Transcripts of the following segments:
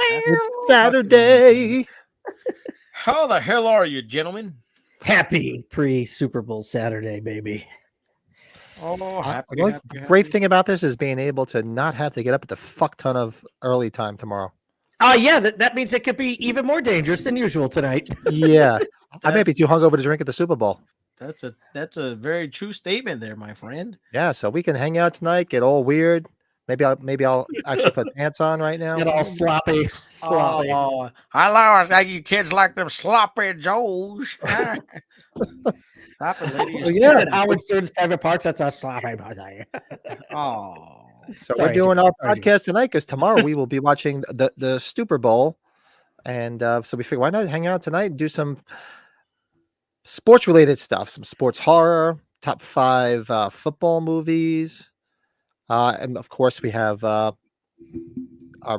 It's Saturday. How the hell are you, gentlemen? Happy pre-Super Bowl Saturday, baby. Oh, happy, The happy, great happy. thing about this is being able to not have to get up at the fuck ton of early time tomorrow. Yeah, that means it could be even more dangerous than usual tonight. Yeah, I may be too hungover to drink at the Super Bowl. That's a very true statement there, my friend. Yeah, so we can hang out tonight, get all weird. Maybe I'll actually put pants on right now. Get all sloppy. Oh, hello, you kids like them sloppy joes. Stop it, lady. Well, yeah, at Howard Stern's private parts. That's not sloppy. Oh, So Sorry, we're doing our sorry. podcast tonight because tomorrow we will be watching the Super Bowl, and so we figure why not hang out tonight and do some sports related stuff, some sports horror, top 5 football movies, and of course we have our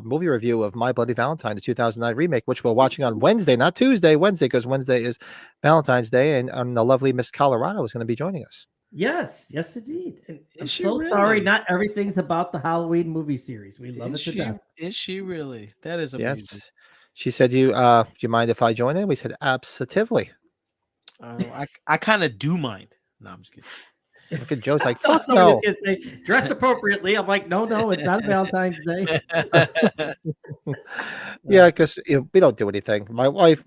movie review of My Bloody Valentine, the 2009 remake, which we're watching on Wednesday, not Tuesday, Wednesday, because Wednesday is Valentine's Day, and the lovely Miss Colorado is going to be joining us. Yes, indeed. And I'm Is she so really? sorry. Not everything's about the Halloween movie series. We love it to death. Is she really? That is amazing. Yes, she said, "Do you mind if I join in?" We said, "Absolutely." I kind of do mind. No, I'm just kidding. Look at Joe's like, "Fuck Somebody no." was gonna say dress appropriately. I'm like, no, it's not Valentine's Day. Yeah, because we don't do anything. My wife,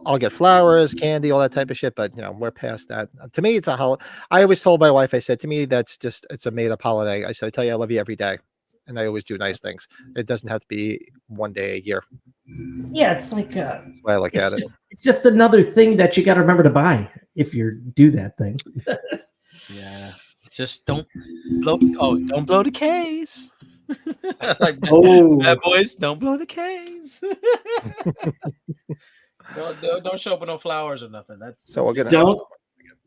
I'll get flowers, candy, all that type of shit. But we're past that. To me, it's a holiday. I always told my wife, I said, to me, it's a made up holiday. I said, I tell you, I love you every day, and I always do nice things. It doesn't have to be one day a year. Yeah, it's like That's the way I look at it. It's just another thing that you got to remember to buy if you do that thing. Yeah, just don't blow. Oh, don't blow the case. Like bad boys, don't blow the case. don't show up with no flowers or nothing. That's So we're gonna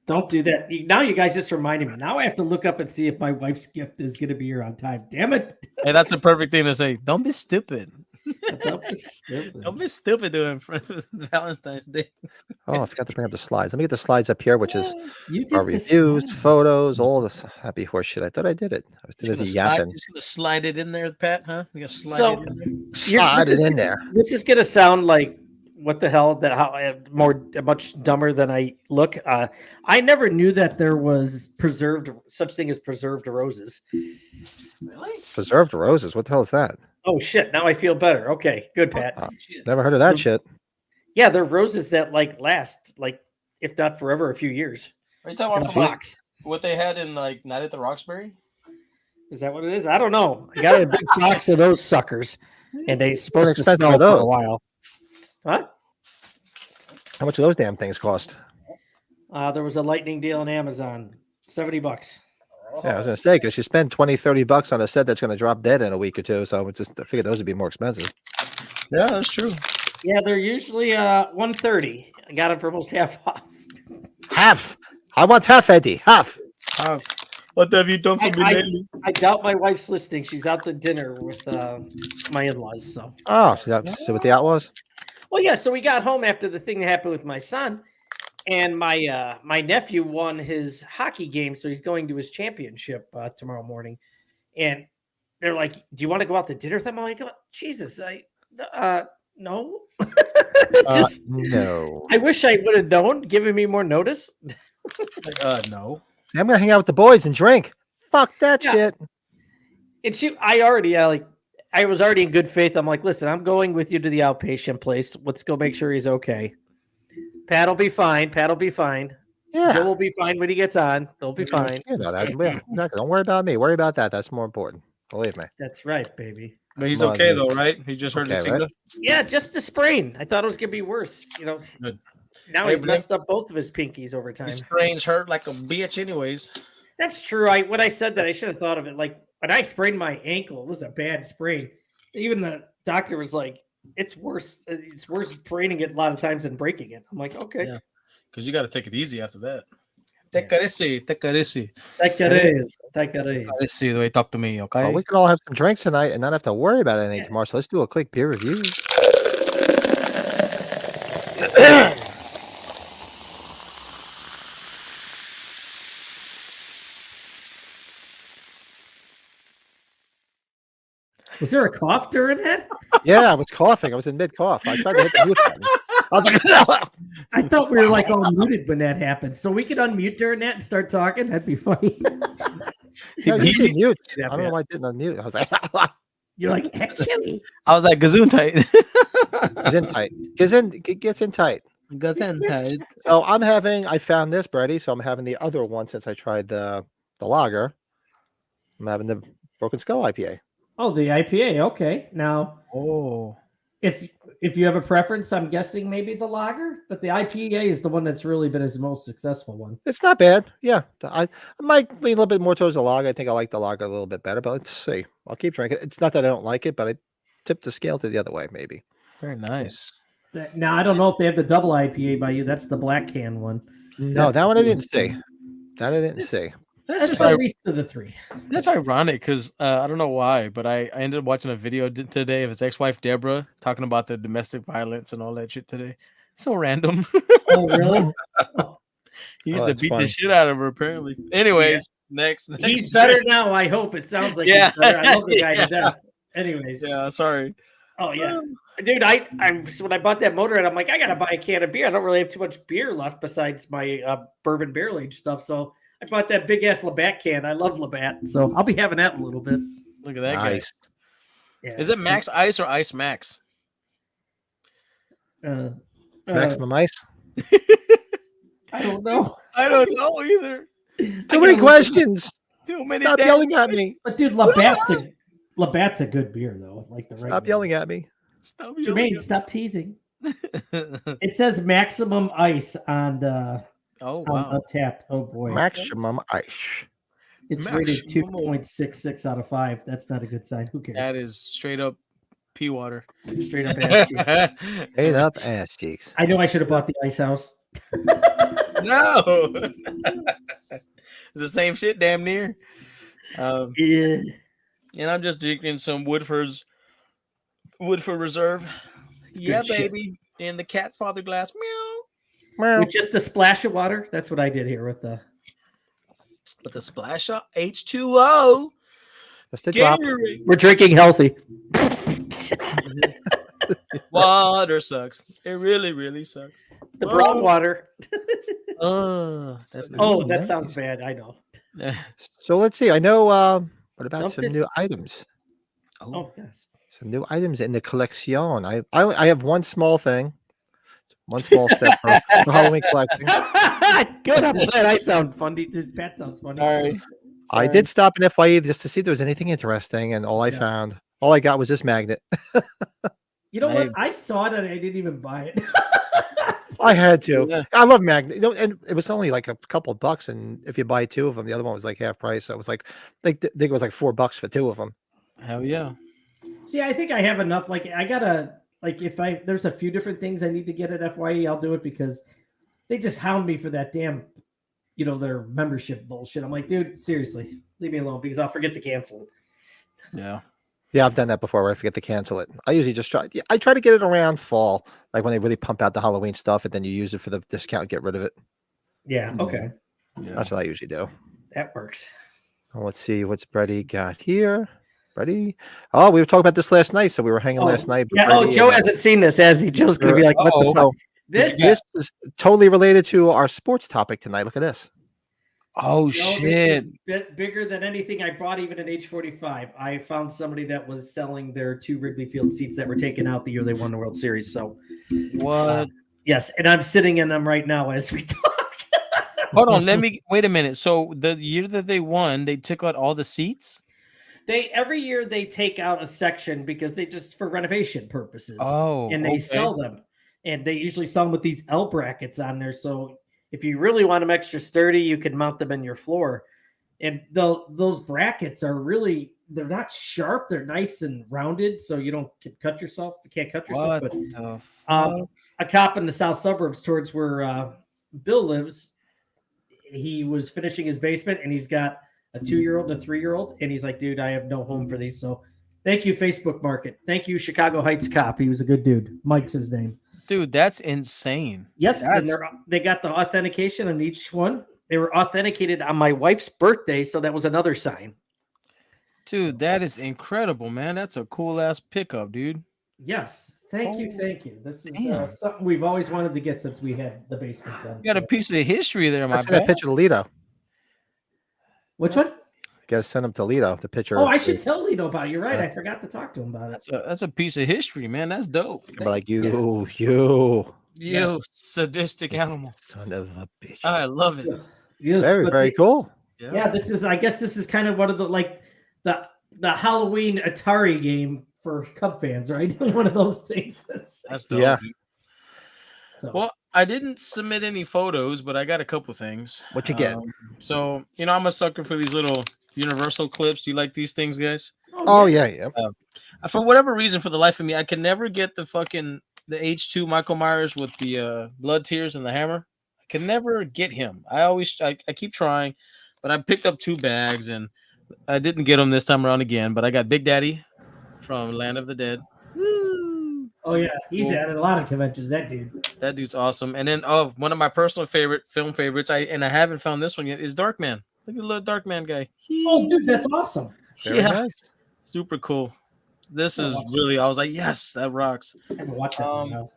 don't do that. Now you guys just reminded me. Now I have to look up and see if my wife's gift is going to be here on time. Damn it! Hey, that's a perfect thing to say. Don't be stupid. Don't be stupid doing Valentine's Day. Oh, I forgot to bring up the slides. Let me get the slides up here, which is You our get the reviews, slide. photos, all this happy horse shit. I thought I did it. I was too busy yapping. Just gonna slide it in there, Pat. Huh? You gonna slide So- it in there? Slide it in there. This is going to sound like what the hell? Much dumber than I look. I never knew that there was such thing as preserved roses. Really? Preserved roses. What the hell is that? Oh shit! Now I feel better. Okay, good, Pat. Never heard of that shit. Yeah, they're roses that last if not forever, a few years. Are you talking In a about box. what they had in Night at the Roxbury? Is that what it is? I don't know. I got a big box of those suckers, and they supposed to expensive smell are for a those? while. Huh? How much do those damn things cost? There was a lightning deal on Amazon, $70. Yeah, I was gonna say because you spend $20-$30 on a set that's gonna drop dead in a week or two, so I figured those would be more expensive. Yeah, that's true. Yeah, they're usually $130. I got them for almost half off. Half. I want half, Eddie. Half. What have you done for me lately? I doubt my wife's listening. She's out to dinner with my in-laws. So. Oh, she's out with the Outlaws. Well, yeah. So we got home after the thing that happened with my son, and my nephew won his hockey game, so he's going to his championship tomorrow morning. And they're like, "Do you want to go out to dinner with them?" I'm like, "Oh, Jesus, no." No. I wish I would have known, giving me more notice. No. See, I'm gonna hang out with the boys and drink. Fuck that shit. And I was already in good faith. I'm like, listen, I'm going with you to the outpatient place. Let's go make sure he's okay. Pat will be fine. Yeah. Joe will be fine when he gets on. They'll be fine. You know that. Yeah, exactly. Don't worry about me. Worry about that. That's more important. Believe me. That's right, baby. But he's okay though, right? He just hurt his Okay, finger. right? Yeah, just a sprain. I thought it was gonna be worse. Good. Now Hey, he's but messed up both of his pinkies over time. His sprains hurt like a bitch, anyways. That's true. When I said that, I should have thought of it. Like when I sprained my ankle, it was a bad sprain. Even the doctor was like, "It's worse. It's worse spraining it a lot of times than breaking it." I'm like, "Okay." Yeah. Because you got to take it easy after that. Take it easy. Take it easy. Easy the way you talk to me, okay? Well, we can all have some drinks tonight and not have to worry about anything tomorrow. So let's do a quick peer review. Was there a cough during that? Yeah, I was coughing. I was in mid cough. I tried to hit the mute button. I was like, I thought we were like all muted when that happened. So we could unmute during that and start talking. That'd be funny. no, you can mute. Yeah, I don't know why I didn't unmute. I was like, You're like, actually. I was like, gazoon tight. he's in tight. Gets in tight. Gazoon tight. So I found this, Brady. So I'm having the other one since I tried the lager. I'm having the Broken Skull IPA. Oh, the IPA. Okay. Now, if you have a preference, I'm guessing maybe the lager, but the IPA is the one that's really been his most successful one. It's not bad. Yeah. I might lean a little bit more towards the lager. I think I like the lager a little bit better, but let's see. I'll keep drinking. It's not that I don't like it, but I tipped the scale to the other way, maybe. Very nice. Now, I don't know if they have the double IPA by you. That's the black can one. No, that one I didn't see. That I didn't see. That's just at least to the 3. That's ironic because I don't know why, but I ended up watching a video today of his ex-wife Deborah talking about the domestic violence and all that shit today. So random. Oh, really? He used to beat the shit out of her, apparently. Anyways, next. He's better now, I hope. It sounds like he's better. I love the guy to death. Anyways. Yeah, sorry. Oh, yeah. Dude, I when I bought that motorhead, I'm like, I got to buy a can of beer. I don't really have too much beer left besides my bourbon barrel aged stuff. So I bought that big ass Labatt can. I love Labatt. So I'll be having that in a little bit. Look at that nice. Guy. Yeah. Is it Max Ice or Ice Max? Maximum Ice? I don't know. I don't know either. Too many questions. Too many. Stop yelling at me. But dude, Labatt's a good beer though. Like the Stop yelling at me. Stop Jermaine, stop teasing. It says maximum ice on the Untapped. Oh boy. Maximum Ice. It's rated 2.66 out of 5. That's not a good sign. Who cares? That is straight up pea water. Straight up ass cheeks. Straight up ass cheeks. I know I should have bought the ice house. No. It's the same shit damn near. Yeah. And I'm just drinking some Woodford Reserve. Yeah, baby. In the cat father glass. Meow. With just a splash of water. That's what I did here with the splash of H2O. Just a drop. We're drinking healthy. Water sucks. It really, really sucks. The brown water. That sounds bad. I know. So let's see. I know. What about some new items? Oh, yes. Some new items in the collection. I have one small thing. One small step for Halloween collecting. Good. I'm glad I sound funny. Pat sounds funny. Sorry. I did stop in FYE just to see if there was anything interesting, and all I got was this magnet. You know what? I saw it and I didn't even buy it. I had to. Yeah. I love magnet, and it was only like a couple of bucks, and if you buy 2 of them, the other one was like half price. So it was like, I think it was like $4 for 2 of them. Hell yeah! See, I think I have enough. Like, I gotta if there's a few different things I need to get at FYE, I'll do it because they just hound me for that damn, their membership bullshit. I'm like, dude, seriously, leave me alone because I'll forget to cancel it. Yeah. Yeah, I've done that before where I forget to cancel it. I usually just try to get it around fall, like when they really pump out the Halloween stuff, and then you use it for the discount and get rid of it. Yeah, okay. Yeah. That's what I usually do. That works. Well, let's see what's Brady got here. Brady. Oh, we were talking about this last night, so we were hanging last night. Yeah, Joe hasn't seen this, has he? Joe's going to be like, what the fuck? This is totally related to our sports topic tonight. Look at this. Oh, shit. Bit bigger than anything I bought even at age 45. I found somebody that was selling their 2 Wrigley Field seats that were taken out the year they won the World Series. So what? Yes, and I'm sitting in them right now as we talk. Hold on, wait a minute. So the year that they won, they took out all the seats? Every year they take out a section because they just for renovation purposes. Oh, and they sell them. And they usually sell them with these L brackets on there. So if you really want them extra sturdy, you can mount them in your floor. And those brackets are they're not sharp. They're nice and rounded, so you don't cut yourself. You can't cut yourself. But a cop in the south suburbs towards where Bill lives, he was finishing his basement, and he's got a 2-year-old and a 3-year-old. And he's like, dude, I have no home for these. So thank you, Facebook Market. Thank you, Chicago Heights cop. He was a good dude. Mike's his name. Dude, that's insane. Yes, and they got the authentication on each one. They were authenticated on my wife's birthday, so that was another sign. Dude, that is incredible, man. That's a cool ass pickup, dude. Yes. Thank you. Oh, Thank you. This is damn. something we've always wanted to get since we had the basement done. You got a so- piece of history there, my I sent that bad. picture to Lito. Which one? Got to send him to Lito. The picture. Oh, I should tell Lito about it. You're right. Yeah. I forgot to talk to him about it. That's a piece of history, man. That's dope. Be like You you Yes. sadistic animal. son of a bitch. I love it. Yes, Very, but very cool. Yeah, this is. I guess this is kind of one of the the Halloween Atari game for Cub fans, right? One of those things. That's dope. Yeah. Dude. So, Well, I didn't submit any photos, but I got a couple things. What you get? So, I'm a sucker for these little Universal clips. You like these things, guys? Oh yeah. For whatever reason, for the life of me, I can never get the H2 Michael Myers with the blood tears and the hammer. I can never get him. I keep trying, but I picked up 2 bags and I didn't get them this time around again. But I got Big Daddy from Land of the Dead. Woo! oh yeah, he's Cool. at a lot of conventions. That dude. That dude's awesome. And then one of my personal film favorites, I haven't found this one yet, is Darkman. Look at the little Darkman guy. Oh, dude, that's awesome. Very Yeah, nice. super cool. This is watch really, I was like, yes, that rocks. I haven't watched that one now.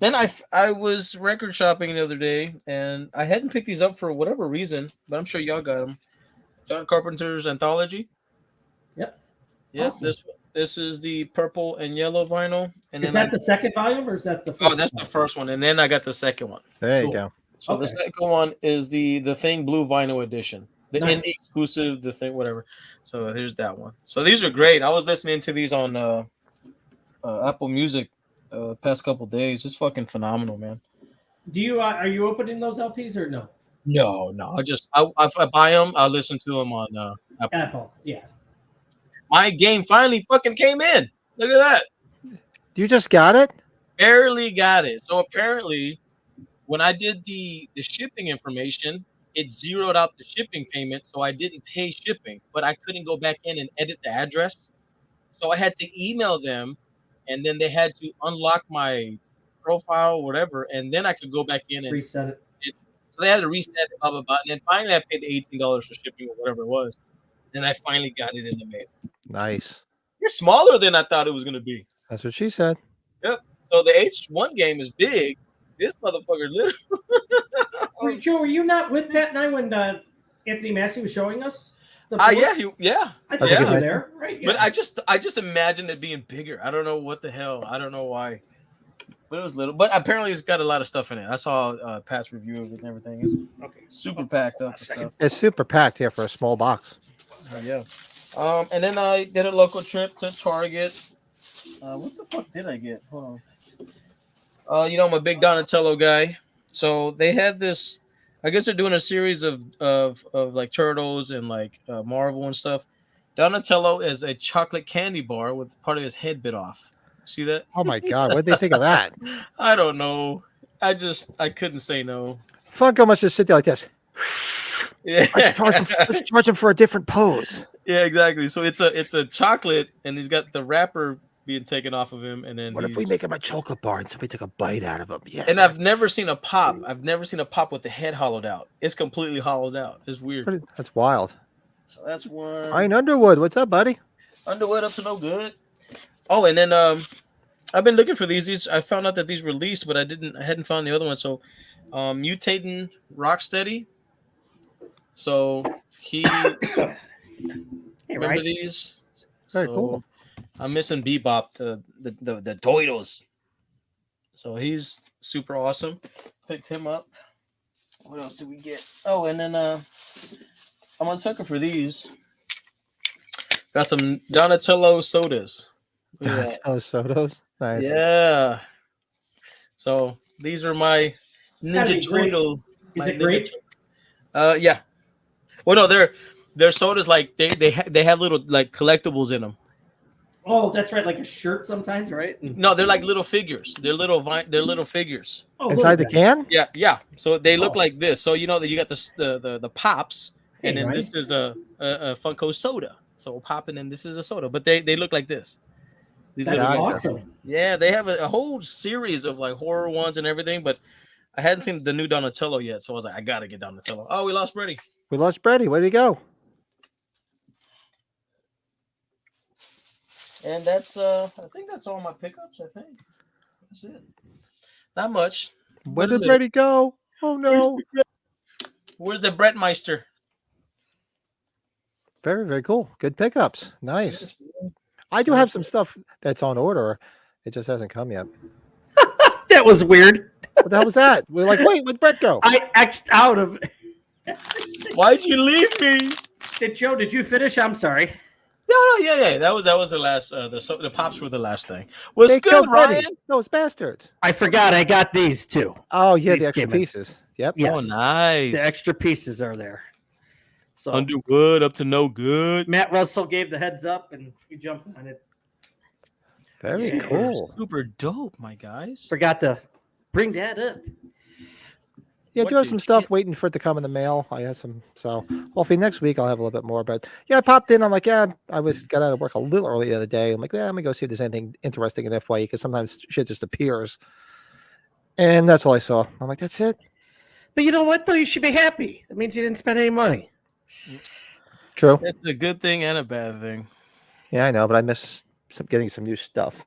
Then I was record shopping the other day, and I hadn't picked these up for whatever reason, but I'm sure y'all got them. John Carpenter's Anthology. Yep. Yes, Awesome. this is the purple and yellow vinyl. And Is then that the second volume or is that the first? that's the first one, and then I got the second one. There you Cool. go. So the Okay. second one is the Thing Blue vinyl edition, the Nice. indie exclusive, the thing, whatever. So here's that one. So these are great. I was listening to these on Apple Music past couple days. It's fucking phenomenal, man. Do you are you opening those LPs or no? No. I buy them. I listen to them on Apple. Apple, yeah. My game finally fucking came in. Look at that. You just got it? Barely got it. So apparently, when I did the shipping information, it zeroed out the shipping payment, so I didn't pay shipping. But I couldn't go back in and edit the address, so I had to email them, and then they had to unlock my profile, or whatever, and then I could go back in and Reset it. So they had to reset it, blah blah blah. And then finally, I paid the $18 for shipping or whatever it was. Then I finally got it in the mail. Nice. It's smaller than I thought it was gonna be. That's what she said. Yep. So the H1 game is big. This motherfucker little. Joe, were you not with Pat and I when Anthony Massey was showing us? The Yeah, board? I think yeah. you were there, right? But Yeah. I just imagined it being bigger. I don't know what the hell. I don't know why. But it was little. But apparently it's got a lot of stuff in it. I saw Pat's review of it and everything. It's Okay. super packed up and stuff. It's super packed here for a small box. Yeah. And then I did a local trip to Target. What the fuck did I get? Hold on. I'm a big Donatello guy. So they had this. I guess they're doing a series of like Turtles and like Marvel and stuff. Donatello is a chocolate candy bar with part of his head bit off. See that? Oh my god, what did they think of that? I don't know. I couldn't say no. Funko must just sit there like this. Yeah. Let's charge him for a different pose. Yeah, exactly. So it's a chocolate, and he's got the wrapper being taken off of him, and then What if we make him a chocolate bar and somebody took a bite out of him? Yeah. And I've never seen a pop. I've never seen a pop with the head hollowed out. It's completely hollowed out. It's weird. That's wild. So that's one. Ryan Underwood, what's up, buddy? Underwood up to no good. Oh, and then I've been looking for these. I found out that these released, but I hadn't found the other one. So Mutating Rocksteady. So he Hey, remember right? these? Very So, cool. I'm missing Bebop, the Doidos. So he's super awesome. Picked him up. What else did we get? Oh, and then I'm on sucker for these. Got some Donatello sodas. Look at that. Oh, Sotos. Nice. Yeah. So these are my Gotta Ninja be great. Turtle. Is my it great? Yeah. Well, no, they're sodas like they have little like collectibles in them. Oh, that's right, like a shirt sometimes, right? No, they're like little figures. They're little figures. Oh, Inside the look at can? Yeah. So they look Oh. like this. So you know that you got the pops, and Hey, then right? this is a Funko soda. So popping, and this is a soda, but they look like this. These That's little Gotcha. guys. awesome. Yeah, they have a whole series of like horror ones and everything, but I hadn't seen the new Donatello yet, so I was like, I gotta get Donatello. Oh, we lost Brady. We lost Brady. Where'd he go? And that's I think that's all my pickups. I think that's it. Not much. Where But a did little. Brady go? Oh no. Where's the Brettmeister? Very, very cool. Good pickups. Nice. I do have some stuff that's on order. It just hasn't come yet. That was weird. What the hell was that? We're like, wait, where'd Brett go? I X'd out of. Why'd you leave me? Did you finish? I'm sorry. No, yeah. That was the last. The pops were the last thing. What's They good, killed Brady. Ryan? Those bastards. I forgot I got these too. Oh yeah, These the extra came in. pieces. Yep. Yes. Oh, nice. The extra pieces are there. So Underwood up to no good. Matt Russell gave the heads up, and we jumped on it. Very Yeah. cool. Super dope, my guys. Forgot to bring that up. Yeah, I What do have did some you stuff get? waiting for it to come in the mail. I have some, so hopefully next week I'll have a little bit more. But yeah, I popped in. I'm like, yeah, I got out of work a little early the other day. I'm like, yeah, let me go see if there's anything interesting in FYE because sometimes shit just appears. And that's all I saw. I'm like, that's it. But you know what, though? You should be happy. That means you didn't spend any money. True. It's a good thing and a bad thing. Yeah, I know, but I miss getting some new stuff.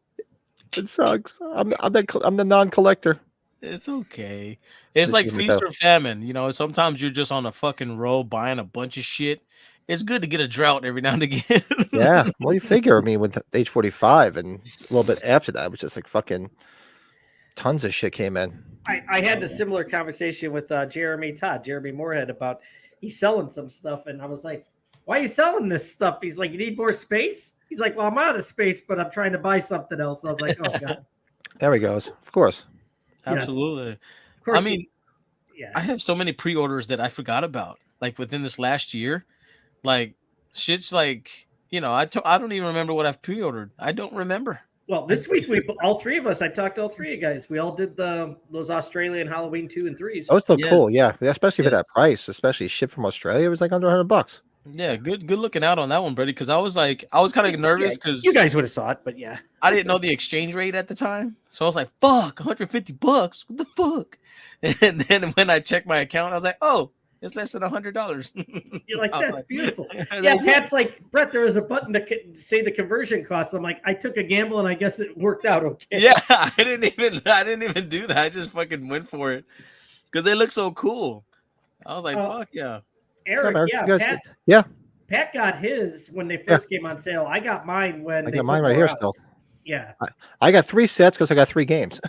It sucks. I'm the non-collector. It's okay. It's Just like give me feast the- or famine. You know, sometimes you're just on a fucking roll buying a bunch of shit. It's good to get a drought every now and again. Yeah, well, you figure. I mean, with age 45 and a little bit after that, it was just like fucking tons of shit came in. I had a similar conversation with Jeremy Moorhead, about he's selling some stuff, and I was like, "Why are you selling this stuff?" He's like, "You need more space." He's like, "Well, I'm out of space, but I'm trying to buy something else." I was like, "Oh god." There he goes. Of course. Absolutely. Of course. I mean, yeah. I have so many pre-orders that I forgot about. Like within this last year, like shit's like, you know, I don't even remember what I've pre-ordered. I don't remember. Well, this week all three of us. I talked to all three of you guys. We all did those Australian Halloween 2 and 3s. Those look cool. Yes. Yeah, especially for Yes. that price, especially shipped from Australia. It was like under $100. Yeah, good looking out on that one, Brady. Because I was kind of nervous because You guys would have saw it, but yeah. I didn't know the exchange rate at the time. So I was like, fuck, $150. What the fuck? And then when I checked my account, I was like, oh, it's less than $100. You're like, I was that's like- beautiful. I was Yeah, like, Pat's like, Brett, there was a button to say the conversion cost. I'm like, I took a gamble and I guess it worked out okay. yeah, I didn't even do that. I just fucking went for it because they look so cool. I was like, fuck yeah. Eric, Eric? yeah, You guys- Pat, Yeah, Pat got his when they first came on sale. I got mine when I they got put mine right more here out. still. Yeah, I got 3 sets because I got 3 games.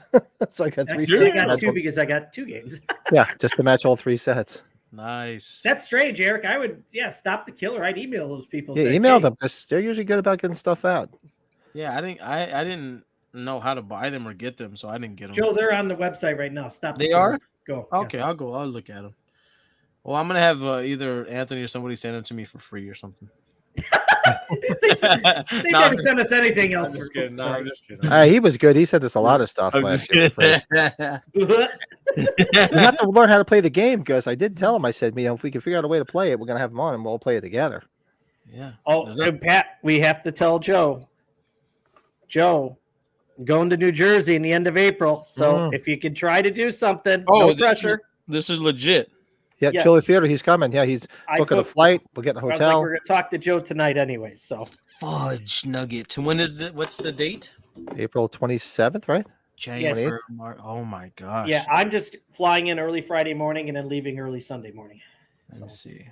So I got 3 I sets. got 2 because I got 2 games. Yeah, just to match all 3 sets. Nice. That's strange, Eric. I would, stop the killer. I'd email those people. Yeah, saying, email hey, them because they're usually good about getting stuff out. Yeah, I didn't know how to buy them or get them, so I didn't get them. Joe, they're on the website right now. Stop. They the killer. are? Go. Okay, I'll go. I'll look at them. Well, I'm gonna have either Anthony or somebody send them to me for free or something. They never send us anything else. I'm just kidding. No, I'm just kidding. He was good. He sent us a lot of stuff I'm last just year. for free. kidding. We have to learn how to play the game because I did tell him. I said, if we can figure out a way to play it, we're gonna have him on and we'll play it together. Yeah. Oh, and Pat, we have to tell Joe. Joe, I'm going to New Jersey in the end of April. So if you can try to do something, no pressure. This is legit. Yeah, Yes. Chiller Theater. He's coming. Yeah, he's booking a flight. We'll get in a I was hotel. like, we're gonna talk to Joe tonight anyway. So Fudge nugget. When is it? What's the date? April 27th, right? January. March. Oh my gosh. yeah, I'm just flying in early Friday morning and then leaving early Sunday morning. Let me see.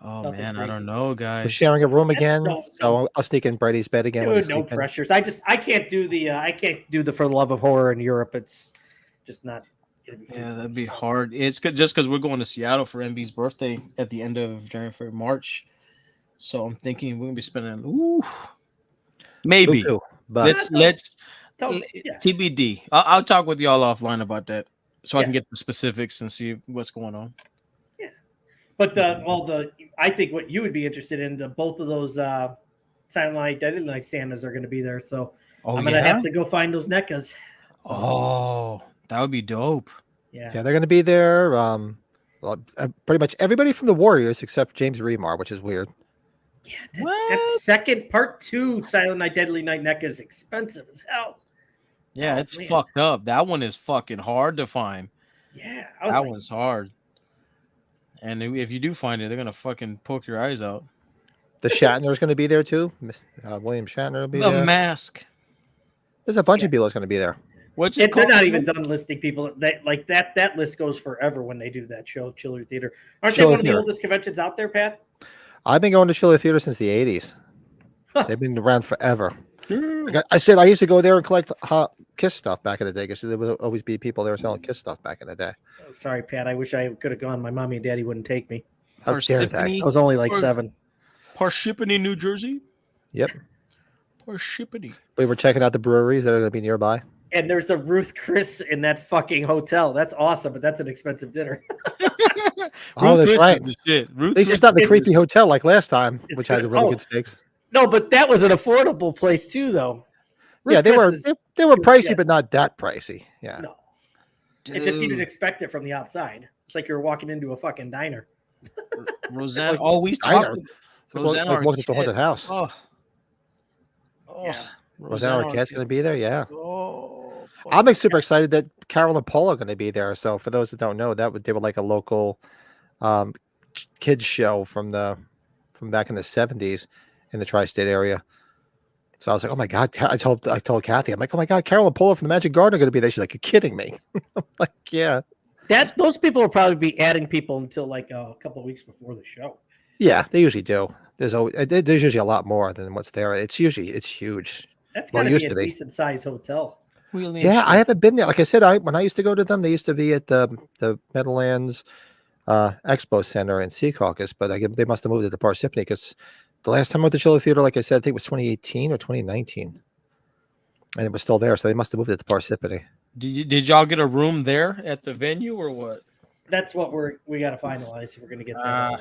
Oh Nothing man, I crazy. don't know, We're guys. sharing a room That's again, no- so I'll sneak in Brady's bed again. when Dude, he's no sleeping. pressures. I can't do the For the Love of Horror in Europe. It's just not. Gonna be Yeah, feasible. that'd be hard. It's good just because we're going to Seattle for MB's birthday at the end of January, February, March. So I'm thinking we're gonna be spending. Maybe. Ooh, but Let's Yeah. TBD. I'll talk with y'all offline about that, so I can Yeah. get the specifics and see what's going on. But I think what you would be interested in, both of those Silent Night, Deadly Night Santas are going to be there. So Oh I'm going to have to go find those NECAs. So, Oh, that would be dope. yeah. yeah, they're going to be there. Pretty much everybody from the Warriors except James Remar, which is weird. Yeah, What? that second part 2 Silent Night, Deadly Night NECA is expensive as hell. Yeah, Oh, it's man. fucked up. That one is fucking hard to find. Yeah, I was That like, one's hard. And if you do find it, they're gonna fucking poke your eyes out. The Shatner's going to be there too. William Shatner will be The there. Mask. There's a bunch of people that's going to be there. What's it They're called? not even done listing people. That list goes forever when they do that show, Chiller Theater. Aren't they Chiller one of the Theater. oldest conventions out there, Pat? I've been going to Chiller Theater since the 80s. Huh. They've been around forever. Like I said, I used to go there and collect Kiss stuff back in the day because there would always be people there selling Kiss stuff back in the day. Oh, sorry, Pat. I wish I could have gone. My mommy and daddy wouldn't take me. How dare they? I was only like 7. Parsippany, New Jersey. Yep. Parsippany. We were checking out the breweries that are going to be nearby. And there's a Ruth Chris in that fucking hotel. That's awesome, but that's an expensive dinner. Oh, that's right. Is the shit. At least it's not the creepy hotel like last time, It's which had good. really Oh. good steaks. No, but that was an affordable place too, though. Yeah, Ruth they Chris were is- they were pricey, yeah. but not that pricey. Yeah. No, it's just you didn't expect it from the outside. It's like you're walking into a fucking diner. Rosanna. Oh, we Diner. talked. It's like Rosanna walking into a haunted Arquette. house. Oh. Yeah. Rosanna Arquette's going to be there. Yeah. Oh, I'm super excited that Carol and Paul are going to be there. So for those that don't know, they were like a local kids show from back in the 70s in the tri-state area. So I was like, oh my God, I told Kathy, I'm like, oh my God, Carol and Paul from the Magic Garden are going to be there. She's like, you're kidding me. I'm like, yeah. Those people will probably be adding people until like a couple of weeks before the show. Yeah, they usually do. There's usually a lot more than what's there. It's huge. That's Well, got it to used be a to be. decent sized hotel. Yeah, I haven't been there. Like I said, when I used to go to them, they used to be at the Meadowlands Expo Center in Sea Caucus, but they must have moved it to Parsippany because the last time I went to Chiller Theater, like I said, I think it was 2018 or 2019, and it was still there. So they must have moved it to Parsippany. Did y'all get a room there at the venue or what? That's what we got to finalize if we're going to get that.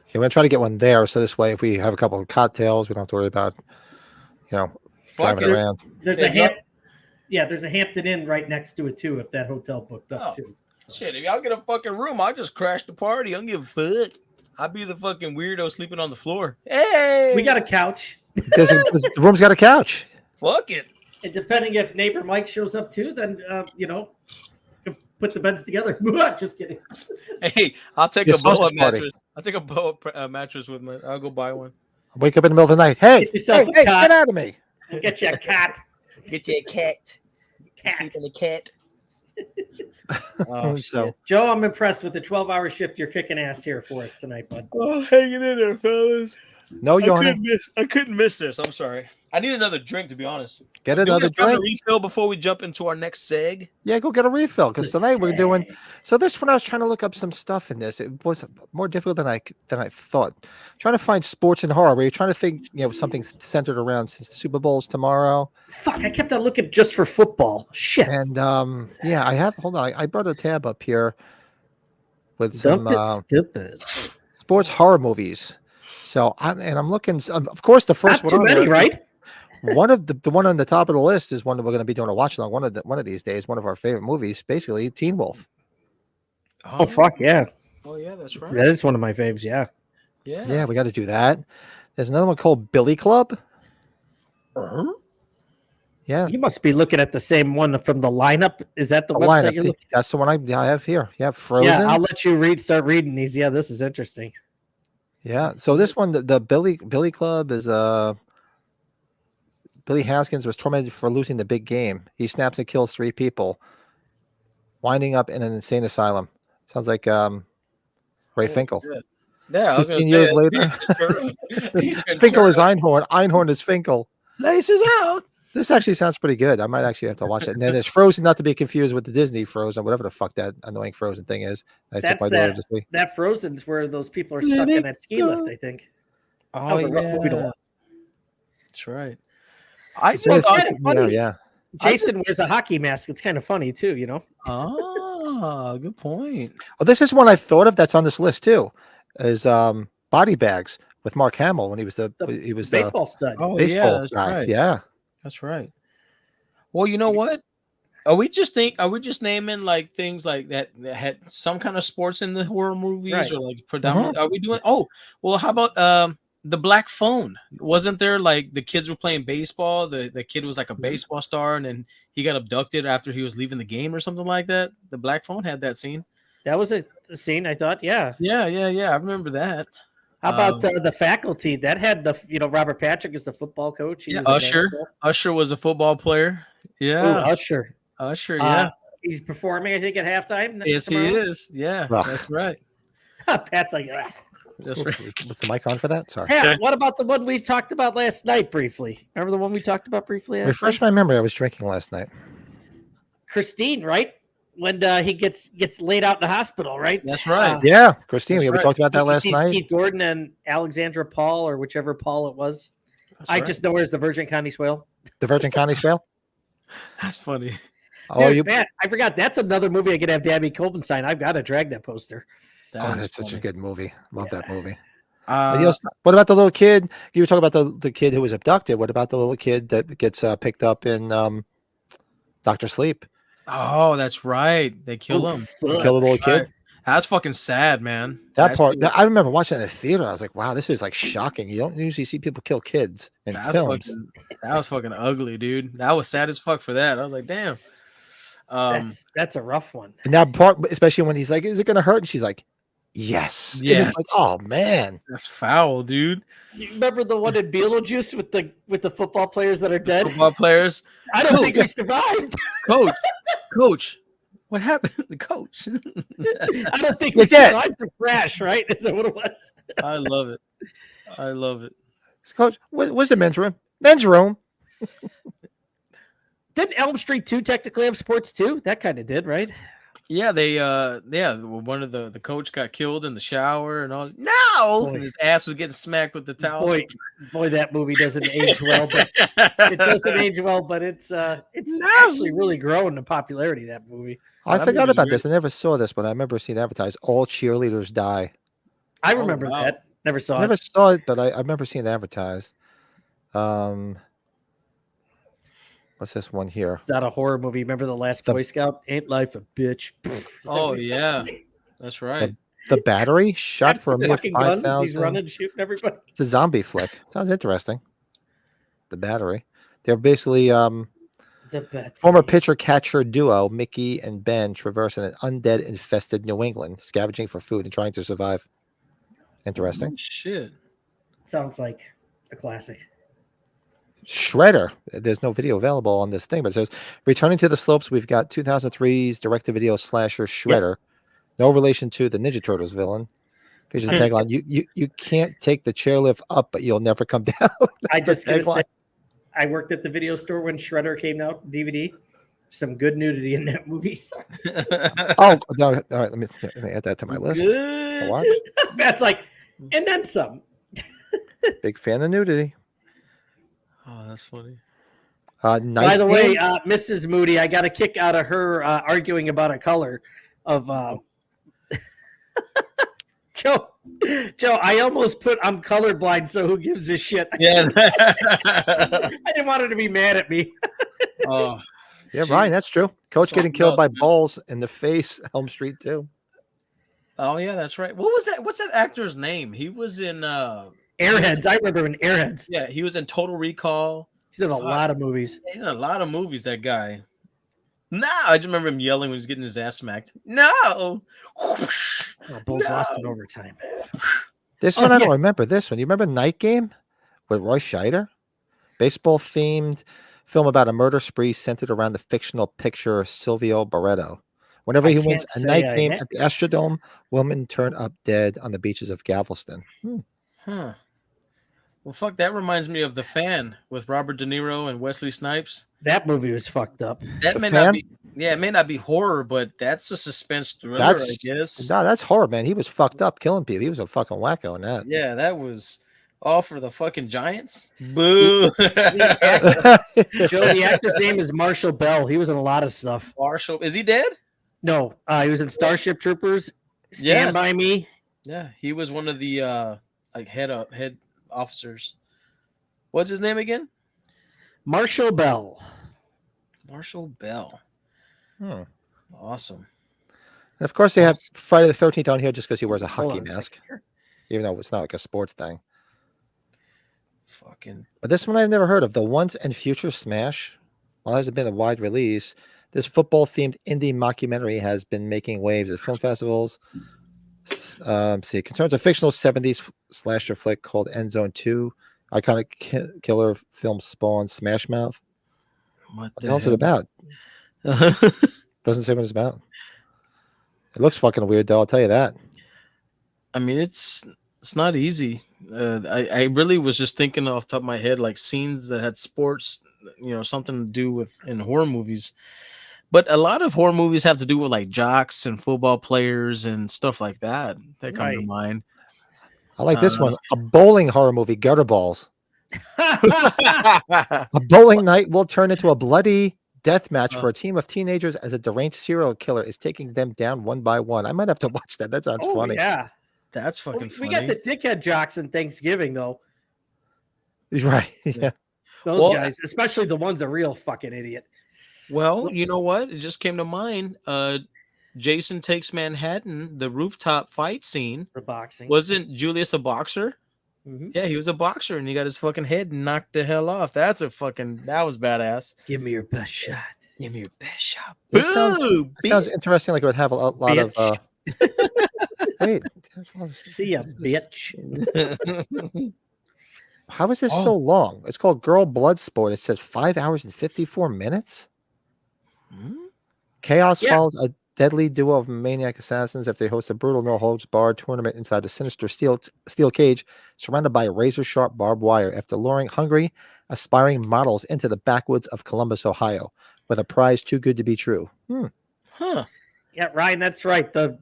Yeah, we're gonna try to get one there. So this way, if we have a couple of cocktails, we don't have to worry about, driving around. There's there's a Hampton Inn right next to it too. If that hotel booked up too. Shit, if y'all get a fucking room, I'll just crash the party. I don't give a fuck. I'll be the fucking weirdo sleeping on the floor. Hey, We got a couch. The room's got a couch. fuck it. And depending if neighbor Mike shows up too, then put the beds together. Just kidding. Hey, I'll take Your a boa sausage party. mattress. I'll take a boa mattress with me. I'll go buy one. Wake up in the middle of the night. Hey, Get yourself a hey, cot. get out of me. Get you a cat. Get you a cat. Cat. in a cat. Oh, So- shit. Joe, I'm impressed with the 12-hour shift. You're kicking ass here for us tonight, bud. Oh, hanging in there, fellas. No yawning. I couldn't miss this. I'm sorry. I need another drink, to be honest. Get Do we another have time to drink. refill before we jump into our next seg? Yeah, go get a refill because tonight we're doing. So this one, I was trying to look up some stuff in this. It was more difficult than I thought. Trying to find sports and horror. Where you're trying to think, something centered around since the Super Bowl's tomorrow. Fuck, I kept on looking just for football. Shit. And yeah, I have. Hold on, I brought a tab up here with some Stupid. sports horror movies. So I'm looking. Of course, the first Not one. too on many, there- right? One of the one on the top of the list is one that we're going to be doing a watch along one of these days. One of our favorite movies, basically Teen Wolf. Oh, fuck, yeah. Oh, yeah, that's right. That is one of my faves, yeah. Yeah, we got to do that. There's another one called Billy Club. Yeah, You must be looking at the same one from the lineup. Is that the the website lineup. you're looking That's the one I have here. Yeah, Frozen. Yeah, Yeah, I'll let you start reading these. Yeah, this is interesting. So this one, the Billy Club is Billy Haskins was tormented for losing the big game. He snaps and kills 3 people, winding up in an insane asylum. Sounds like Ray Finkel. Yeah, I was going 15 to say. years later. Finkel is Einhorn. Einhorn is Finkel. Laces out. This actually sounds pretty good. I might actually have to watch it. And then there's Frozen, not to be confused with the Disney Frozen, whatever the fuck that annoying Frozen thing is. I That's took my daughter to see. That Frozen's where those people are stuck in that ski lift, I think. Oh, was a rough movie to watch. That's right. I It's just thought, kind of funny. Yeah. Jason wears a hockey mask. It's kind of funny, too, oh, good point. Oh, this is one I thought of that's on this list too. Is Body Bags with Mark Hamill when he was the Baseball stud. Oh, baseball yeah, that's guy. right. Yeah. That's right. Well, you know what? Are we just naming like things like that had some kind of sports in the horror movies Right. or like predominantly? Are we doing? Oh, well, how about the Black Phone? Wasn't there like the kids were playing baseball? The kid was like a baseball star, and then he got abducted after he was leaving the game or something like that. The Black Phone had that scene. That was a scene, I thought. Yeah. Yeah. I remember that. How about the Faculty? That had Robert Patrick is the football coach. He Yeah, was a Usher. gangster. Usher was a football player. Yeah, Ooh, Usher. Usher. Yeah, He's performing, I think, at halftime. yes, tomorrow. he is. Yeah, Ugh. that's right. Pat's like, That's right. What's the mic on for that? Sorry. Pat, what about the one we talked about last night briefly? Remember the one we talked about briefly? Refresh my memory. I was drinking last night. Christine, right? When he gets laid out in the hospital, right? That's right. Yeah, Christine. That's We right. talked about that last Sees night. Keith Gordon and Alexandra Paul, or whichever Paul it was. That's I right. just know her as the Virgin Connie Swale. The Virgin Connie Swale. That's funny. Oh, Dude, you. Pat, I forgot. That's another movie I could have Dabby Colvin sign. I've got to drag that poster. Oh, that's such a good movie. Love that movie. Uh, What about the little kid? You were talking about the kid who was abducted. What about the little kid that gets picked up in Doctor Sleep? oh, that's right. They kill him. They kill the little kid. Right. That's fucking sad, man. That part. I remember watching it in the theater. I was like, "Wow, this is like shocking." You don't usually see people kill kids in films. That was fucking ugly, dude. That was sad as fuck for that. I was like, damn. That's a rough one. And that part, especially when he's like, "Is it going to hurt?" And she's like, "Yes." And it's like, oh man, that's foul, dude. You remember the one in Beetlejuice with the football players that are dead? Football players. I don't think we survived. Coach, what happened to the coach? I don't think we survived the crash, right? Is that what it was? I love it. I love it. Coach, where's the men's room? Men's room. Didn't Elm Street 2 technically have sports too? That kind of did, right? Yeah, they one of the coach got killed in the shower and all. No, and his ass was getting smacked with the towel. Boy, that movie doesn't age well, but it doesn't age well, but it's actually really growing in popularity, that movie. I forgot about this. I never saw this, but I remember seeing advertised. All cheerleaders die. I remember that. Never saw it. Never saw it, but I remember seeing it advertised. What's this one here? It's not a horror movie. Remember The Last Boy Scout? Ain't life a bitch? Oh yeah, that's right. The Battery shot for a mere 5,000. He's running, shooting everybody. It's a zombie flick. Sounds interesting. The Battery. They're basically former pitcher catcher duo Mickey and Ben traverse an undead infested New England, scavenging for food and trying to survive. Interesting. Shit. Sounds like a classic. Shredder. There's no video available on this thing, but it says returning to the slopes. We've got 2003's direct-to-video slasher Shredder. Yep. No relation to the Ninja Turtles villain. Features the tagline: "You can't take the chairlift up, but you'll never come down." I just gonna say, I worked at the video store when Shredder came out DVD. Some good nudity in that movie. Oh no! All right, let me add that to my list. Watch. That's like, and then some. Big fan of nudity. Oh, that's funny. By the way, Mrs. Moody, I got a kick out of her arguing about a color of Joe. I almost put I'm colorblind, so who gives a shit? Yeah. I didn't want her to be mad at me. Oh, yeah, Ryan, that's true. Coach getting killed by balls in the face, Elm Street too. Oh yeah, that's right. What was that? What's that actor's name? He was in Airheads. I remember in Airheads. Yeah, he was in Total Recall. He's in a lot of movies. He's in a lot of movies, that guy. No, I just remember him yelling when he's getting his ass smacked. No. Oh, Bulls lost in overtime. This one, I don't remember this one. You remember Night Game with Roy Scheider? Baseball themed film about a murder spree centered around the fictional picture Silvio Barreto. Whenever he wins a night game at the Astrodome, women turn up dead on the beaches of Galveston. Huh. Well, fuck, that reminds me of The Fan with Robert De Niro and Wesley Snipes. That movie was fucked up. That may not be, it may not be horror, but that's a suspense thriller, I guess. No, that's horror, man. He was fucked up killing people. He was a fucking wacko in that. Yeah, that was all for the fucking Giants. Boo. Joe, the actor's name is Marshall Bell. He was in a lot of stuff. Marshall, is he dead? No, he was in Starship Troopers. Stand By Me. Yeah, he was one of the head officers. What's his name again? Marshall Bell. Marshall Bell. Awesome. And of course, they have Friday the 13th on here just because he wears a hockey mask, even though it's not like a sports thing. Fucking. But this one I've never heard of. The Once and Future Smash. While it hasn't been a wide release, this football-themed indie mockumentary has been making waves at film festivals, See, concerns a fictional 70s slasher flick called End Zone 2. Iconic killer film Spawn Smash Mouth. What What the hell's it about? hell? Doesn't say what it's about. It looks fucking weird, though. I'll tell you that. I mean, it's not easy. I really was just thinking off the top of my head, like scenes that had sports, something to do with in horror movies. But a lot of horror movies have to do with like jocks and football players and stuff like that come to Right. mind. I like this one. A bowling horror movie, Gutter Balls. A bowling night will turn into a bloody death match for a team of teenagers as a deranged serial killer is taking them down one by one. I might have to watch that. That sounds funny. Yeah. That's fucking We funny. got the dickhead jocks in Thanksgiving, though. Right. Yeah. Those guys, especially the one's a real fucking idiot. Well, you know what? It just came to mind. Jason Takes Manhattan, the rooftop fight scene. The boxing. Wasn't Julius a boxer? Mm-hmm. Yeah, he was a boxer, and he got his fucking head knocked the hell off. That was badass. Give me your best shot. Give me your best shot. It sounds interesting. Like it would have a lot of. Wait. See ya, bitch. How is this so long? It's called Girl Blood Sport. It says 5 hours and 54 minutes. Chaos follows a deadly duo of maniac assassins after they host a brutal no-holds-barred tournament inside a sinister steel cage surrounded by razor-sharp barbed wire after luring hungry, aspiring models into the backwoods of Columbus, Ohio, with a prize too good to be true. Huh. Yeah, Ryan, that's right. The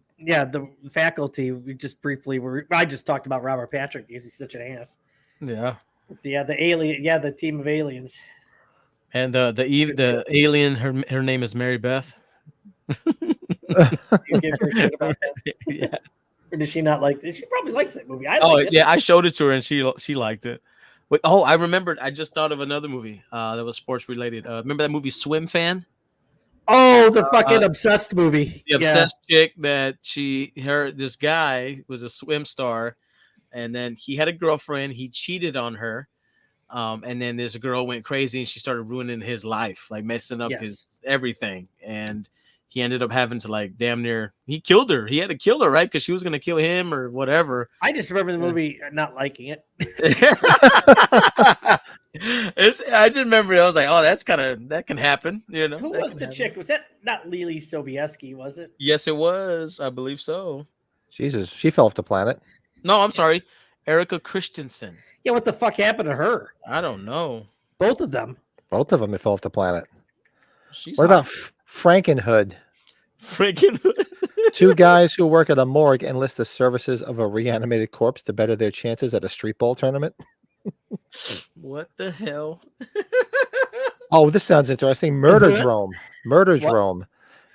faculty, we just briefly I just talked about Robert Patrick because he's such an ass. Yeah. The alien, the team of aliens. And the alien, her name is Mary Beth. You give her shit about that? Yeah. Or does she not like this? She probably likes that movie. I showed it to her and she liked it. Wait, I remembered. I just thought of another movie that was sports related. Remember that movie Swim Fan? Oh, the fucking obsessed movie. The obsessed chick that this guy was a swim star, and then he had a girlfriend. He cheated on her. And then this girl went crazy and she started ruining his life, like messing up his everything. And he ended up having to like damn near he killed her. He had to kill her, right? Because she was gonna kill him or whatever. I just remember the movie not liking it. I did remember it. I was like, oh, that can happen, Who was the chick? Was that not Lily Sobieski, was it? Yes, it was. I believe so. Jesus, she fell off the planet. No, I'm sorry. Erica Christensen. Yeah, what the fuck happened to her? I don't know. Both of them. Both of them fell off the planet. She's what about Frankenhood? Frankenhood. Two guys who work at a morgue enlist the services of a reanimated corpse to better their chances at a street ball tournament. What the hell? Oh, this sounds interesting. Murderdrome. Murderdrome.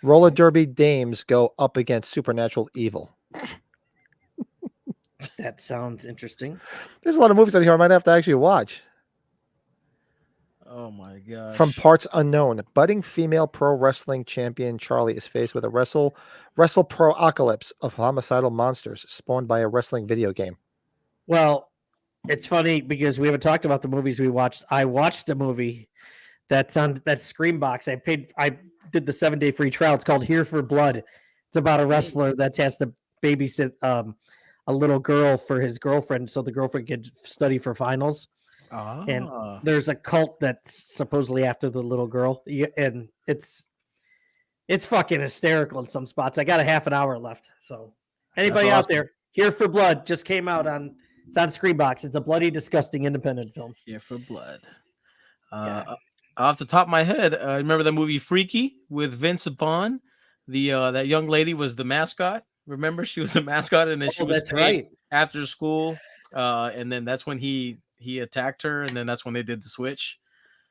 Roller derby dames go up against supernatural evil. That sounds interesting. There's a lot of movies on here I might have to actually watch. Oh my gosh. From parts unknown, budding female pro wrestling champion Charlie is faced with a wrestle pro apocalypse of homicidal monsters spawned by a wrestling video game. Well, it's funny because we haven't talked about the movies we watched. I watched a movie that's on that Screambox. I did the 7-day free trial. It's called Here for Blood. It's about a wrestler that has to babysit a little girl for his girlfriend so the girlfriend can study for finals. And there's a cult that's supposedly after the little girl, and it's fucking hysterical in some spots. I got a half an hour left, so anybody out there, Here for Blood just came out it's on Screenbox. It's a bloody, disgusting independent film. Here for Blood. Off the top of my head, I remember the movie Freaky with Vince Vaughn. That young lady was the mascot. Remember, she was the mascot, and then she was staying after school, and then that's when he attacked her, and then that's when they did the switch.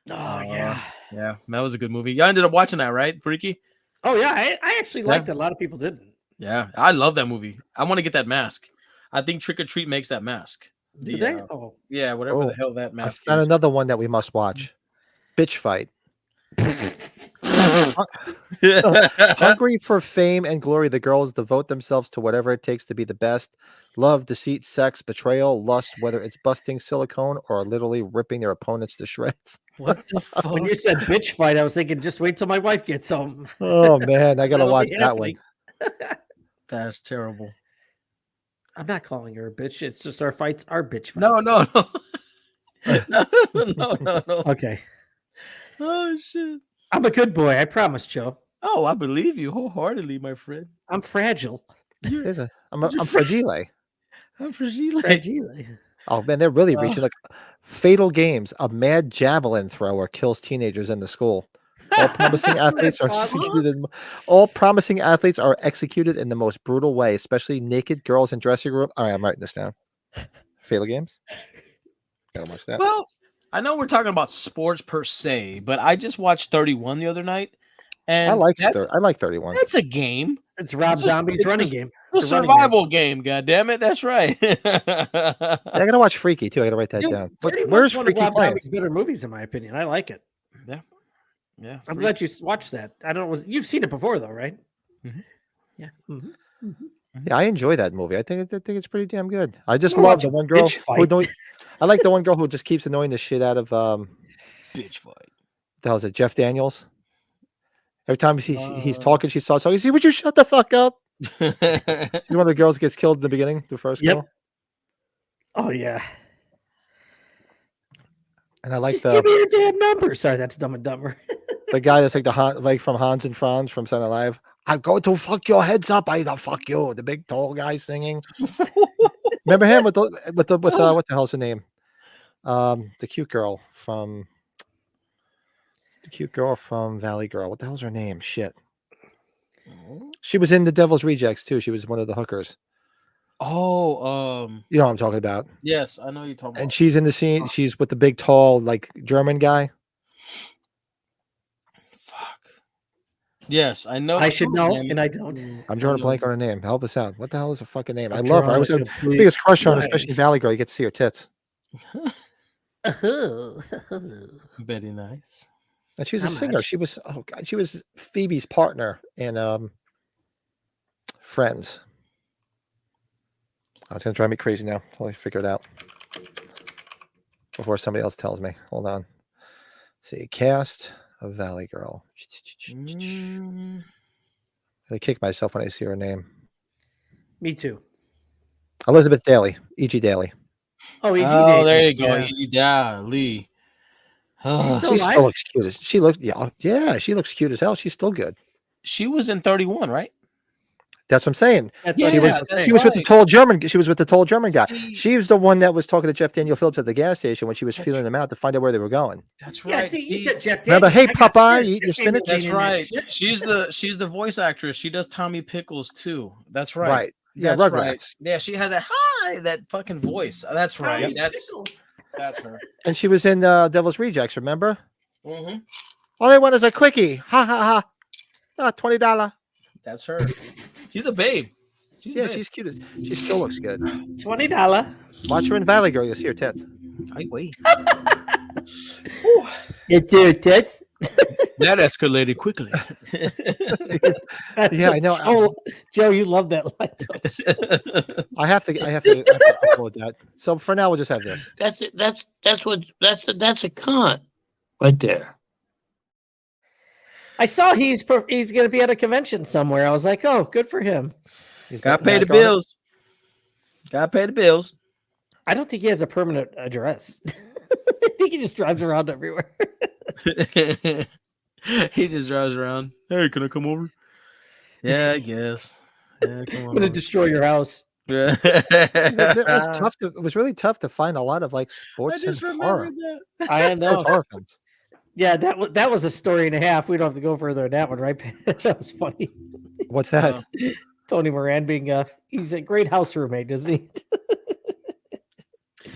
Yeah, that was a good movie. Y'all ended up watching that, right? Freaky. Oh yeah, I actually liked it. A lot of people didn't. Yeah, I love that movie. I want to get that mask. I think Trick or Treat makes that mask. Yeah, whatever the hell that mask I found is. another one that we must watch. Bitch Fight. Hungry for fame and glory, the girls devote themselves to whatever it takes to be the best. Love, deceit, sex, betrayal, lust, whether it's busting silicone or literally ripping their opponents to shreds. What the fuck? When you said bitch fight, I was thinking, just wait till my wife gets home. Oh man, I gotta watch that one. That is terrible. I'm not calling her a bitch. It's just our fights are bitch fights. No. No. Okay. Oh shit. I'm a good boy. I promise, Joe. Oh, I believe you wholeheartedly, my friend. I'm fragile. I'm fragile. I'm fragile. Fragile. Oh man, they're really reaching like fatal games. A mad javelin thrower kills teenagers in the school. All promising athletes are executed. All promising athletes are executed in the most brutal way, especially naked girls in dressing room. All right, I'm writing this down. Fatal games. Gotta watch that. Well, I know we're talking about sports per se, but I just watched 31 the other night, and I like 31. That's a game. It's Rob It's a- Zombie's it's running a- game. It's a survival game. God damn it, that's right. Yeah, I gotta watch Freaky too. I gotta write that down. Where's one of Freaky Rob playing? Zombie's better movies, in my opinion. I like it. Yeah. I'm glad you watched that. I don't know. You've seen it before, though, right? Mm-hmm. Yeah. Yeah, I enjoy that movie. I think it's pretty damn good. I just wanna love watch the a one girl bitch who fight. I like the one girl who just keeps annoying the shit out of Bitch fight. the hell is it, Jeff Daniels? Every time he's talking, she starts talking. Would you shut the fuck up? She's one of the girls that gets killed in the beginning, the first girl. Oh yeah. And I like Just give me your damn number. Sorry, that's Dumb and Dumber. the guy that's like from Hans and Franz from Saturday Night Live. I'm going to fuck your heads up. I don't fuck you. The big tall guy singing. Remember him with what the hell's her name? The cute girl from Valley Girl. What the hell's her name? Shit. She was in The Devil's Rejects too. She was one of the hookers. Oh, You know what I'm talking about. yes, I know you're talking about. And she's in the scene. She's with the big, tall, like German guy. Fuck. Yes, I know. I should know, Damn it. and I don't. I'm drawing a blank on her name. Help us out. What the hell is her fucking name? I I'm love her. I drawing was a a complete biggest crush on her, blank. especially in Valley Girl. You get to see her tits. Very nice. And she was a How singer. much? She was she was Phoebe's partner in Friends. Oh, it's gonna drive me crazy now. I'll figure it out before somebody else tells me. Hold on. Let's see, cast of Valley Girl. I kick myself when I see her name. Me too. Elizabeth Daly, E.G. Daly. Oh, E.G. Oh, Daly. there you go. Yeah. E.G. Daly. Still She alive? still looks cute. She looks she looks cute as hell. She's still good. She was in 31, right? That's what I'm saying. That's Yeah, what She was I'm saying. she was with the tall German. She was with the tall German guy. She- She was the one that was talking to Jeff Daniel Phillips at the gas station when she was That's feeling them out to find out where they were going. That's Yeah, right. see, you He- said Jeff Remember, Daniels. hey, I got Popeye, scared. you eat your Jeff Daniels spinach? That's ain't in that right. shit. She's the voice actress. She does Tommy Pickles too. That's right. Right. Yeah, That's Rugrats. right. Yeah, she has that fucking voice. That's right. Tommy That's Pickles. her. And she was in Devil's Rejects, remember? Mm-hmm. All they want is a quickie. Ha ha ha. $20. That's her. She's a babe. She's a Yeah, babe. she's cute. She still looks good. $20. Watch her in Valley Girl. You'll see her tits. I wait. It's your tits. That escalated quickly. That's Yeah, I know. Joe, you love that line. don't you? I have to upload that. So for now, we'll just have this. That's it. That's a cunt right there. I saw he's going to be at a convention somewhere. I was like, oh, good for him. He's Gotta got pay the back on it. bills. Gotta pay the bills. I don't think he has a permanent address. I think he just drives around everywhere. He just drives around. Hey, can I come over? Yeah, I guess. Yeah, come I'm on. going to over. destroy your house. Yeah. It was tough. It was really tough to find a lot of like I sports just and horror. remembered that. I know. Sports horror films. Yeah, that was a story and a half. We don't have to go further than that one, right? That was funny. What's that? Tony Moran being he's a great house roommate, isn't he?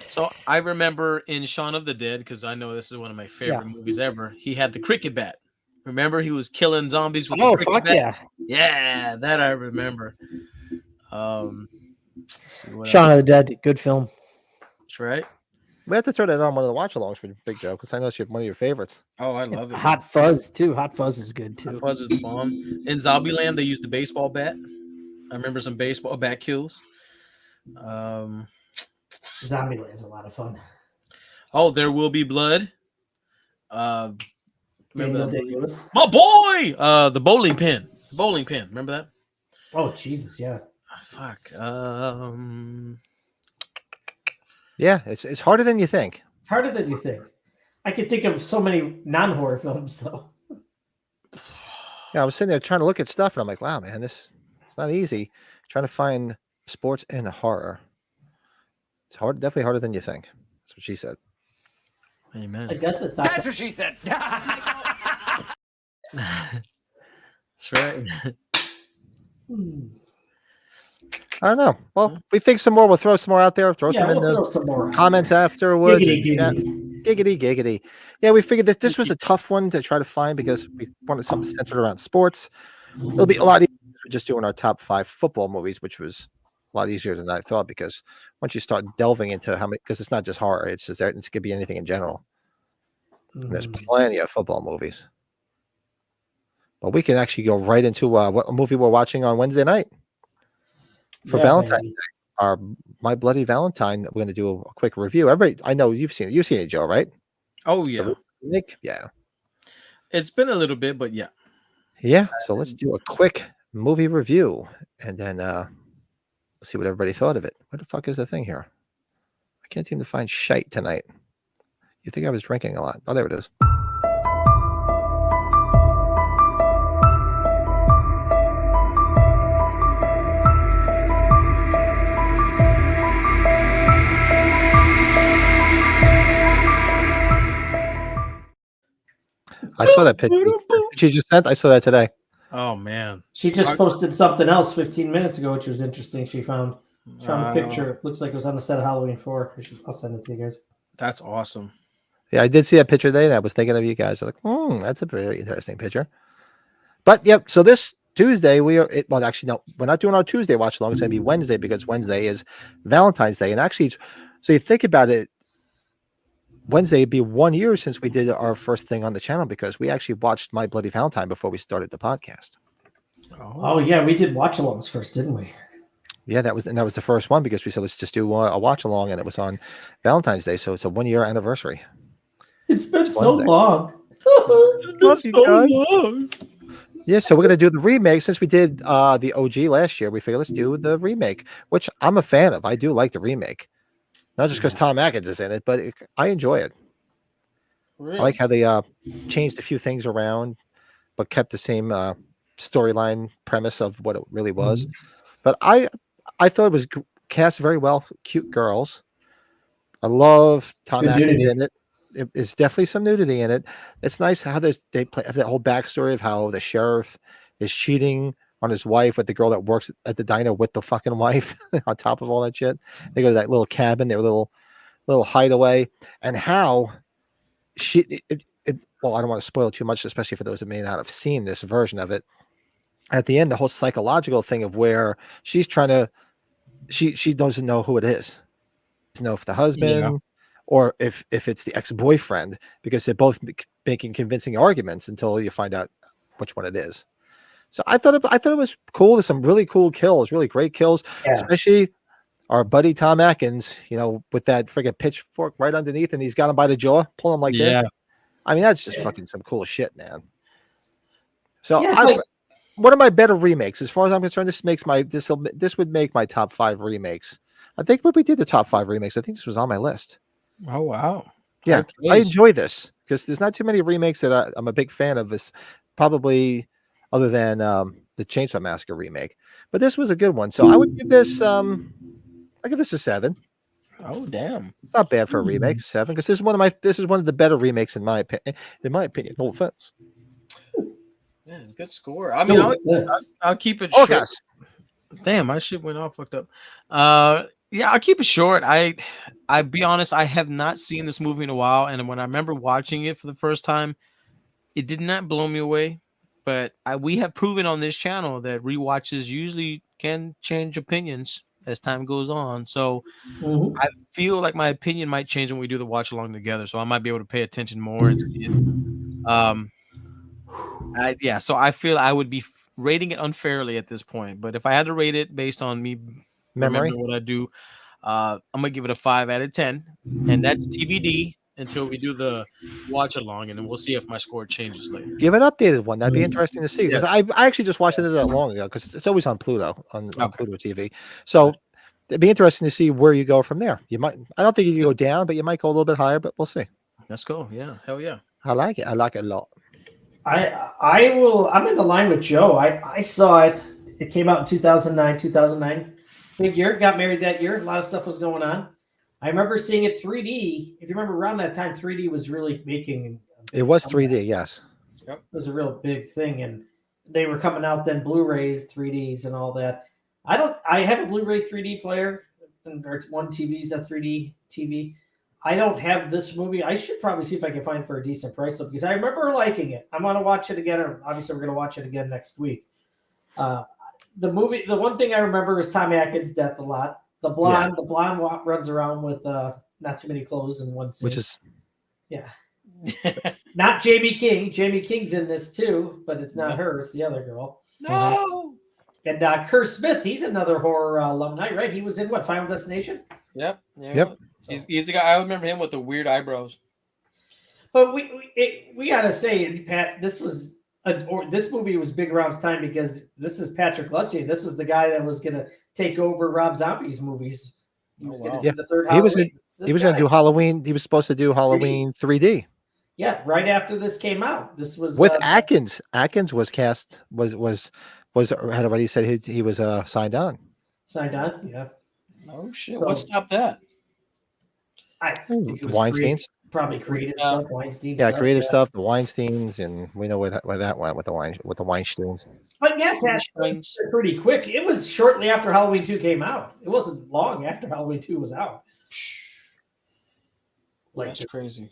So I remember in Shaun of the Dead, because I know this is one of my favorite movies ever. He had the cricket bat. Remember, he was killing zombies with the cricket fuck bat. yeah! Yeah, that I remember. Let's see what Shaun else. of the Dead, good film. That's right. We have to throw that on one of the watch-alongs for Big Joe because I know it's one of your favorites. Oh, I love it. Hot Fuzz too. Hot Fuzz is good too. Hot Fuzz is the bomb. In Zombieland, they used the baseball bat. I remember some baseball bat kills. Zombieland's a lot of fun. Oh, There Will Be Blood. Remember Daniel that? Day-Lewis. My boy, the bowling pin. Bowling pin. Remember that? Oh Jesus, yeah. Fuck. Yeah, it's harder than you think. It's harder than you think. I can think of so many non-horror films, though. Yeah, I was sitting there trying to look at stuff, and I'm like, wow, man, it's not easy. Trying to find sports and horror. It's hard, definitely harder than you think. That's what she said. Amen. I got the That's what she said. That's right. I don't know. Well, we think some more. We'll throw some more out there. Throw some in throw the some more out comments there. afterwards. Giggity, and giggity. Giggity, giggity. Yeah, we figured that this was a tough one to try to find because we wanted something centered around sports. It'll be a lot easier if we're just doing our top 5 football movies, which was a lot easier than I thought because once you start delving into how many, because it's not just horror, it's just it could be anything in general. And there's plenty of football movies. But we can actually go right into what movie we're watching on Wednesday night for Valentine's Day. Our My Bloody Valentine. We're going to do a quick review. Everybody, I know you've seen it. You've seen it, Joe, right? Oh yeah. Nick, yeah. It's been a little bit, but yeah. Yeah. So let's do a quick movie review, and then see what everybody thought of it. What the fuck is the thing here? I can't seem to find shite tonight. You think I was drinking a lot? Oh, there it is. I saw that picture she just sent. I saw that today. Oh man. She just posted something else 15 minutes ago, which was interesting. She found a picture. Looks like it was on the set of Halloween 4. I'll send it to you guys. That's awesome. Yeah, I did see that picture today, and I was thinking of you guys. I was like, that's a very interesting picture. But yep, so this Tuesday well, actually no, we're not doing our Tuesday watch along. It's going to be Wednesday because Wednesday is Valentine's Day, and actually, so you think about it. Wednesday would be 1 year since we did our first thing on the channel because we actually watched My Bloody Valentine before we started the podcast. Oh yeah, we did watch alongs first, didn't we? Yeah, that was the first one because we said let's just do a watch along, and it was on Valentine's Day, so it's a 1 year anniversary. It's been so long. Love you guys. Yeah, so we're gonna do the remake since we did the OG last year. We figured let's do the remake, which I'm a fan of. I do like the remake. Not just because Tom Atkins is in it, but I enjoy it. Really? I like how they changed a few things around, but kept the same storyline premise of what it really was. But I thought it was cast very well. Cute girls. I love Tom Atkins in it. It's definitely some nudity in it. It's nice how they play that whole backstory of how the sheriff is cheating on his wife with the girl that works at the diner with the fucking wife on top of all that shit. They go to that little cabin, their little hideaway, and how well, I don't want to spoil too much, especially for those that may not have seen this version of it. At the end, the whole psychological thing of where she's trying to, she doesn't know who it is. Doesn't know if the husband or if it's the ex-boyfriend, because they're both making convincing arguments until you find out which one it is. So I thought it was cool. There's some really cool kills, really great kills, especially our buddy Tom Atkins, with that friggin' pitchfork right underneath, and he's got him by the jaw, pulling him like this. I mean, that's just fucking some cool shit, man. So one of my better remakes, as far as I'm concerned, this would make my top 5 remakes. I think when we did the top 5 remakes, I think this was on my list. Oh wow. Yeah, I enjoy this because there's not too many remakes that I'm a big fan of. This probably other than the Chainsaw Massacre remake, but this was a good one. So I would give this a 7. Oh damn, it's not bad for a remake. 7 because this is one of the better remakes in my opinion. No offense. Man, good score. I mean, I'll keep it short. Gosh. Damn, my shit went all fucked up. Yeah, I'll keep it short. I be honest, I have not seen this movie in a while, and when I remember watching it for the first time, it did not blow me away. But we have proven on this channel that rewatches usually can change opinions as time goes on. So I feel like my opinion might change when we do the watch along together. So I might be able to pay attention more and see it. So I feel I would be rating it unfairly at this point. But if I had to rate it based on me remembering what I do, I'm gonna give it a 5 out of 10, and that's TBD. until we do the watch along, and then we'll see if my score changes later. Give an updated one. That'd be interesting to see because Yes. I actually just watched it not that long ago because it's always on Pluto on Okay. Pluto TV. So it'd be interesting to see where you go from there. You might. I don't think you can go down, but you might go a little bit higher. But we'll see. Let's go. Yeah, hell yeah. I like it. I like it a lot. I will. I'm in the line with Joe. I saw it. It came out in 2009. Big year. Got married that year. A lot of stuff was going on. I remember seeing it 3D. If you remember, around that time, 3D was really making. It was 3D. Yes. It was a real big thing, and they were coming out then Blu-rays, 3Ds, and all that. I have a Blu-ray 3D player, and there's one TV's a 3D TV. I don't have this movie. I should probably see if I can find it for a decent price, though, because I remember liking it. I'm going to watch it again. Or obviously, we're going to watch it again next week. The one thing I remember is Tom Atkins' death a lot. The blonde runs around with not too many clothes in one scene. Which is not Jamie King. Jamie King's in this too, but it's not her. It's the other girl. No. And Kerr Smith, he's another horror alumni, right? He was in what, Final Destination? Yep. Yep. He's the guy. I remember him with the weird eyebrows. But we gotta say, Pat, this movie was big around its time because this is Patrick Lussier. This is the guy that was gonna take over Rob Zombie's movies. He was gonna do the third Halloween. He was gonna do Halloween. He was supposed to do Halloween 3D. Yeah, right after this came out. This was with Atkins. Atkins was cast had already said he was signed on. Signed on, yeah. Oh shit! What stopped that? I think it was Weinstein's. probably creative stuff. Weinstein. Yeah, creative stuff. The Weinsteins, and we know where that went with the Weinsteins. But yeah, that's pretty quick. It was shortly after Halloween 2 came out. It wasn't long after Halloween 2 was out. That's crazy.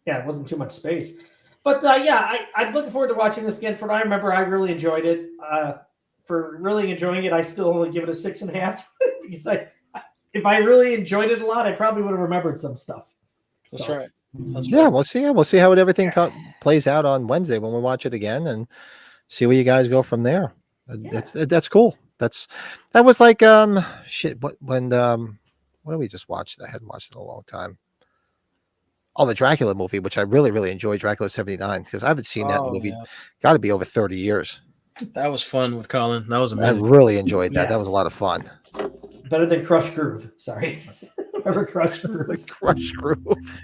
Yeah, it wasn't too much space. But I'm looking forward to watching this again. From what I remember, I really enjoyed it. For really enjoying it, I still only give it a 6.5 because if I really enjoyed it a lot, I probably would have remembered some stuff. That's right. We'll see. We'll see how everything plays out on Wednesday when we watch it again and see where you guys go from there. That's cool. That was like shit. What did we just watch? I hadn't watched in a long time. Oh, the Dracula movie, which I really, really enjoyed, Dracula 79, because I haven't seen that movie. Yeah. Got to be over 30 years. That was fun with Colin. That was amazing. I really enjoyed that. Yes. That was a lot of fun. Better than Crush Groove. Sorry. Remember Crush Groove? Crush Groove.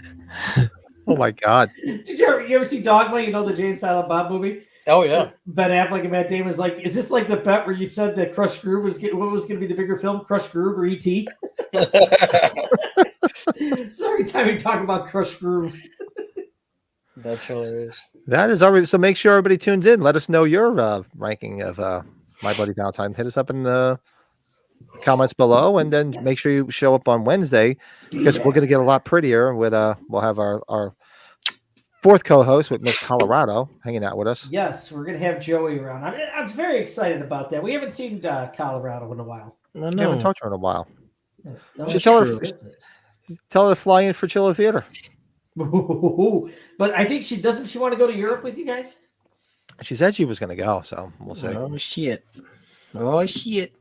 Oh, my God. Did you ever see Dogma? You know the Jane Silent Bob movie? Oh, yeah. Ben Affleck and Matt Damon was like, is this like the bet where you said that Crush Groove was going to be the bigger film, Crush Groove or E.T.? So every time we talk about Crush Groove. That's hilarious. That is already. So make sure everybody tunes in. Let us know your ranking of My Bloody Valentine. Hit us up in the comments below, and then make sure you show up on Wednesday because we're going to get a lot prettier. With we'll have our fourth co-host with Miss Colorado hanging out with us. Yes, we're going to have Joey around. I'm very excited about that. We haven't seen Colorado in a while. We haven't talked to her in a while. Should tell her to fly in for Chiller Theater. But I think she want to go to Europe with you guys? She said she was going to go, so we'll see. Oh shit! Oh shit!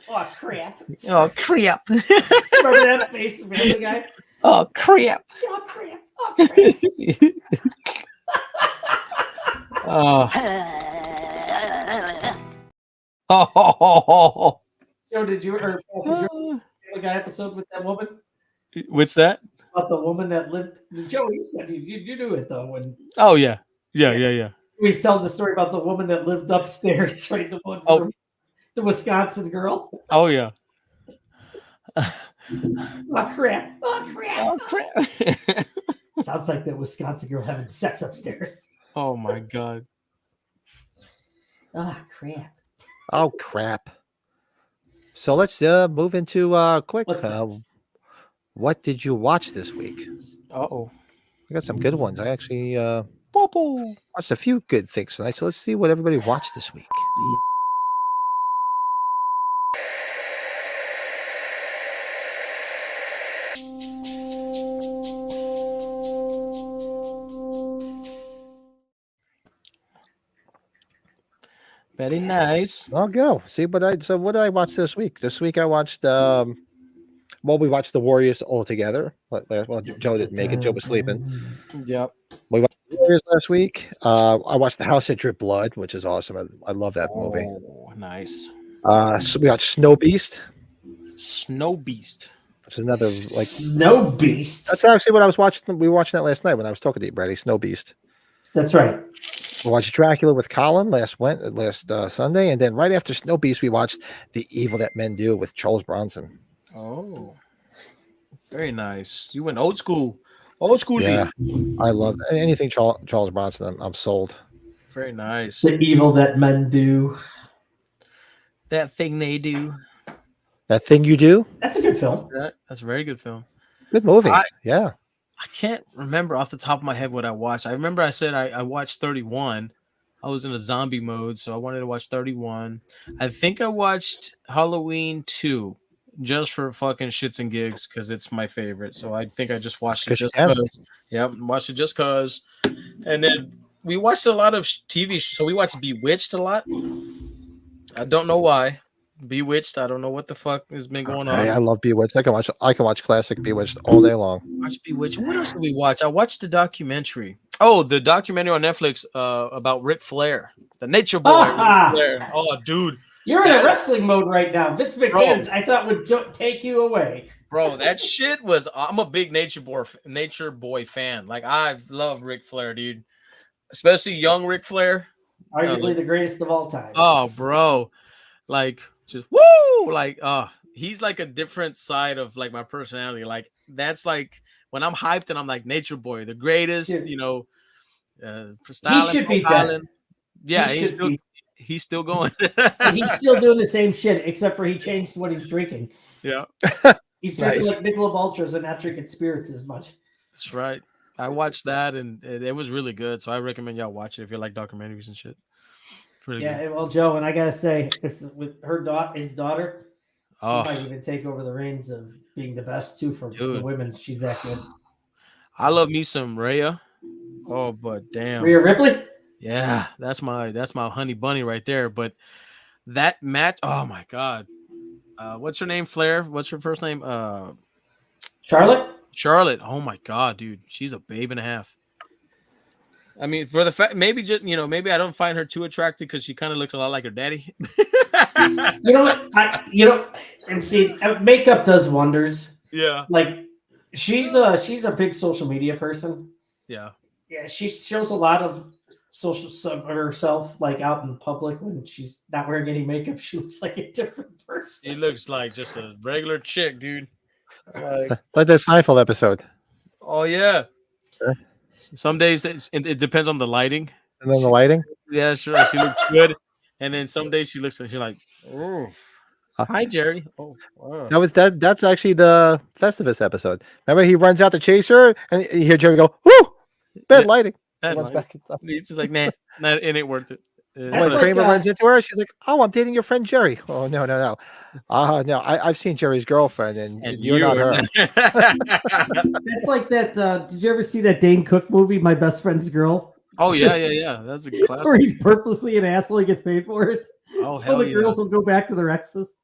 Oh crap! Oh crap! Remember that face from the guy? Oh crap! Oh crap! Oh crap! Oh. Joe, did you ever have a guy episode with that woman? What's that? About the woman that lived. Joe, you said you knew it though. Oh yeah. We telling the story about the woman that lived upstairs, right? The one, the Wisconsin girl. Oh yeah. Oh crap! Oh crap! Oh crap! Sounds like that Wisconsin girl having sex upstairs. Oh my god. Oh crap! Oh crap! So let's move into quick. What did you watch this week? Uh-oh. We got some good ones. I actually watched a few good things tonight. So let's see what everybody watched this week. Very nice. I'll go. See what I watched this week. This week I watched Well, we watched the Warriors all together. Well, Joe didn't make it. Joe was sleeping. Yep. We watched the Warriors last week. I watched The House that Dripped Blood, which is awesome. I love that movie. Oh, nice. So we watched Snow Beast, Snow Beast. which is another like. Snow Beast. That's actually what I was watching. We were watching that last night when I was talking to you, Brady. Snow Beast. That's right. We watched Dracula with Colin last Sunday, and then right after Snow Beast, we watched The Evil That Men Do with Charles Bronson. Oh, very nice. You went old school. Old school. Yeah, I love anything Charles Bronson. I'm sold. Very nice. The Evil That Men Do. That thing they do. That Thing You Do. That's a good film. That's a very good film. Good movie. I can't remember off the top of my head what I watched. I remember I said I watched 31. I was in a zombie mode, so I wanted to watch 31. I think I watched Halloween 2 just for fucking shits and gigs because it's my favorite. So I think I just watched it just because. Yep, watched it just because. And then we watched a lot of TV shows. So we watched Bewitched a lot. I don't know why. Bewitched. I don't know what the fuck has been going on. I love Bewitched. I can watch classic Bewitched all day long. Watch Bewitched. What else did we watch? I watched the documentary. Oh, the documentary on Netflix about Ric Flair, the Nature Boy. Ric Flair. Oh, dude, you're in a wrestling mode right now. Vince McMahon, I thought would take you away, bro. That shit was. I'm a big Nature Boy fan. Like I love Ric Flair, dude, especially young Ric Flair. Arguably the greatest of all time. Oh, bro, like. Just woo, like he's like a different side of like my personality. Like that's like when I'm hyped and I'm like Nature Boy, the greatest, Dude, you know. He should be dead. Yeah, he's still going. And he's still doing the same shit, except for he changed what he's drinking. Yeah, he's drinking like Michelob Ultras and not drinking spirits as much. That's right. I watched that and it was really good. So I recommend y'all watch it if you like documentaries and shit. Yeah, well, Joe, and I gotta say, with his daughter, she might even take over the reins of being the best too for the women. She's that good. I love me some Rhea. Oh, but damn, Rhea Ripley. Yeah, that's my honey bunny right there. But that match, oh my god, what's her name? Flair. What's her first name? Charlotte. Charlotte. Oh my god, dude, she's a babe and a half. I mean, for the fact, maybe just maybe I don't find her too attractive because she kind of looks a lot like her daddy. You know what? And see, makeup does wonders. Yeah, like she's a big social media person. Yeah, she shows a lot of social stuff of herself, like out in public when she's not wearing any makeup. She looks like a different person. She looks like just a regular chick, dude. It's like that Seinfeld episode. Oh yeah. Sure. Some days it depends on the lighting. And then the lighting? Yeah, sure. She looks good. And then some days she's like, oh, hi, Jerry. Oh, wow. That's actually the Festivus episode. Remember, he runs out to chase her, and you hear Jerry go, "Whoo, bad lighting." It's just like, nah, it ain't worth it. When Kramer runs into her, she's like, "Oh, I'm dating your friend Jerry." Oh no. No, I've seen Jerry's girlfriend, and you're not her. That's like that. Did you ever see that Dane Cook movie, My Best Friend's Girl? Oh yeah. That's a classic. Where he's purposely an asshole, he gets paid for it. Oh, so the girls will go back to their exes.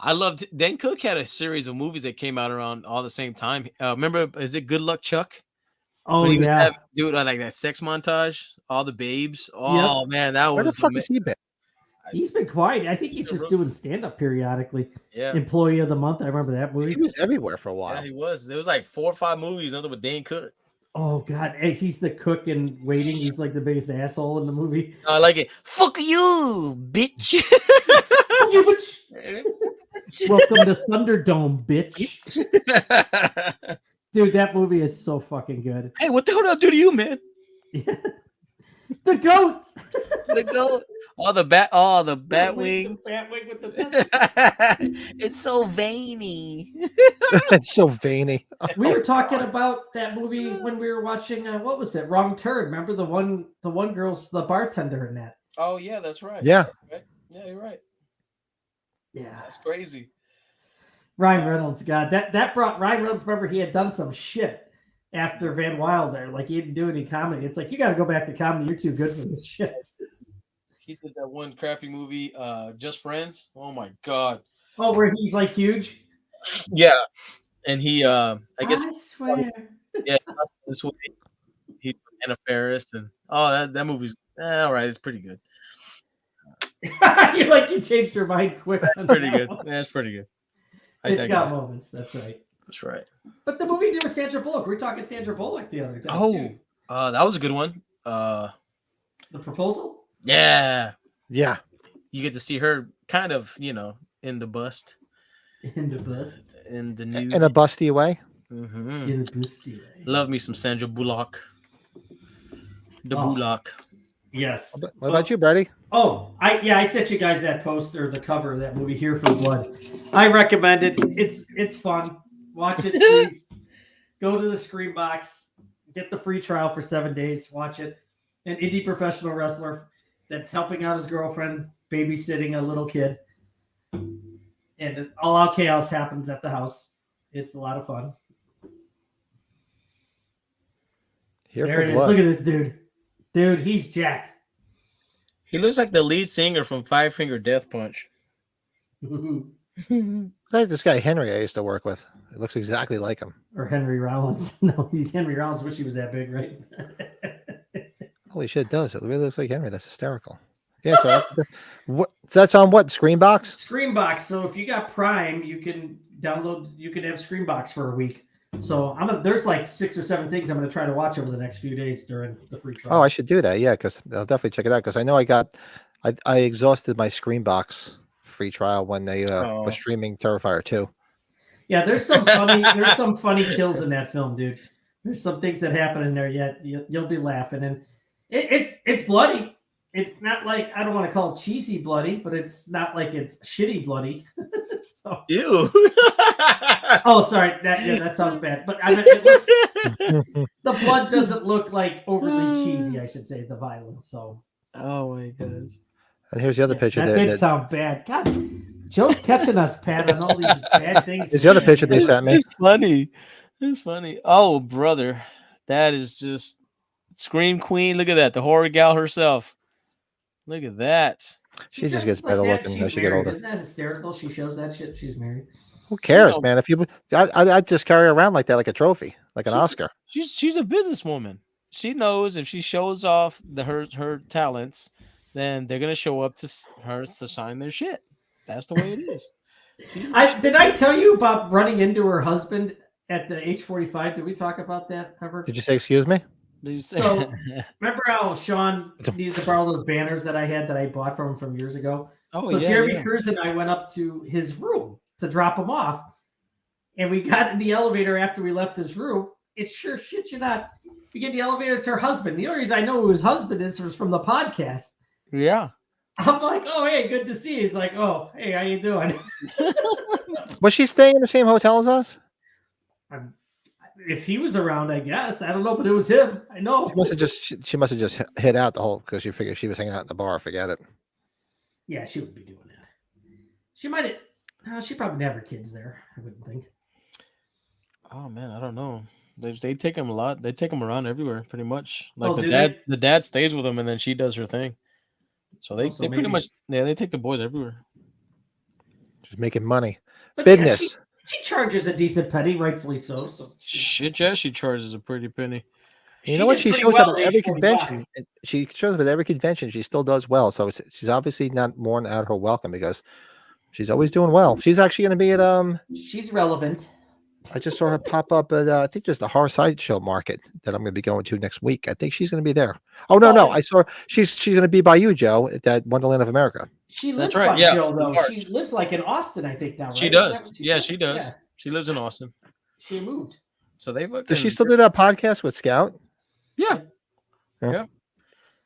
I loved Dane Cook had a series of movies that came out around all the same time. Remember, is it Good Luck Chuck? Oh yeah, dude, like that sex montage, all the babes. Oh yep. Man, that was. Where the fuck has he been? He's been quiet. I think he's just doing stand up periodically. Yeah, Employee of the Month. I remember that movie. He was everywhere for a while. Yeah, he was. There was like 4 or 5 movies under with Dane Cook. Oh god, hey, he's the cook in Waiting. He's like the biggest asshole in the movie. I like it. Fuck you, bitch. Fuck you, bitch. Welcome to Thunderdome, bitch. Dude, that movie is so fucking good. Hey, what the hell did I do to you, man? Yeah. The goat. The goat. Oh, the Batwing. The Batwing with the It's so veiny. It's so veiny. We were talking about that movie when we were watching. What was it? Wrong Turn. Remember the one girl's the bartender in that. Oh yeah, that's right. Yeah. Yeah, you're right. Yeah, that's crazy. Ryan Reynolds, God, that brought Ryan Reynolds. Remember, he had done some shit after Van Wilder. Like he didn't do any comedy. It's like you got to go back to comedy. You're too good for this shit. He did that one crappy movie, Just Friends. Oh my god. Oh, where he's like huge. Yeah, and he, I guess, I swear. yeah, this movie, he Anna Faris, and that movie's all right. It's pretty good. You're like you changed your mind quick. On Pretty that good. one. Yeah, it's pretty good. I It's got digress. moments. That's right. That's right. But the movie did with Sandra Bullock. We were talking Sandra Bullock the other day. Oh, too. that was a good one. The Proposal. Yeah, Yeah. you get to see her kind of, in the bust, In the bust. in the nude. In a busty way. Mhm. In the busty. Love me some Sandra Bullock. The Oh. Bullock. Yes. What about you, Brady? Oh, I sent you guys that poster, the cover of that movie, Here for Blood. I recommend it. It's fun. Watch it, please. Go to the Screen Box. Get the free trial for 7 days. Watch it. An indie professional wrestler that's helping out his girlfriend, babysitting a little kid. And all out chaos happens at the house. It's a lot of fun. Here There for it is. blood. Look at this dude. Dude, he's jacked. He looks like the lead singer from Five Finger Death Punch. Like this guy Henry I used to work with. It looks exactly like him. Or Henry Rollins. No, Henry Rollins wish he was that big, right? Holy shit, it does. It really looks like Henry. That's hysterical. Yeah, so that's on what? Screenbox? Screenbox. So if you got Prime, you can download. You can have Screenbox for a week. So there's like 6 or 7 things I'm going to try to watch over the next few days during the free trial. Oh, I should do that. Yeah, because I'll definitely check it out. Because I know I exhausted my Screenbox free trial when they were streaming Terrifier 2. Yeah, there's some funny kills in that film, dude. There's some things that happen in there yet you'll be laughing, and it's bloody. It's not like, I don't want to call it cheesy bloody, but it's not like it's shitty bloody. So, Ew. oh, sorry, that sounds bad. But I mean, it looks, the blood doesn't look like overly cheesy, I should say, the violence. So, Oh my god. And here's the other picture that there. did sound bad. God, Joe's catching us, Pat, on all these bad things. Here's the other picture they sent me. It's funny. It's funny. Oh, brother. That is just Scream Queen. Look at that. The horror gal herself. Look at that. She just gets better looking as she get older. Isn't that hysterical? She shows that shit. She's married. Who cares, know- man? If you, I'd just carry her around like that, like a trophy, like an Oscar. She's a businesswoman. She knows if she shows off her talents, then they're gonna show up to her to sign their shit. That's the way it is. Did I tell you about running into her husband at the age 45? Did we talk about that ever? Did you say excuse me? So remember how Sean needed to borrow those banners that I had that I bought from years ago? Oh, so yeah, Jeremy yeah. Cruz and I went up to his room to drop him off, and we got in the elevator after we left his room. It's sure shit you not. We get in the elevator, it's her husband. The only reason I know who his husband is was from the podcast. Yeah. I'm like, oh, hey, good to see you. He's like, oh, hey, how you doing? Was she staying in the same hotel as us? If he was around, I guess. I don't know, but it was him. I know. She must have just hit out the whole, because you figure she was hanging out at the bar. Forget it. Yeah, she would be doing that. She might have. She probably never kids there. I wouldn't think. Oh man, I don't know. They take him a lot. They take him around everywhere, pretty much. Like Oh, do the dad stays with him, and then she does her thing. So they pretty maybe- much they take the boys everywhere. Just making money. But Business. yeah, she charges a decent penny, rightfully so. So Shit, yeah, she charges a pretty penny. You know what? did She pretty shows well up at at every age 45. convention. She shows up at every convention. She still does well. So she's obviously not worn out her welcome because she's always doing well. She's actually going to be at She's relevant. I just saw her pop up at I think just the Horror Sideshow Market that I'm going to be going to next week. I think she's going to be there. Oh no, I saw she's going to be by you, Joe, at that Wonderland of America. She lives right, by yeah, Jill, though. March. She lives like in Austin, I think now. Right? She Is does. that what Yeah, said? she does. Yeah, She lives in Austin. she moved. So they fucking, Does she still do that podcast with Scout? Yeah. Yeah. Yeah.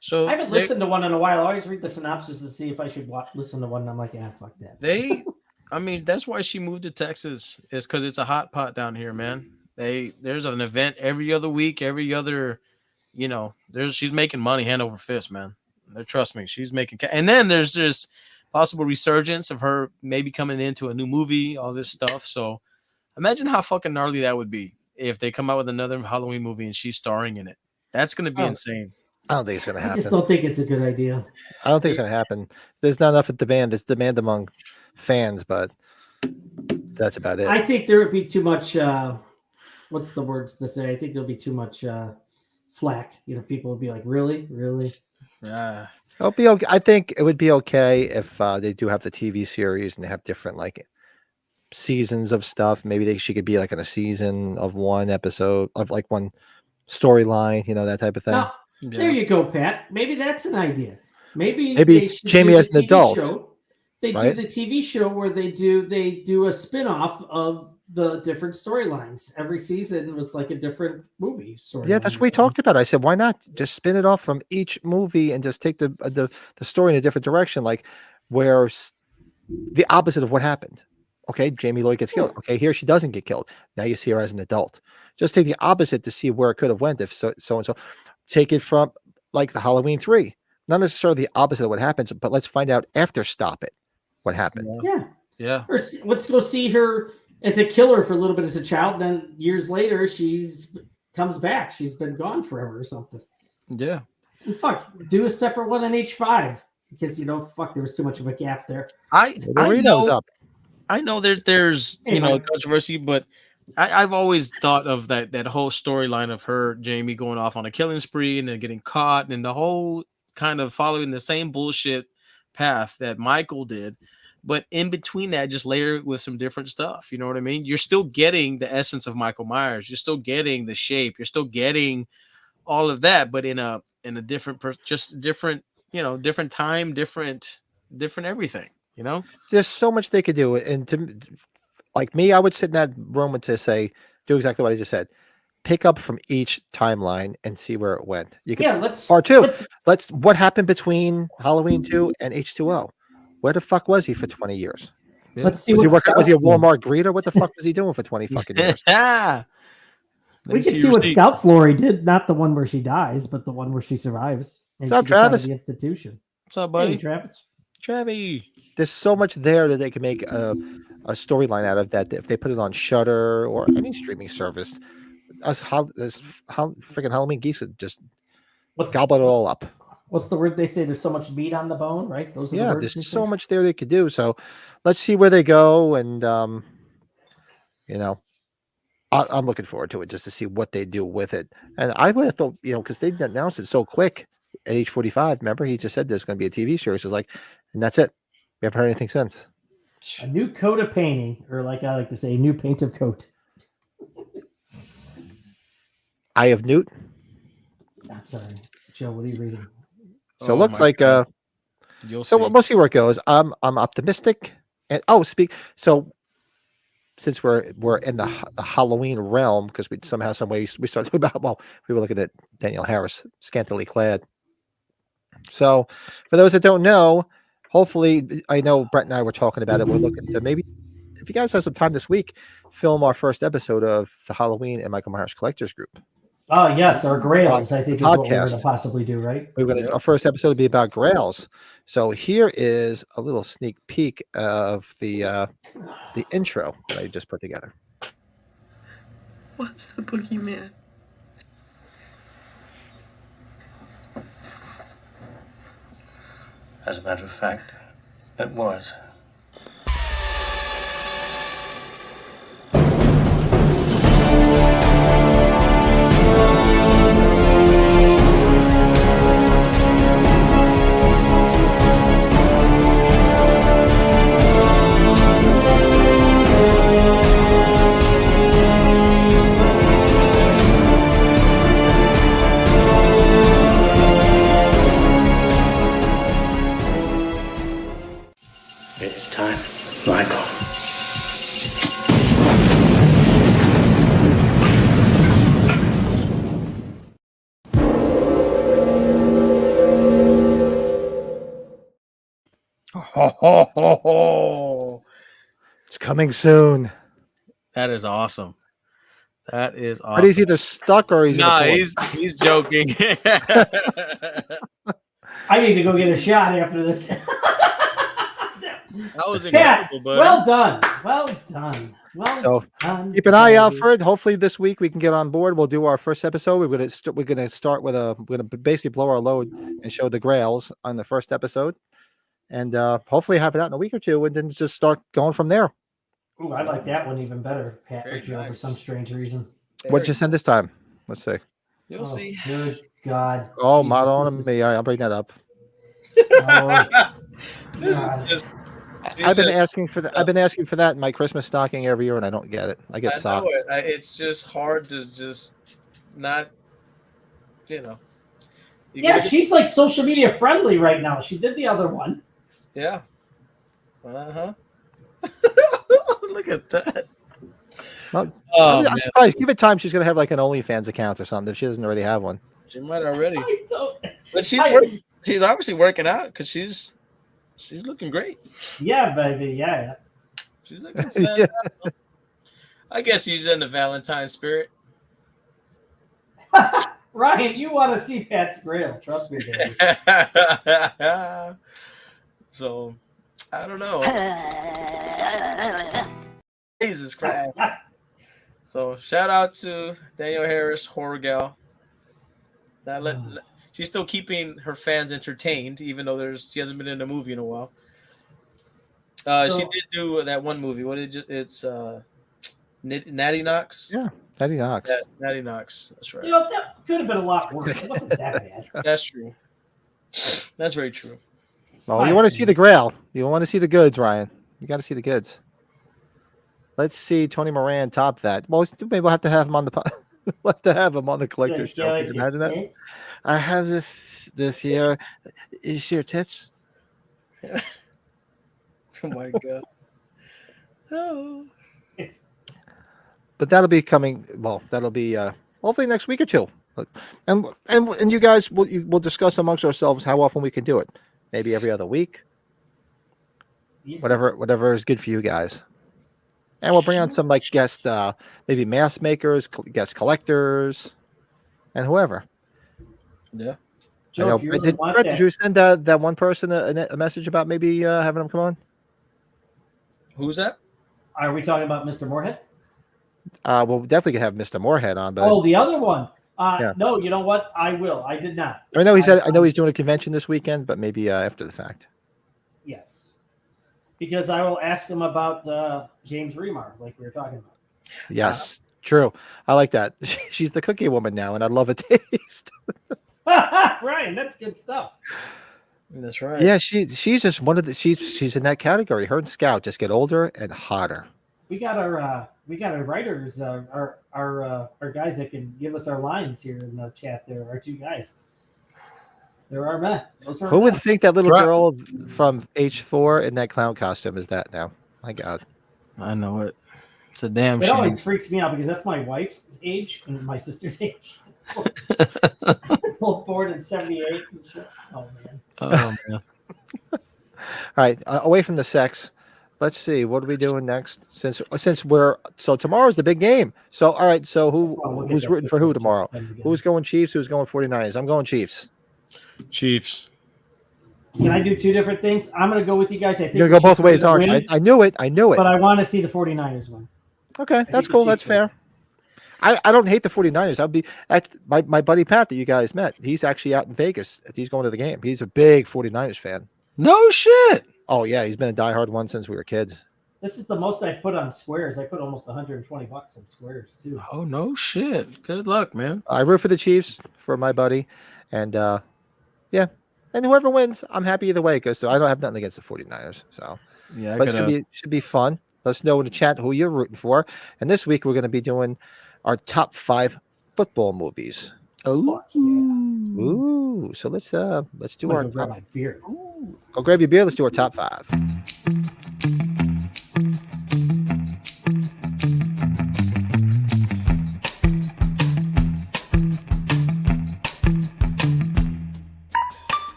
So I haven't listened to one in a while. I always read the synopsis to see if I should listen to one. And I'm like, yeah, fuck that. I mean, that's why she moved to Texas, is because it's a hot pot down here, man. There's an event every other week, every other, she's making money hand over fist, man. Trust me, she's making. And then there's this possible resurgence of her maybe coming into a new movie, all this stuff. So imagine how fucking gnarly that would be if they come out with another Halloween movie and she's starring in it. That's gonna be insane. I don't think it's going to I happen. just don't think it's a good idea. I don't think it's going to happen. There's not enough demand. There's demand among fans, but That's about it. I think there would be too much. What's the words to say? I think there'll be too much flack. People would be like, "Really, really." Yeah. It'll be okay. I think it would be okay if they do have the TV series and they have different like seasons of stuff. Maybe she could be like in a season of one episode of like one storyline, that type of thing. Now, there you go, Pat. Maybe that's an idea. Maybe Maybe they should Jamie do as the an TV adult, show. They right? do the TV show where they do a spin-off of the different storylines. Every season was like a different movie story. Yeah, that's what we talked about. I said, why not just spin it off from each movie and just take the story in a different direction, like where the opposite of what happened. Okay, Jamie Lloyd gets killed. Okay, here she doesn't get killed. Now you see her as an adult. Just take the opposite to see where it could have went if so and so. Take it from like the Halloween 3. Not necessarily the opposite of what happens, but let's find out after Stop It what happened. Yeah. Or let's go see her as a killer for a little bit as a child, and then years later she's comes back. She's been gone forever or something. Yeah. And do a separate one on H5 because there was too much of a gap there. I know up. I know there's controversy, but I've always thought of that whole storyline of her, Jamie, going off on a killing spree and then getting caught, and the whole kind of following the same bullshit path that Michael did. But in between that, just layer it with some different stuff. You know what I mean? You're still getting the essence of Michael Myers. You're still getting the shape. You're still getting all of that, but in a different, different, different time, different everything. There's so much they could do, and like me, I would sit in that room to say, do exactly what I just said. Pick up from each timeline and see where it went. You can part 2. Let's what happened between Halloween 2 and H2O. Where the fuck was he for 20 years? Yeah. Let's see. Was he a Walmart greeter? What the fuck was he doing for 20 fucking years? We can see what Scout's Lori did, not the one where she dies, but the one where she survives. And what's up, Travis? The institution. What's up, buddy? Hey, Travis. Travis. There's so much there that they can make a storyline out of that if they put it on Shudder or any streaming service. Freaking Halloween geese would just gobble it all up. What's the word they say? There's so much meat on the bone, right? Those are the words there's so much there they could do. So let's see where they go, and I'm looking forward to it just to see what they do with it. And I would have thought, because they announced it so quick at age 45. Remember, he just said there's going to be a TV series. It's like, and that's it. We haven't heard anything since. A new coat of painting, or like I like to say, a new paint of coat. Eye of Newt. Sorry, Joe. What are you reading? So it looks like we'll see where it goes. I'm optimistic. And so since we're in the Halloween realm, because we somehow, some way we started about, we were looking at Danielle Harris scantily clad. So for those that don't know, hopefully, I know Brett and I were talking about it. We're looking to maybe, if you guys have some time this week, film our first episode of the Halloween and Michael Myers Collectors Group. Oh, yes, our Grails, I think, is what we're going to possibly do, right? Our first episode will be about Grails. So here is a little sneak peek of the intro that I just put together. What's the boogeyman? As a matter of fact, it was. It's time, Michael. It's coming soon. That is awesome. That is awesome. But he's either stuck or he's he's joking. I need to go get a shot after this. That was incredible, buddy. Well done. Keep an eye out for it. Hopefully this week we can get on board. We'll do our first episode. We're gonna start with we're gonna basically blow our load and show the Grails on the first episode, and hopefully have it out in a week or two, and then just start going from there. Ooh, I like that one even better, Pat Very or Joe, for nice. some strange reason. What'd you send this time? Let's see. You'll Oh, see. good God. Oh, Jesus, model this on is- me. I'll bring that up. Oh, This is God. just. I've been just- asking for that. I've been asking for that in my Christmas stocking every year, and I don't get it. I get I know socked. it. It's just hard to just not, you know. You Yeah, gotta- she's like social media friendly right now. She did the other one. Yeah. Look at that. Well, Oh I'm man, surprised. Give it time. She's gonna have like an OnlyFans account or something if she doesn't already have one. she might already, I don't. but she's I- she's obviously working out because she's looking great. Yeah, baby. Yeah. She's looking Yeah. fantastic. I guess she's in the Valentine spirit. Ryan, you want to see Pat's Grail. Trust me, baby. So, I don't know. Jesus Christ. So, shout out to Danielle Harris, Horror Gal. She's still keeping her fans entertained, even though she hasn't been in a movie in a while. She did do that one movie. It's Natty Knox. Yeah, Eddie Knox. Yeah, Natty Knox. That's right. You know, that could have been a lot worse. It wasn't that bad. That's true. That's very true. Well, you want to see the Grail. You want to see the goods, Ryan. You got to see the goods. Let's see Tony Moran top that. Well, maybe we'll have to have him on the we'll have to have him on the collector's show. Can you imagine that? I have this here. Is your tits? Oh my god. Oh. But that'll be coming. Well, that'll be hopefully next week or two. And you guys we'll discuss amongst ourselves how often we can do it. Maybe every other week. Whatever is good for you guys. And we'll bring on some like guest, maybe mask makers, guest collectors, and whoever. Yeah. Joe, if you really want Did you send that one person a message about maybe having them come on? Who's that? Are we talking about Mr. Moorhead? We'll definitely have Mr. Moorhead on. But The other one. Yeah. No, you know what? I will. I did not. I know I know he's doing a convention this weekend, but maybe after the fact. Yes. Because I will ask him about James Remar, like we were talking about. Yes, true. I like that. She's the cookie woman now, and I love a taste. Ryan, that's good stuff. That's right. Yeah, she's just one of the she's in that category. Her and Scout just get older and hotter. We got our writers, our guys that can give us our lines here in the chat. There are two guys. There are men. Who would think that little girl from H4 in that clown costume is that now? My God. I know it. It's a damn It shame. always freaks me out because that's my wife's age and my sister's age. Both born in '78 and shit. Oh man. Oh man. All right, away from the sex. Let's see what are we doing next. Since tomorrow's the big game. So all right, so who's rooting for who tomorrow? Who's going Chiefs? Who's going 49ers? I'm going Chiefs. Chiefs. Can I do two different things? I'm going to go with you guys. I think You're gonna go both ways, aren't you? I knew it. But I want to see the 49ers win. Okay, that's cool. That's fair. I don't hate the 49ers. My buddy Pat that you guys met. He's actually out in Vegas. He's going to the game. He's a big 49ers fan. No shit. Oh yeah, he's been a diehard one since we were kids. This is the most I've put on squares. I put almost $120 on squares too. Oh no shit. Good luck, man. I root for the Chiefs for my buddy, and yeah, and whoever wins, I'm happy either way because I don't have nothing against the 49ers. So Yeah, but it should be fun. Let us know in the chat who you're rooting for. And this week we're going to be doing our top 5 football movies. Oh, Yeah. Ooh, so let's do our Go grab top. my beer. Go grab your beer. Let's do our top 5.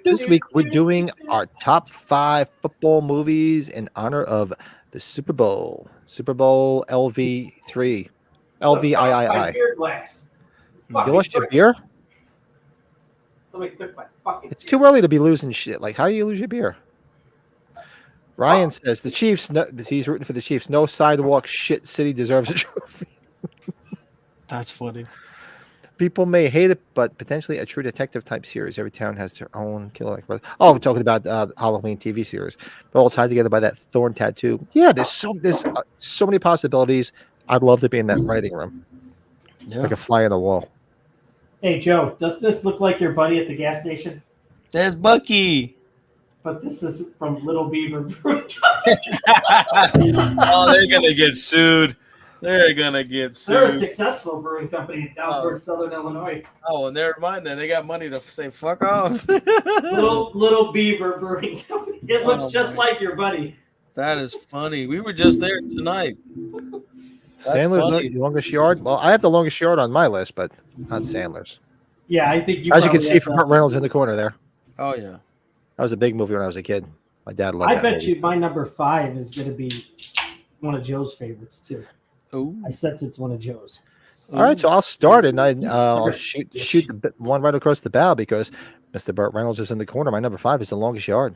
This week we're doing our top 5 football movies in honor of the Super Bowl LV3, LVIII. Beer glass. You lost your beer? Somebody took my fucking. It's too early to be losing shit. Like, how do you lose your beer? Ryan says the Chiefs. No, he's rooting for the Chiefs. No sidewalk shit city deserves a trophy. that's funny. People may hate it, but potentially a true detective type series. Every town has their own killer. Oh, we're talking about Halloween TV series, but all tied together by that thorn tattoo. Yeah, there's so many possibilities. I'd love to be in that writing room, like a fly on the wall. Hey, Joe, does this look like your buddy at the gas station? There's Bucky. But this is from Little Beaver Brewing. Oh, they're gonna get sued. They're gonna get They're a sued. successful brewing company down towards Southern Illinois. Oh, and never mind then. They got money to say fuck off. Little Beaver Brewing Company. It looks Oh, just like your buddy. That is funny. We were just there tonight. That's Sandler's funny. longest yard. Well, I have the longest yard on my list, but not Sandler's. Yeah, I think you. As you can probably see have from the- Burt Reynolds in the corner there. Oh yeah. That was a big movie when I was a kid. My dad loved I that bet movie. you my number 5 is going to be one of Joe's favorites too. Ooh. I sense it's one of Joe's. All right, so I'll start it, and I'll Start. shoot the one right across the bow because Mr. Burt Reynolds is in the corner. My number 5 is The Longest Yard,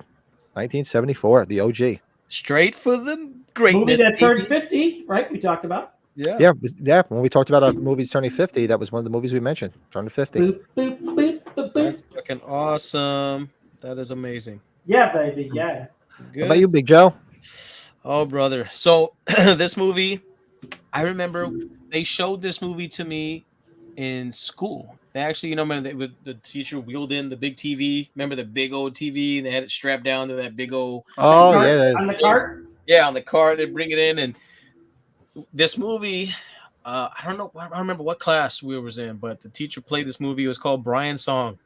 1974, the OG. Straight for the Movie greatness. that turned baby. 50, right? We talked about. Yeah. Yeah. When we talked about our movies turning 50, that was one of the movies we mentioned. Turning 50. Boop, boop, boop, boop, That's boop. fucking awesome. That is amazing. Yeah, baby. Yeah. What Good. about you, Big Joe? Oh, brother. So this movie, I remember they showed this movie to me in school. They actually, remember the teacher wheeled in the big TV. Remember the big old TV? They had it strapped down to that big old. Oh Cart- yeah, On the cart. Yeah, on the car they bring it in, and this movie. I don't know. I don't remember what class we was in, but the teacher played this movie. It was called Brian's Song.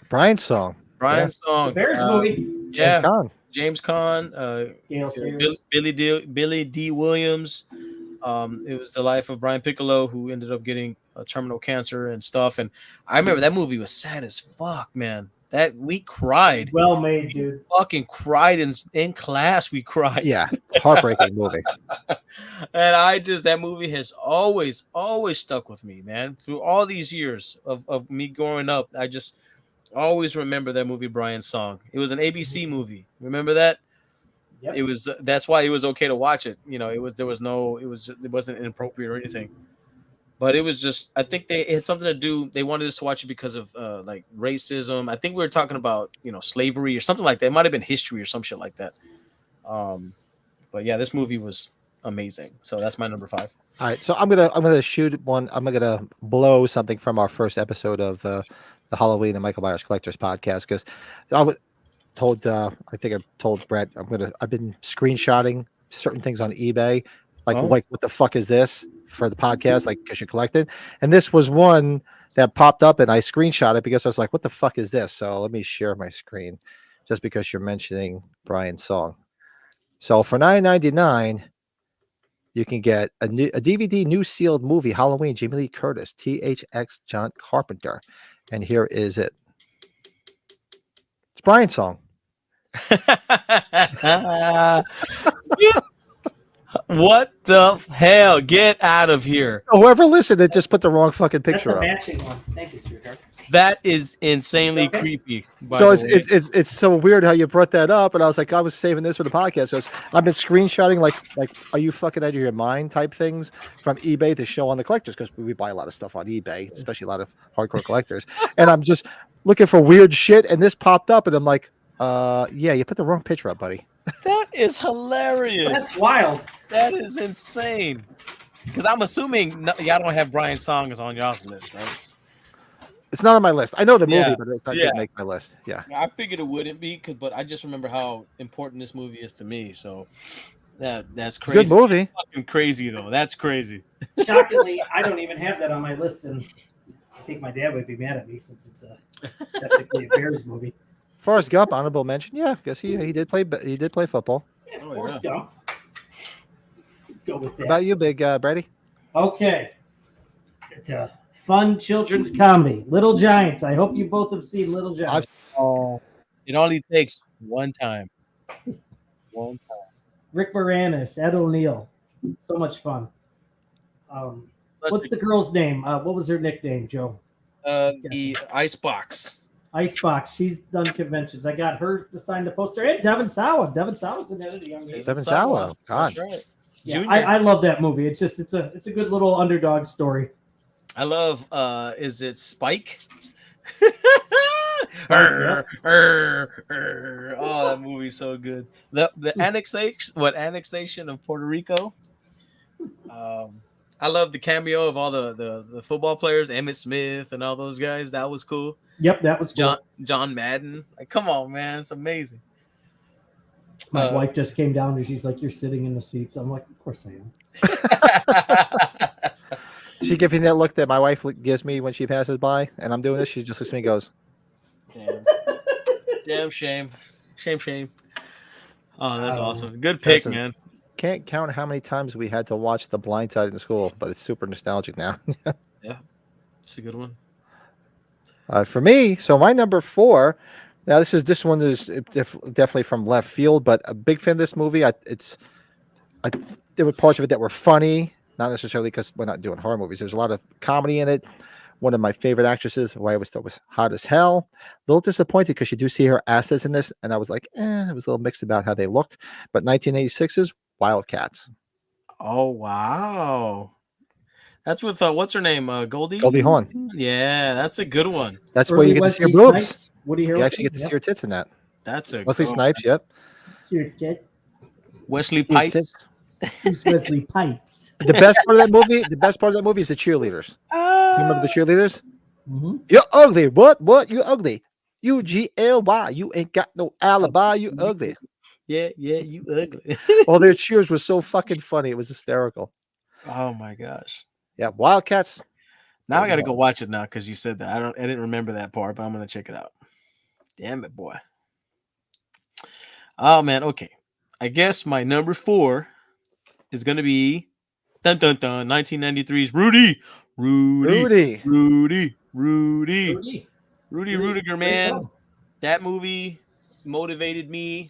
Brian's song. Brian's The Song. Bears movie. James Yeah, Caan. James Caan. Gail Sayers. Billy D. Williams. It was the life of Brian Piccolo, who ended up getting terminal cancer and stuff. And I remember that movie was sad as fuck, man. That we cried, Well made, dude. fucking cried in class. We cried. Yeah, heartbreaking movie. And that movie has always stuck with me, man. Through all these years of me growing up, I just always remember that movie, Brian's Song. It was an ABC movie. Remember that? Yep. It was. That's why it was okay to watch it. It wasn't inappropriate or anything. But it was just. I think it had something to do. They wanted us to watch it because of like racism. I think we were talking about slavery or something like that. It might have been history or some shit like that. But yeah, this movie was amazing. So that's my number 5. All right, so I'm gonna shoot one. I'm gonna blow something from our first episode of the Halloween and Michael Myers Collectors podcast because I told I think I told Brett I've been screenshotting certain things on eBay like what the fuck is this for the podcast like because you collected, and this was one that popped up and I screenshot it because I was like, what the fuck is this? So let me share my screen just because you're mentioning Brian's Song. So for $9.99. You can get a DVD new sealed movie, Halloween, Jamie Lee Curtis, THX John Carpenter. And here is it. It's Brian's Song. What the hell? Get out of here. Whoever listened, it just put the wrong fucking That's picture a up. matching one. Thank you, sweetheart. That is insanely Okay. creepy. So it's so weird how you brought that up, and I was like, I was saving this for the podcast. So I've been screenshotting like are you fucking out of your mind type things from eBay to show on the collectors because we buy a lot of stuff on eBay, especially a lot of hardcore collectors. And I'm just looking for weird shit, and this popped up, and I'm like, yeah, you put the wrong picture up, buddy. That is hilarious. That's wild. That is insane. Because I'm assuming y'all don't have Brian's Songs on y'all's list, right? It's not on my list. I know the movie, Yeah. but it's not Yeah. going to make my list. Yeah. I figured it wouldn't be, but I just remember how important this movie is to me. So that's It's a crazy. good movie. Fucking crazy though. That's crazy. Shockingly, I don't even have that on my list, and I think my dad would be mad at me since it's technically a Bears movie. Forrest Gump, honorable mention. Yeah, because he did play football. Yeah, Oh, Forrest Gump. Go with What that. about you, Big Brady? Okay. It's a fun children's comedy. Little Giants. I hope you both have seen Little Giants. It only takes one time. One time. Rick Moranis, Ed O'Neill. So much fun. What's the girl's name? What was her nickname, Joe? The Icebox. Icebox. She's done conventions. I got her to sign the poster. And Devin Sawa. Devin Sawa's in there at a young age. Devin Sawa. God. That's right. Yeah, Junior. I love that movie. It's a good little underdog story. I love is it Spike? Yep. Oh, that movie's so good. The annexation of Puerto Rico. Um, I love the cameo of all the football players, Emmitt Smith and all those guys. That was cool. Yep, that was cool. John Madden. Like, come on, man, it's amazing. My wife just came down and she's like, "You're sitting in the seats." I'm like, "Of course I am." She gives me that look that my wife gives me when she passes by, and I'm doing this. She just looks at me and goes, Damn shame. Shame. Oh, that's awesome. Good pick, man. Can't count how many times we had to watch The Blind Side in school, but it's super nostalgic now. Yeah, it's a good one. For me, so my number 4. Now this one is definitely from left field, but a big fan of this movie. There were parts of it that were funny, not necessarily because we're not doing horror movies. There's a lot of comedy in it. One of my favorite actresses, who I always thought was hot as hell. A little disappointed because you do see her assets in this, and I was like, it was a little mixed about how they looked. But 1986's Wildcats. Oh wow, that's with what's her name? Goldie. Goldie Hawn. Yeah, that's a good one. That's where you get to see her boobs. Woody Harrelson. You actually get to see her tits in that. That's a Wesley Snipes. Yep. Your tit. Wesley Pipes. Who's Wesley Pipes? The best part of that movie. The best part of that movie is the cheerleaders. You remember the cheerleaders? Mm-hmm. You're ugly. What? You ugly. UGLY. You ain't got no alibi. You ugly. Yeah, you ugly. All their cheers were so fucking funny. It was hysterical. Oh my gosh. Yeah, Wildcats. Now I got to go watch it now because you said that. I didn't remember that part, but I'm gonna check it out. Damn it, boy. Oh man. Okay. I guess my number 4 is gonna be 1993's Rudy. Rudiger, man. That movie motivated me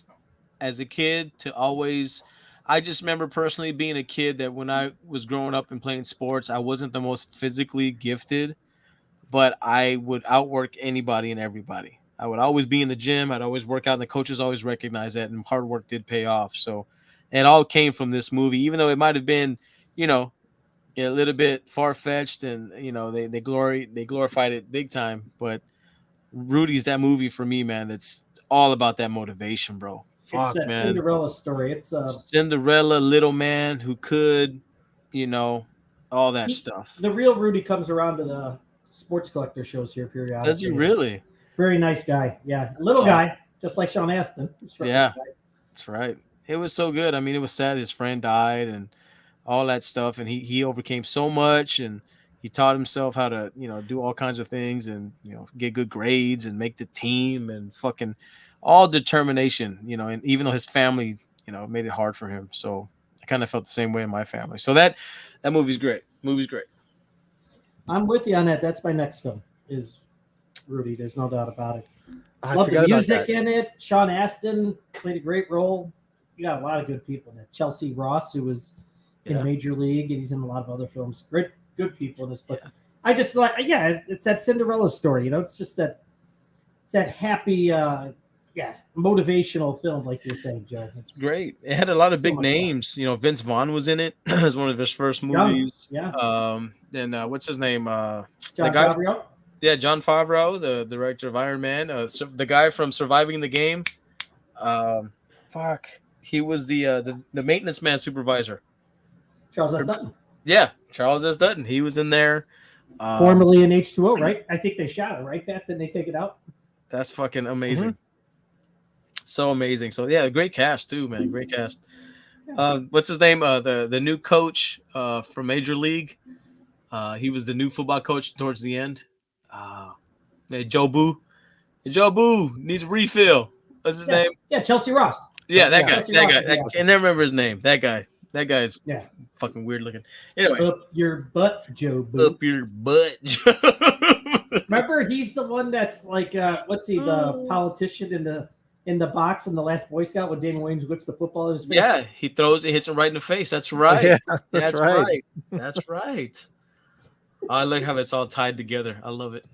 as a kid to always. I just remember personally being a kid that when I was growing up and playing sports, I wasn't the most physically gifted, but I would outwork anybody and everybody. I would always be in the gym. I'd always work out, and the coaches always recognized that, and hard work did pay off. So it all came from this movie, even though it might have been, a little bit far-fetched, and they glorified it big time. But Rudy's that movie for me, man. That's all about that motivation, bro. Fuck, it's that man. Cinderella story. It's Cinderella, little man who could, all that stuff. The real Rudy comes around to the sports collector shows here periodically. Does he really? Very nice guy. Yeah, little guy, just like Sean Astin. Yeah, that's right. It was so good. I mean, it was sad his friend died and all that stuff, and he overcame so much, and he taught himself how to do all kinds of things, and get good grades and make the team, and fucking all determination, and even though his family made it hard for him. So I kind of felt the same way in my family. So that movie's great. I'm with you on that. That's my next film is Rudy. There's no doubt about it. I Love the forgot about music that. in it. Sean Astin played a great role. You got a lot of good people in it. Chelsea Ross, who was in Major League, and he's in a lot of other films. Great, good people in this. But I just like, it's that Cinderella story. It's just that happy, motivational film, like you're saying, Joe. It's great. It had a lot of so big much names. Vince Vaughn was in it as one of his first movies. Yeah. Then what's his name? John Favreau. Yeah, John Favreau, the director of Iron Man. The guy from Surviving the Game. He was the maintenance man supervisor. Charles S. Dutton. Yeah, Charles S. Dutton. He was in there. Formerly in H2O, right? I think they shot it, right, Pat? Didn't they take it out? That's fucking amazing. So amazing. So yeah, great cast too, man. Great cast. What's his name? The new coach from Major League. He was the new football coach towards the end. Joe Boo. Joe Boo needs a refill. What's his name? Yeah, Chelsea Ross. Yeah, that guy. Chelsea That Ross guy. is the I can never remember his name. That guy. That guy's fucking weird looking. Anyway. Up your butt, Joe Boo. Up your butt, Joe. Remember, he's the one that's like, what's he, the politician in the box in The Last Boy Scout when Damon Wayans whips the football in his face? Yeah, he throws it, hits him right in the face. That's right. Yeah, that's right. That's right. I like how it's all tied together. I love it.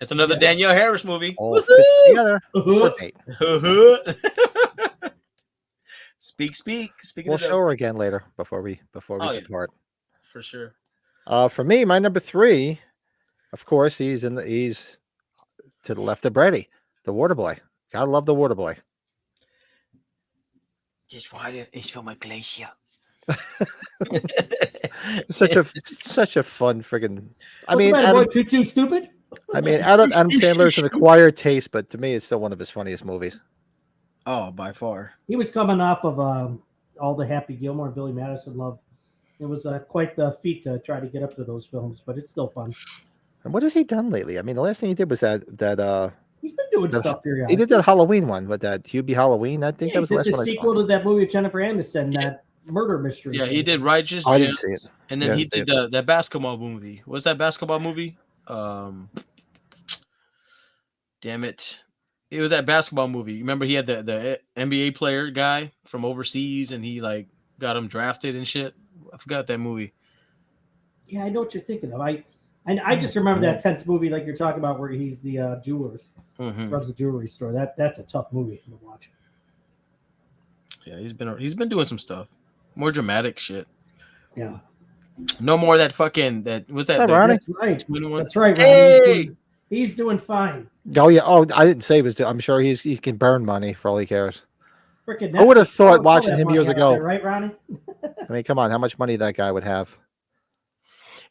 It's another Danielle Harris movie. All fits together. Speak. We'll show her again later before we depart. For sure. For me, my number 3 Of course, he's to the left of Brady, the water boy. Gotta love the water boy. This water is from a glacier. Such a fun friggin'. I What's mean, the matter, boy? Too stupid? Adam Sandler's an acquired taste, but to me, it's still one of his funniest movies. Oh, by far. He was coming off of all the Happy Gilmore and Billy Madison love. It was quite the feat to try to get up to those films, but it's still fun. And what has he done lately? I mean, the last thing he did was that he's been doing stuff periodically. He did that Halloween one, but that Hubie Halloween. I think that was the last one I saw. Sequel to that movie with Jennifer Aniston, that murder mystery. Yeah, he did Righteous I didn't Gems, see it. and then he did that basketball movie. What's that basketball movie? Damn it. It was that basketball movie. You remember he had the NBA player guy from overseas, and he like got him drafted and shit. I forgot that movie. Yeah, I know what you're thinking of. I just remember that tense movie like you're talking about where he's the jewelers, runs the jewelry store. That's a tough movie to watch. Yeah, he's been doing some stuff, more dramatic shit. Yeah. No more that fucking that was that. Ronnie? That's right. One? That's right. Ronnie. Hey! He's doing fine. Oh yeah. Oh, I didn't say he was. I'm sure he can burn money for all he cares. Frickin' I would have thought all watching that him money years out ago. there, right, Ronnie? I mean, come on, how much money that guy would have?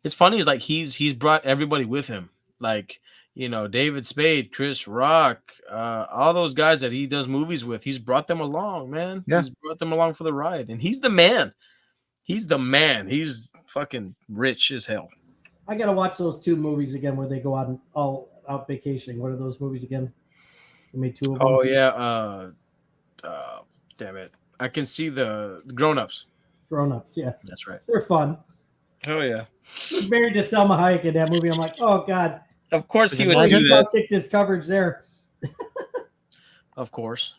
It's funny. Is like he's brought everybody with him. Like, you know, David Spade, Chris Rock, all those guys that he does movies with. He's brought them along, man. Yeah. He's brought them along for the ride, and he's the man. He's the man. He's fucking rich as hell. I gotta watch those two movies again where they go out and all out vacationing. What are those movies again? They made two of them. Oh yeah. Damn it. I can see the grown-ups. Grown-ups, yeah. That's right. They're fun. Oh yeah. He's married to Selma Hayek in that movie. I'm like, oh god. Of course he would Imagine do He that. kicked his coverage there. Of course.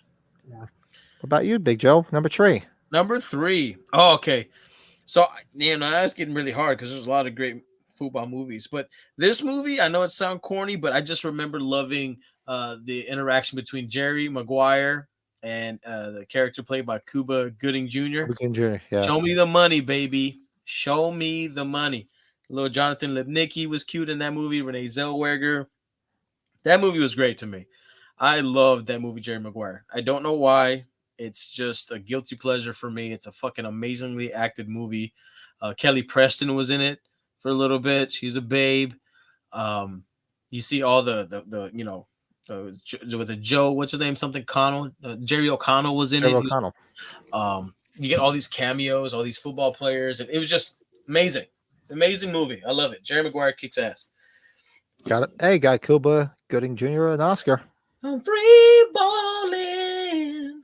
Yeah. What about you, Big Joe? Number 3. Number 3. Oh, okay. So, you know, that's getting really hard because there's a lot of great football movies. But this movie, I know it sounds corny, but I just remember loving the interaction between Jerry Maguire and the character played by Cuba Gooding Jr. Yeah. Show me the money, baby. Show me the money. Little Jonathan Lipnicki was cute in that movie. Renee Zellweger. That movie was great to me. I loved that movie, Jerry Maguire. I don't know why. It's just a guilty pleasure for me. It's a fucking amazingly acted movie. Kelly Preston was in it for a little bit. She's a babe. You see all the you know, was it Joe? What's his name? Something Connell. Jerry O'Connell was in Jerry it. O'Connell. You get all these cameos, all these football players, and it was just amazing. Amazing movie. I love it. Jerry Maguire kicks ass. Got it. Hey, got Cuba Gooding Jr. an Oscar. I'm free balling.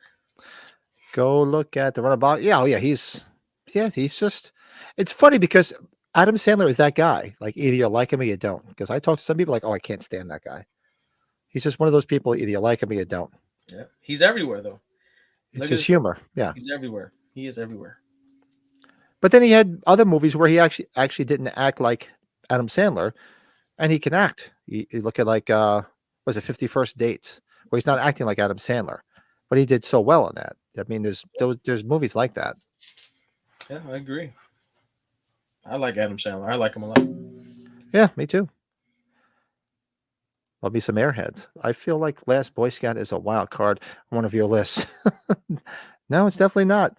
Go look at the runabout. Yeah, oh yeah, he's just. It's funny because Adam Sandler is that guy. Like either you like him or you don't. Because I talk to some people like, oh, I can't stand that guy. He's just one of those people. Either you like him or you don't. Yeah, he's everywhere though. It's his humor. Yeah, he's everywhere. He is everywhere. But then he had other movies where he actually didn't act like Adam Sandler, and he can act. You look at like was it 50 First Dates, where he's not acting like Adam Sandler, but he did so well in that. I mean, there's movies like that. Yeah, I agree. I like Adam Sandler. I like him a lot. Yeah, me too. Love me some Airheads. I feel like Last Boy Scout is a wild card on one of your lists. No, it's definitely not.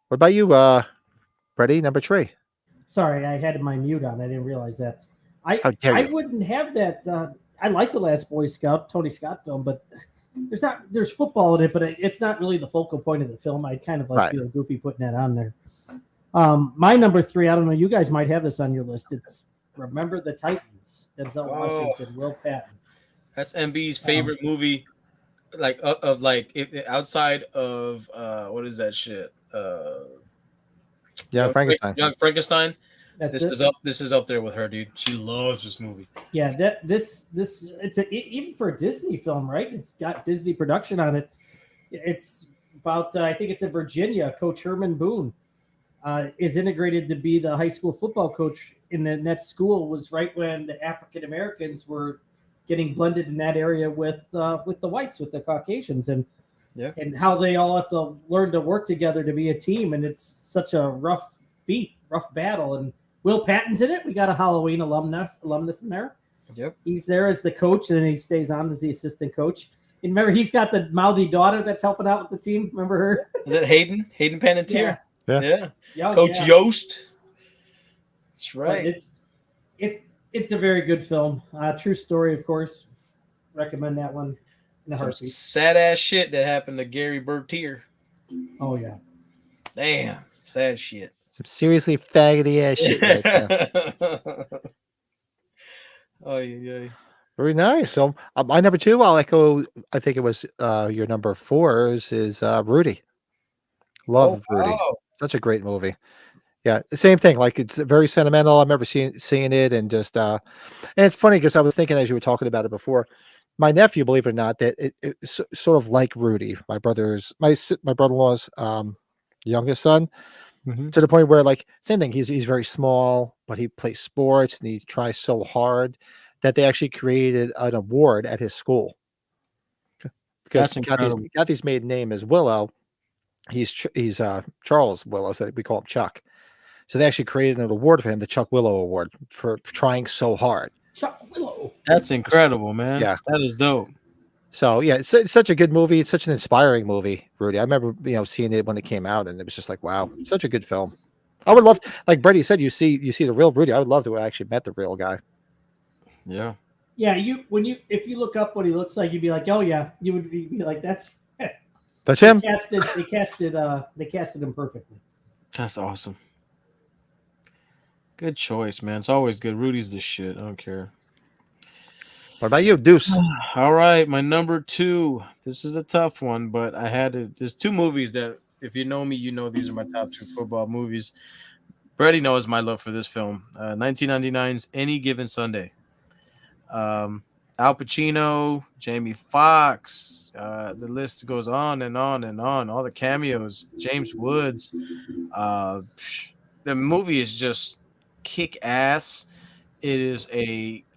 What about you, Freddie? Number 3. Sorry, I had my mute on. I didn't realize that. How dare I you. wouldn't have that. I like the Last Boy Scout, Tony Scott film, but there's football in it, but it's not really the focal point of the film. I'd kind of like feel goofy putting that on there. My number 3, I don't know, you guys might have this on your list. It's Remember the Titans, Denzel Washington, Will Patton. That's MB's favorite movie, like of like outside of what is that shit? Young Frankenstein. Young Frankenstein. This is up there with her, dude. She loves this movie. Yeah, this it's even for a Disney film, right? It's got Disney production on it. It's about I think it's in Virginia. Coach Herman Boone is integrated to be the high school football coach in that school. Was right when the African Americans were getting blended in that area with the whites, with the Caucasians, and how they all have to learn to work together to be a team. And it's such a rough battle. And Will Patton's in it. We got a Halloween alumnus in there. Yep. He's there as the coach, and then he stays on as the assistant coach. And remember, he's got the mouthy daughter that's helping out with the team. Remember her? Is it Hayden? Hayden Panettiere? Yeah. Coach Yost. That's right. But it's a very good film. True story, of course. Recommend that one in a Some heartbeat. sad ass shit that happened to Gary Bertier. Oh yeah. Damn, sad shit. Some seriously faggoty ass shit right there. Oh yeah. Very nice. So my number 2, I'll echo. I think it was your number 4 is Rudy. Love Rudy. Wow. Such a great movie. Yeah, same thing. Like it's very sentimental. I remember seeing it, and just and it's funny because I was thinking as you were talking about it before. My nephew, believe it or not, that it's sort of like Rudy, my brother-in-law's youngest son, to the point where like same thing. He's very small, but he plays sports and he tries so hard that they actually created an award at his school because Kathy's maiden name is Willow. He's Charles Willow, so we call him Chuck. So they actually created an award for him, the Chuck Willow Award, for trying so hard. Chuck Willow. That's incredible, man. Yeah. That is dope. So yeah, it's such a good movie. It's such an inspiring movie, Rudy. I remember seeing it when it came out, and it was just like, wow, such a good film. I would love, like Brady said, you see the real Rudy. I would love to have actually met the real guy. Yeah. Yeah, if you look up what he looks like, you'd be like, oh yeah, you would be like, that's him. They casted him perfectly. That's awesome. Good choice, man. It's always good. Rudy's the shit. I don't care. What about you, Deuce? All right, my number 2. This is a tough one, but I had to. There's 2 movies that, if you know me, you know these are my top 2 football movies. Brady knows my love for this film. 1999's Any Given Sunday. Al Pacino, Jamie Foxx. The list goes on and on and on. All the cameos. James Woods. The movie is just kick ass. It is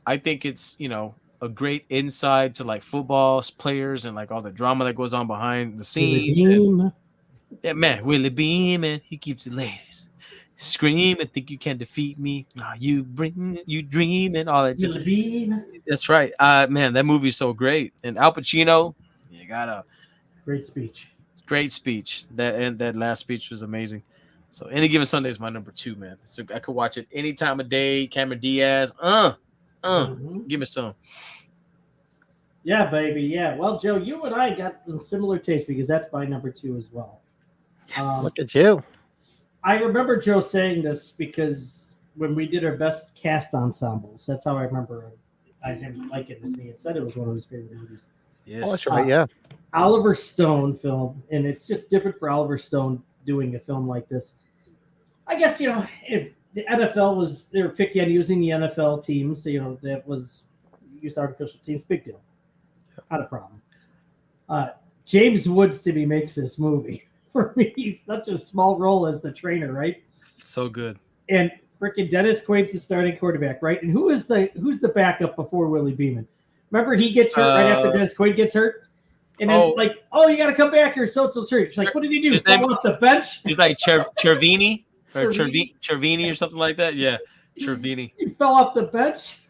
I think it's a great insight to like football players and like all the drama that goes on behind the scenes. Yeah, man, Willie Beam, man, he keeps the ladies scream and think you can defeat me. You dream and all that. Willie Beam. That's right. Man, that movie's so great. And Al Pacino, you got a great speech. Great speech. That last speech was amazing. So Any Given Sunday is my number 2, man. So I could watch it any time of day. Cameron Diaz, give me some. Yeah, baby. Yeah. Well, Joe, you and I got some similar tastes because that's my number 2 as well. Yes. Look at you. I remember Joe saying this because when we did our best cast ensembles, that's how I remember him liking this. He had said it was one of his favorite movies. Yes. Oh, that's right. Yeah. Oliver Stone film, and it's just different for Oliver Stone doing a film like this. I guess, if the NFL they were picky on using the NFL teams, so, that was use artificial teams, big deal. Not a problem. James Woods to me makes this movie. For me, he's such a small role as the trainer, right? So good. And freaking Dennis Quaid's the starting quarterback, right? And who's the backup before Willie Beeman? Remember, he gets hurt right after Dennis Quaid gets hurt? And then you got to come back here. So-and-so's hurt. It's like, what did he do? Fall off the bench? He's like Cervini or Cervini or something like that. Yeah, Cervini. He fell off the bench.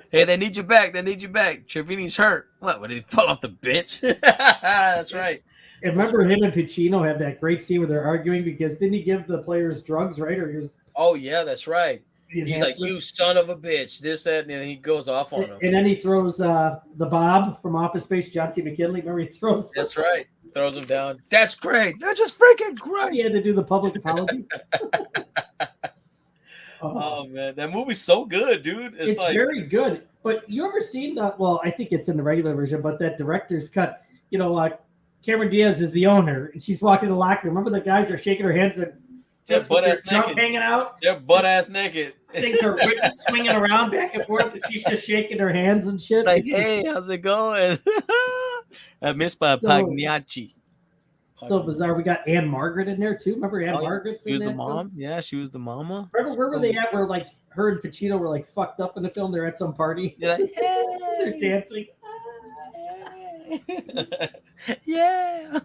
Hey, they need you back. Cervini's hurt. What? Would he fall off the bench? That's right. And remember, him and Pacino have that great scene where they're arguing because didn't he give the players drugs, right? Or he was. Oh yeah, that's right. He's like, "You son of a bitch!" This, that, and then he goes off on him. And then he throws the Bob from Office Space, John C. McKinley. Remember, he throws. That's right. Throws him down. That's great. That's just freaking great. He had to do the public apology. Oh man, that movie's so good, dude. It's like, very good. But you ever seen that? Well, I think it's in the regular version, but that director's cut. Cameron Diaz is the owner, and she's walking in the locker room. Remember, the guys are shaking their heads and just butt ass naked, hanging out. They're butt ass naked. Things are swinging around back and forth, and she's just shaking her hands and shit. Like, hey, how's it going? I missed by Pagliacci. So bizarre. We got Anne Margaret in there too. Remember Anne Margaret? She was the mom. Film? Yeah, she was the mama. Remember where were they at? Where like her and Pacino were like fucked up in the film. They're at some party. You're like, hey. They're dancing. Yeah.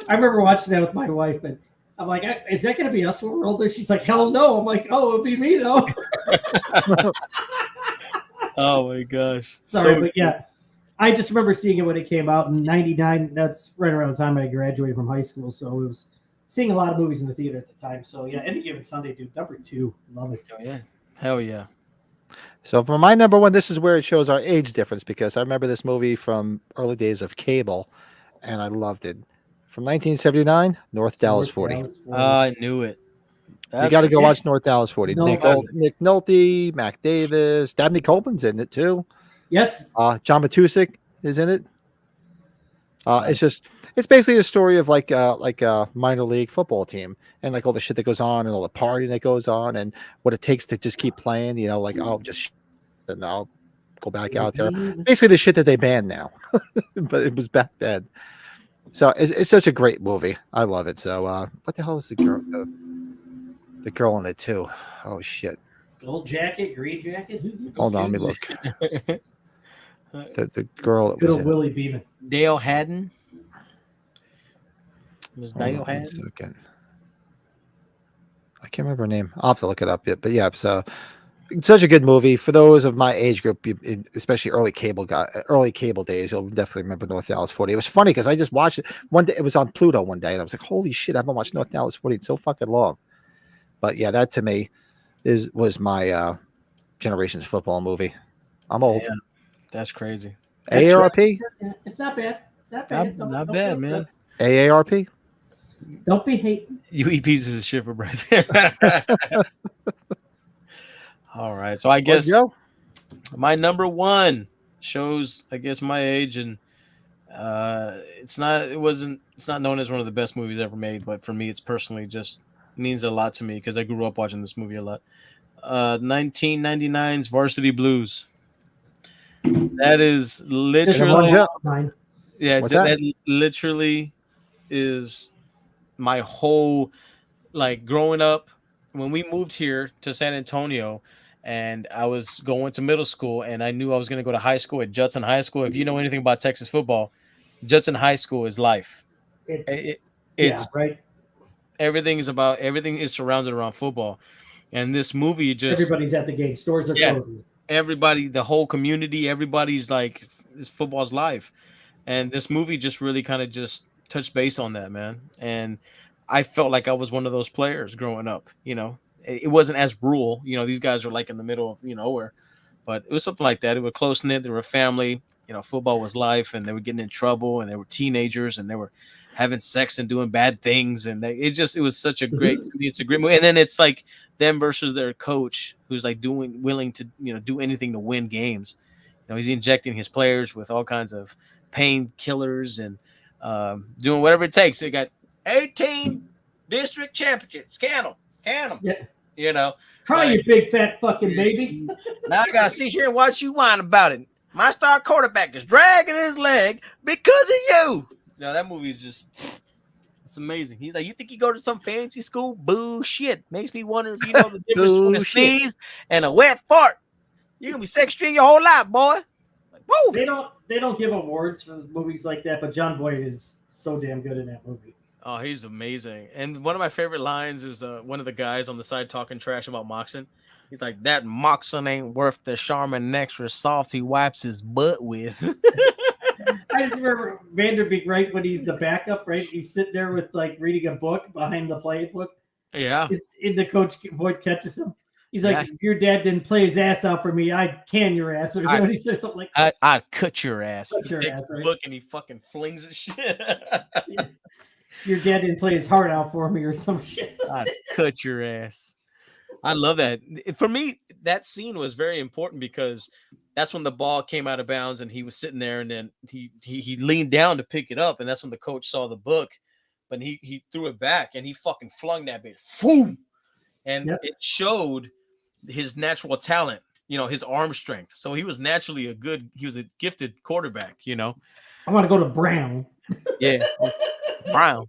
I remember watching that with my wife, and I'm like, is that going to be us when we're older? She's like, hell no. I'm like, oh, it'll be me though. Oh my gosh. Sorry, but yeah, I just remember seeing it when it came out in '99. That's right around the time I graduated from high school, so it was seeing a lot of movies in the theater at the time. So yeah, Any Given Sunday, dude, number 2, love it. Oh yeah. Hell yeah. So for my number one, this is where it shows our age difference because I remember this movie from early days of cable, and I loved it. From 1979, North Dallas 40. Dallas 40. I knew it. You got to go watch North Dallas 40. No, Nick Nolte, Mac Davis, Dabney Coleman's in it too. Yes. John Matuszek is in it. It's basically a story of like a minor league football team and like all the shit that goes on and all the partying that goes on and what it takes to just keep playing. You know, like and I'll go back out there. Basically, the shit that they banned now, but it was back then. So it's such a great movie. I love it. So what the hell is the girl? The girl in it too. Oh shit. Gold jacket, green jacket. Hold on, let me look. The girl that Good was old in Willie Beeman. Dale Haddon. Was Dale Haddon? Second. I can't remember her name. I'll have to look it up. But yeah, so it's such a good movie for those of my age group, especially early cable days. You'll definitely remember North Dallas 40. It was funny because I just watched it one day. It was on Pluto one day, and I was like, "Holy shit! I haven't watched North Dallas 40 in so fucking long." But yeah, that to me was my generation's football movie. I'm old. Yeah, that's crazy. AARP? It's not bad. It's not bad. Not bad, man. AARP? Don't be hating. You eat pieces of shit for breakfast. All right, so I guess my number one shows, I guess, my age, and it's not known as one of the best movies ever made, but for me, it's personally just means a lot to me because I grew up watching this movie a lot. 1999's Varsity Blues. That is literally, that literally is my whole, like, growing up. When we moved here to San Antonio, and I was going to middle school, and I knew I was going to go to high school at Judson High School. If you know anything about Texas football, Judson High School is life. It's right. Everything is surrounded around football, and this movie just everybody's at the game. Stores are closing. Everybody, the whole community, everybody's like, this football's life, and this movie just really kind of just touched base on that, man. And I felt like I was one of those players growing up. You know, it wasn't as rural. You know, these guys were like in the middle of nowhere, but it was something like that. It was close knit. They were a family. You know, football was life, and they were getting in trouble, and they were teenagers, and they were having sex and doing bad things, and it was such a great. It's a great movie, and then it's like them versus their coach, who's like willing to do anything to win games. You know, he's injecting his players with all kinds of painkillers and doing whatever it takes. They got 18 district championships. Count them. Yeah. You know, cry, you big fat fucking baby. Now I gotta sit here and watch you whine about it. My star quarterback is dragging his leg because of you. No, that movie's just, it's amazing. He's like, you think you go to some fancy school? Bullshit. Makes me wonder if you know the difference between a sneeze and a wet fart. You're gonna be sex string your whole life, boy. Like, woo! They don't give awards for movies like that, but John Voight is so damn good in that movie. Oh, he's amazing. And one of my favorite lines is one of the guys on the side talking trash about Moxon. He's like, that Moxon ain't worth the Charmin extra soft he wipes his butt with. I just remember Vanderbeek, right, when he's the backup, right? He's sitting there with, like, reading a book behind the playbook. Yeah. And the coach Voight catches him. He's like, if your dad didn't play his ass out for me, I'd can your ass. Or something. He says something like that. I'd cut your ass. Cut your he takes ass, the right? book and he fucking flings his shit. Yeah. Your dad didn't play his heart out for me or some shit. I'd cut your ass. I love that. For me, that scene was very important because that's when the ball came out of bounds and he was sitting there, and then he leaned down to pick it up, and that's when the coach saw the book, but he threw it back and he fucking flung that bitch. Boom! And it showed his natural talent, his arm strength. So he was naturally he was a gifted quarterback, I want to go to Brown. Yeah. Brown.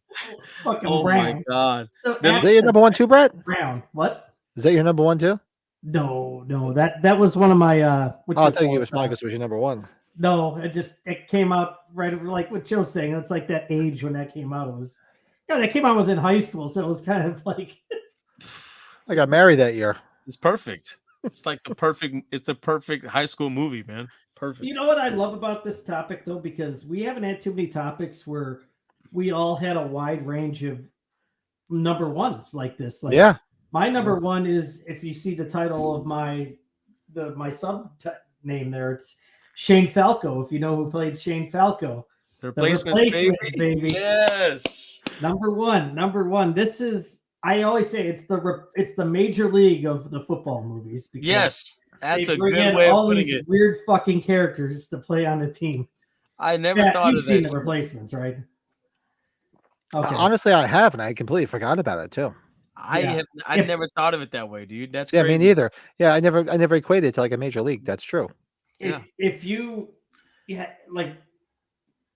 Fucking Brown. My God. So is that your number one too, Brett? Brown. What? Is that your number one too? No. That was one of my I think it was mine because it was your number one. No, it came out right over, like what Joe's saying. It's like that age when that came out. Yeah, that came out, I was in high school, so it was kind of like I got married that year. It's perfect. It's like the perfect high school movie, man. Perfect. You know what I love about this topic though, because we haven't had too many topics where we all had a wide range of number ones like this. Like Yeah. my number one is, if you see the title of my sub name there, it's Shane Falco. If you know who played Shane Falco, The the Replacements, Replacements, baby. Yes. Number one. This is, I always say it's the major league of the football movies. Because Yes. That's they a bring good in way of all putting these it. weird fucking characters to play on the team. I never Yeah, thought you've of seen that. the Replacements, right? Okay. Honestly, I have, and I completely forgot about it too. I never thought of it that way, dude. That's Yeah, crazy. me neither. Yeah, I never equated it to like a major league. That's true. Yeah. If you, like,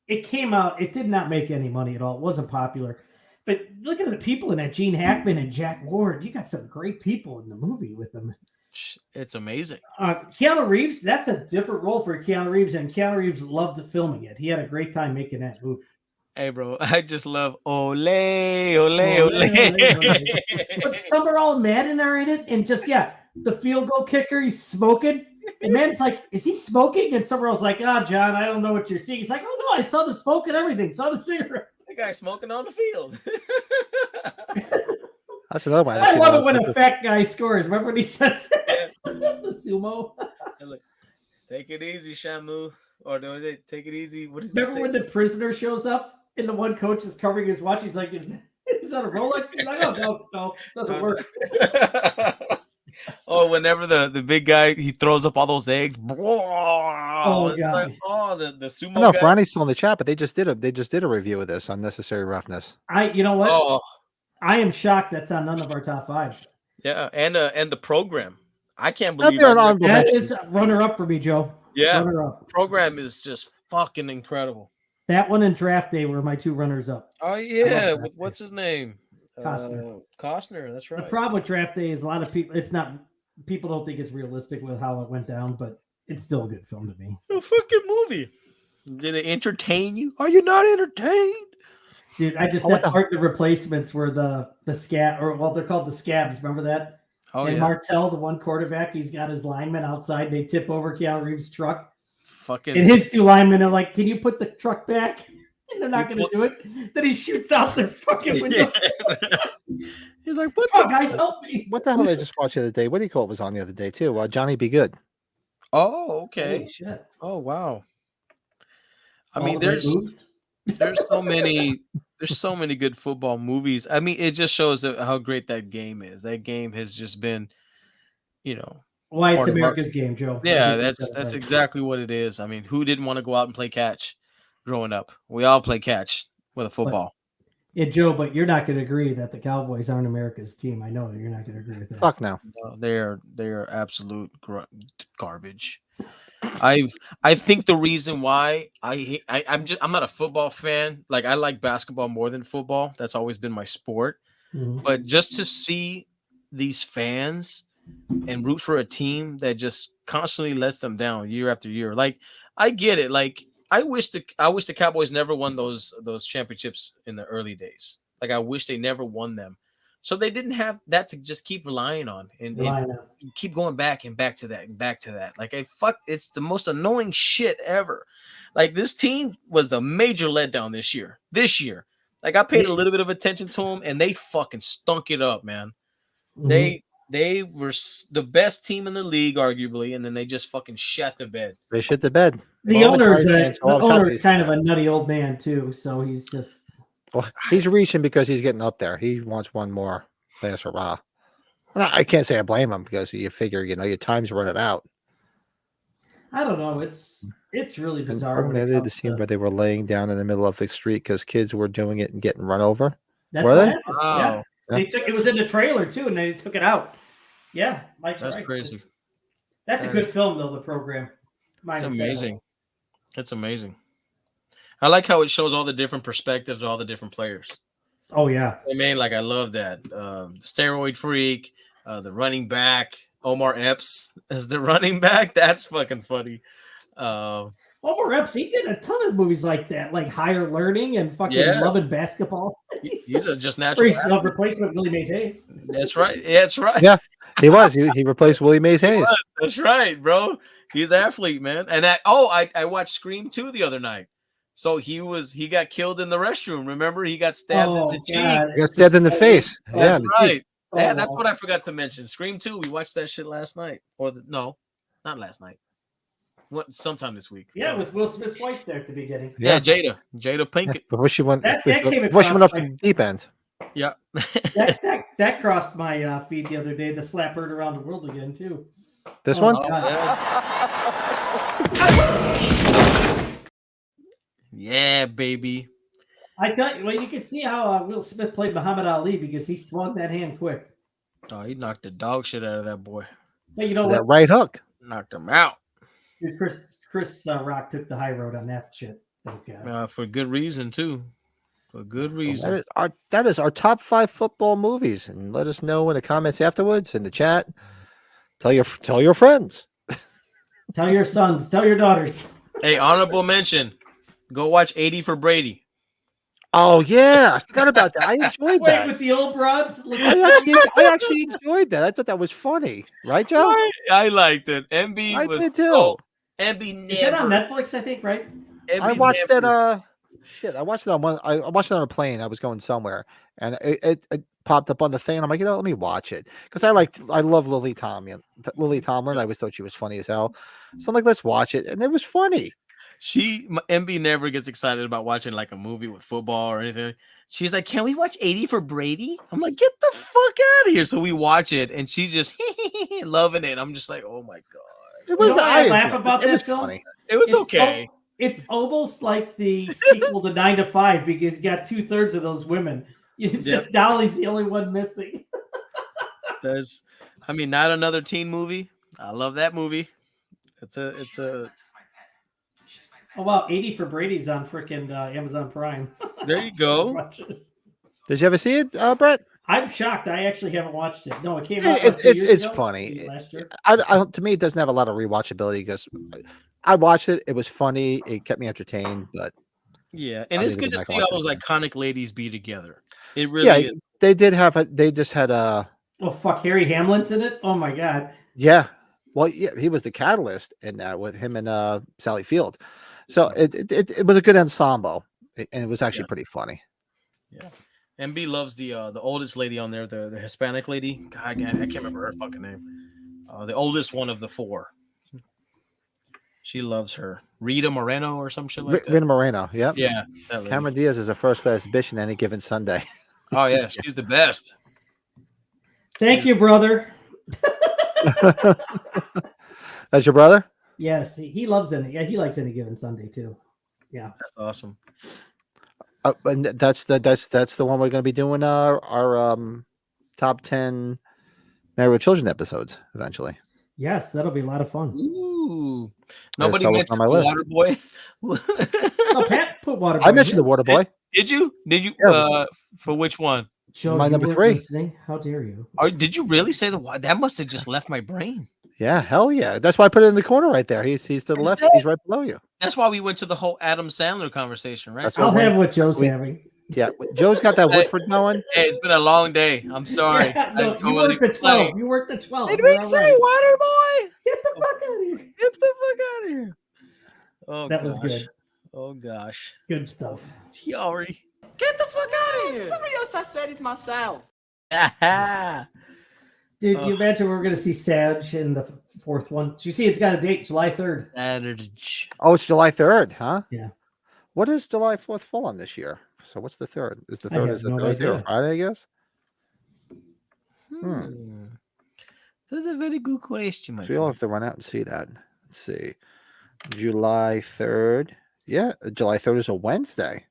it came out, it did not make any money at all. It wasn't popular. But look at the people in that, Gene Hackman and Jack Ward. You got some great people in the movie with them. It's amazing. Keanu Reeves, that's a different role for Keanu Reeves, and Keanu Reeves loved filming it. He had a great time making that movie. Hey, bro, I just love ole, ole, ole. But some are all mad in there in it, and just, the field goal kicker, he's smoking. And man's like, is he smoking? And someone else like, John, I don't know what you're seeing. He's like, oh, no, I saw the smoke and everything. Saw the cigarette. The guy smoking on the field. That's another one. I love it when a fat guy scores. Remember when he says that? The sumo. Hey, look, take it easy, Shamu. Or do they take it easy? What is Remember when the prisoner shows up and the one coach is covering his watch? He's like, is that a Rolex? He's like, oh, no, doesn't work. Oh, whenever the big guy, he throws up all those eggs. Oh, God. Like, the sumo No, guy. Franny's still in the chat, but they just did a review of this Unnecessary Roughness. You know what? Oh, I am shocked that's on none of our top fives. yeah, and the program. I can't believe that is runner up for me, Joe. Yeah, runner up. Program is just fucking incredible. That one and Draft Day were my two runners up. Oh yeah, with what's his name? Costner. That's right. The problem with Draft Day is a lot of people. People don't think it's realistic with how it went down, but it's still a good film to me. A fucking movie. Did it entertain you? Are you not entertained? Dude, that part the Replacements were the scab, or they're called the scabs. Remember that? Oh, and yeah. Martell, the one quarterback, he's got his linemen outside. They tip over Keanu Reeves' truck. Fucking. And his two linemen are like, "Can you put the truck back?" And they're not going to do it. Then he shoots out their fucking window. He's like, "What the guys, help me!" What the hell did I just watch the other day? What do you call it? Was on the other day too? Johnny Be Good. Oh, okay. Holy shit. Oh, wow. I All mean, the there's so many good football movies. I mean, it just shows how great that game is. That game has just been, why it's America's game, Joe. Yeah, that's exactly what it is. I mean, who didn't want to go out and play catch growing up? We all play catch with a football. Joe, but you're not going to agree that the Cowboys aren't America's team. I know you're not going to agree with that. Fuck no. They're absolute garbage. I think the reason why I'm not a football fan. Like, I like basketball more than football. That's always been my sport. Mm-hmm. But just to see these fans and root for a team that just constantly lets them down year after year. Like, I get it. Like, I wish the Cowboys never won those championships in the early days. Like, I wish they never won them. So they didn't have that to just keep relying on and keep going back and back to that and back to that. Like, it's the most annoying shit ever. Like, this team was a major letdown this year. Like, I paid a little bit of attention to them, and they fucking stunk it up, man. Mm-hmm. They were the best team in the league, arguably, and then they just fucking shat the bed. They shit the bed. The owner's kind of a nutty old man too, so he's just. Well, he's reaching because he's getting up there. He wants one more last hurrah. I can't say I blame him because you figure, your time's running out. I don't know. It's really bizarre. They did the scene where they were laying down in the middle of the street because kids were doing it and getting run over. That's were they? Wow. Yeah. It was in the trailer too, and they took it out. Yeah, Mike's that's right. Crazy. That's a good film, though. The program. It's amazing. It's amazing. I like how it shows all the different perspectives of all the different players. Oh yeah. I mean, like, I love that. The steroid freak, the running back, Omar Epps as the running back. That's fucking funny. Homer Epps, he did a ton of movies like that, like Higher Learning and fucking Yeah. Love and Basketball. He's a just Or natural. he's the replacement Willie Mays Hayes. That's right. That's right. Yeah, he was. He replaced Willie Mays Hayes. That's right, bro. He's an athlete, man. And I watched Scream 2 the other night. So he got killed in the restroom. Remember, he got stabbed in the cheek. He got stabbed in the face. Yeah, That's right. Oh, Yeah, that's what I forgot to mention. Scream 2. We watched that shit last night, no, not last night. What? Sometime this week. Yeah, with Will Smith's wife there at the beginning. Yeah, Jada Pinkett. Before she went, That before came she went off across the deep end. Yeah. That crossed my feed the other day. The slap heard around the world again too. This Oh, one? my God. Yeah, baby. I tell you, well, you can see how Will Smith played Muhammad Ali because he swung that hand quick. Oh, he knocked the dog shit out of that boy. But you know That what? right hook. Knocked him out. Dude, Chris Rock took the high road on that shit. Thank God. For good reason too. For good reason. That is our top 5 football movies, and let us know in the comments afterwards in the chat. Tell your friends. Tell your sons, tell your daughters. Hey, honorable mention. Go watch 80 for Brady. Oh yeah, I forgot about that. I enjoyed Wait, that. with the old broads. I actually enjoyed that. I thought that was funny, right, Joe? I liked it. MB I was did too. Oh, MB never. Is that on Netflix? I think, right? MB I watched never- that. Shit, I watched it on one. I watched it on a plane. I was going somewhere, and it popped up on the thing. I'm like, let me watch it because I love Lily Tomlin. I always thought she was funny as hell. So I'm like, let's watch it, and it was funny. MB never gets excited about watching like a movie with football or anything. She's like, "Can we watch 80 for Brady?" I'm like, "Get the fuck out of here!" So we watch it, and she's just loving it. I'm just like, "Oh my god!" It was. You know what I laugh about it that was film? funny. It was It's okay. It's almost like the sequel to 9 to 5 because you got 2/3 of those women. It's Yep. just Dolly's the only one missing. Not another teen movie. I love that movie. It's a. Oh wow, 80 for Brady's on freaking Amazon Prime. There you go. Did you ever see it, Brett? I'm shocked. I actually haven't watched it. No, it came out. It's funny. Last year. To me, it doesn't have a lot of rewatchability because I watched it. It was funny. It kept me entertained, but Yeah, and I it's need to good go to back see and all watch those it iconic ladies be together. It really yeah, is. they did have a. They just had a. Oh fuck, Harry Hamlin's in it. Oh my god. Yeah, well, yeah, he was the catalyst in that with him and Sally Field. So it was a good ensemble, and it was actually pretty funny. Yeah. MB loves the oldest lady on there, the Hispanic lady. God, I can't remember her fucking name. The oldest one of the 4. She loves her. Rita Moreno or some shit like that. Rita Moreno, yep. Yeah. That lady. Cameron Diaz is a first class bitch in any given Sunday. Oh yeah, she's the best. Thank you, brother. That's your brother? Yes, he loves it. Yeah, he likes Any Given Sunday too. Yeah, That's awesome. And that's the one we're going to be doing our top 10 Married with Children episodes eventually. yes, that'll be a lot of fun. Ooh. Nobody saw it mentioned on my the list. Water Boy. Oh, Pat put Waterboy. I mentioned the Water Boy. Did you? Yeah. For which one? Joe, My you number weren't 3. Listening. How dare you? Did you really say the water? That must have just left my brain. Yeah, hell yeah. That's why I put it in the corner right there. He's to the Is left. that- He's right below you. That's why we went to the whole Adam Sandler conversation, right? That's I'll what have what Joe's we- having. Yeah, Joe's got that Woodford going. Hey, it's been a long day. I'm sorry. Yeah, I no, you totally worked at forgot. 12. You worked at 12. Did You're we all say right. Water Boy? Get the fuck out of here. Get the fuck out of here. Oh, That gosh. was good. Oh, gosh. Good stuff. He already. Get the fuck out of here! Somebody else, I said it myself. Dude, you imagine we're going to see Sag in the 4th one? Do you see it's got a date, July 3rd? Saturday. Oh, it's July 3rd, huh? Yeah. What does July 4th fall on this year? So what's the 3rd? Is the I 3rd have is the no Thursday or idea. Friday, I guess? That's a very good question, my So you'll have to run out and see that. Let's see. July 3rd. Yeah, July 3rd is a Wednesday.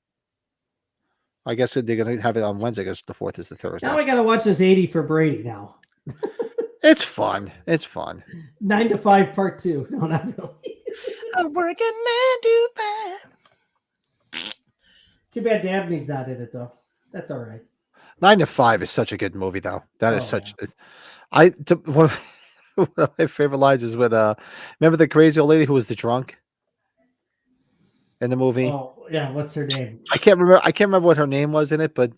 I guess they're going to have it on Wednesday because the 4th is the Thursday. Now I got to watch this 80 for Brady now. It's fun. It's fun. 9 to 5 part 2. No, not really. A working man do bad. Too bad Dabney's not in it, though. That's all right. 9 to 5 is such a good movie, though. That is Oh, such. One of my favorite lines is with remember the crazy old lady who was the drunk? in the movie. Oh yeah, what's her name? I can't remember what her name was in it, but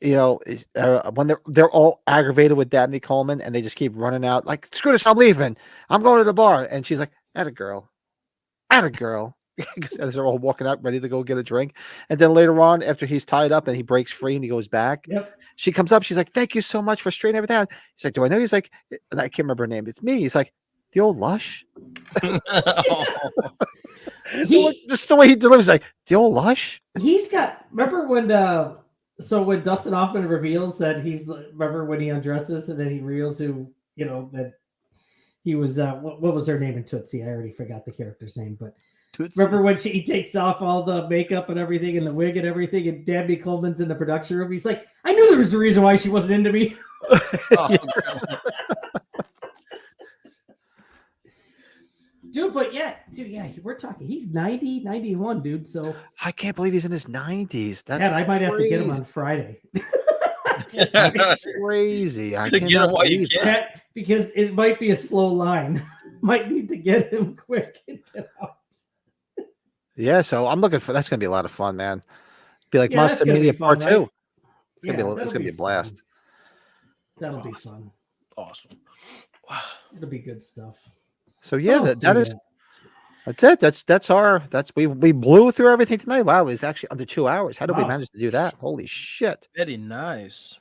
when they're all aggravated with Dabney Coleman and they just keep running out like, screw this, I'm leaving. I'm going to the bar, and she's like, "Atta girl, atta girl." As they're all walking out ready to go get a drink, and then later on, after he's tied up and he breaks free and he goes back, Yep. she comes up. She's like, "Thank you so much for straightening everything out." He's like, "Do I know?" He's like, and I can't remember her name. It's me. He's like, "The old lush." Just the way he delivers, like, "The old lush." He's got. Remember when? So when Dustin Hoffman reveals that remember when he undresses and then he reveals who that he was. What was her name in Tootsie? I already forgot the character's name, but. Remember when he takes off all the makeup and everything and the wig and everything, and Dabney Coleman's in the production room? He's like, I knew there was a reason why she wasn't into me. Dude, we're talking. He's 90, 91, dude. So I can't believe he's in his 90s. That's I might have to get him on Friday. That's crazy. I can't believe that because it might be a slow line. Might need to get him quick and get out. Yeah, so I'm looking for that's gonna be a lot of fun, man. Be like Monster Mania Part 2. Right? It's gonna be a blast. Fun. That'll be fun. Awesome. It'll be good stuff. So yeah, that's it. We blew through everything tonight. Wow, it was actually under 2 hours. How did we manage to do that? Holy shit. Very nice.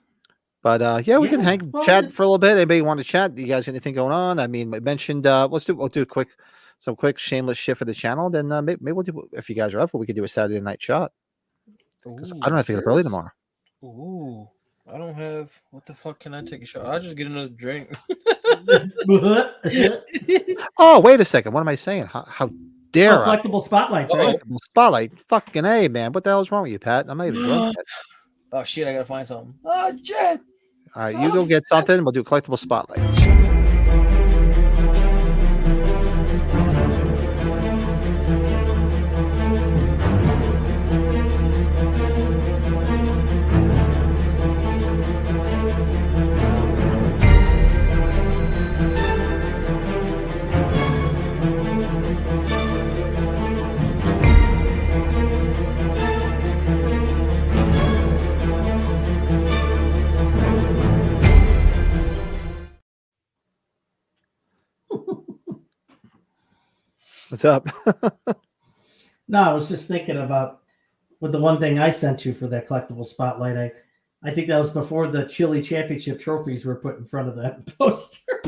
But we can chat for a little bit. Anybody want to chat? You guys got anything going on? I mean, I mentioned we'll do some quick shameless shit for the channel. Then maybe we'll do, if you guys are up, we could do a Saturday night shot. I don't have to get up early tomorrow. Ooh, I don't have. What the fuck can I take a shot? I'll just get another drink. Oh, wait a second. What am I saying? How dare I? Collectible spotlights, right? Collectible spotlight. Fucking A, man. What the hell is wrong with you, Pat? I'm not even drunk yet. Oh shit! I gotta find something. Oh shit! All right, you go get something. We'll do collectible spotlight. What's up? No, I was just thinking about with the one thing I sent you for that collectible spotlight. I think that was before the Chili Championship trophies were put in front of that poster.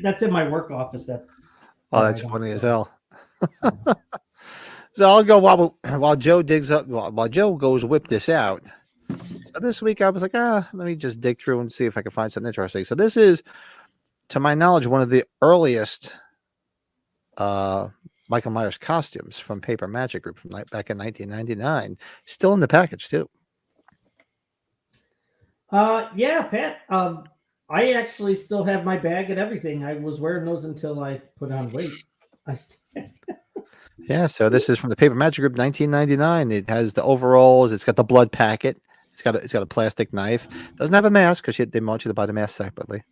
That's in my work office. That's funny as hell. So I'll go while Joe digs up while Joe goes whip this out. So this week I was like, let me just dig through and see if I can find something interesting. So this is, to my knowledge, one of the earliest Michael Myers costumes from Paper Magic Group from back in 1999. Still in the package too. Yeah, Pat. I actually still have my bag and everything. I was wearing those until I put on weight. Yeah, so this is from the Paper Magic Group, 1999. It has the overalls. It's got the blood packet. It's got a plastic knife. Doesn't have a mask because they want you to buy the mask separately.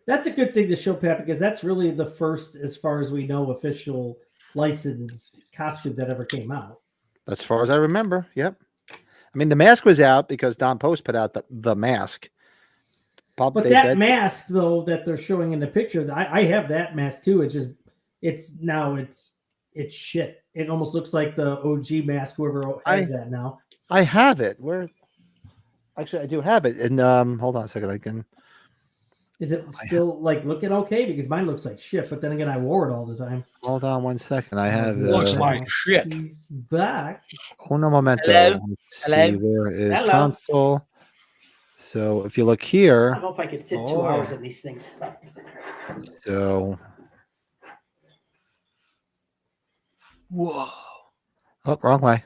That's a good thing to show, Pat, because that's really the first, as far as we know, official licensed costume that ever came out. As far as I remember, yep. I mean, the mask was out because Don Post put out the mask. But that mask, though, that they're showing in the picture, I have that mask too. It's shit. It almost looks like the OG mask. Whoever has that now. I have it. Actually, I do have it. And hold on a second. Is it still looking okay? Because mine looks like shit. But then again, I wore it all the time. Hold on 1 second. I have. Looks like shit. He's back. Uno momento. Hello. Let's see, where is console? So if you look here, I don't know if I could sit 2 hours in these things. So. Whoa. Oh, wrong way.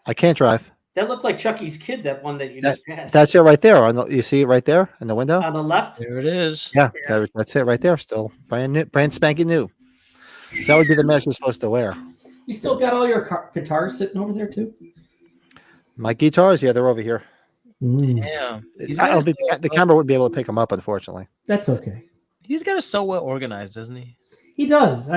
I can't drive. That looked like Chucky's kid, that one that you just passed. That's it right there. You see it right there in the window? On the left? There it is. Yeah, that's it right there. Still brand spanking new. So that would be the mask you're supposed to wear. You still got all your guitars sitting over there too? My guitars? Yeah, they're over here. Damn. The camera wouldn't be able to pick them up, unfortunately. That's okay. He's got it so well organized, doesn't he? He does.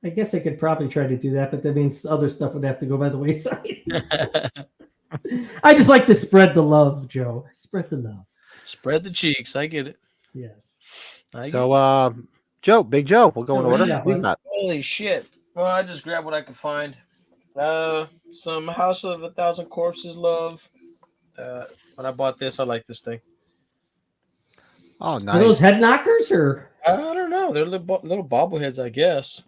I guess I could probably try to do that, but that means other stuff would have to go by the wayside. I just like to spread the love, Joe. Spread the love. Spread the cheeks. I get it. Yes. So, Joe, Big Joe, we'll go in Oh, order. yeah, What do you bud. got? Holy shit. Well, I just grabbed what I could find. Some House of a Thousand Corpses love. When I bought this, I like this thing. Oh, Are those nice. head knockers or I don't know. They're little bobbleheads, I guess.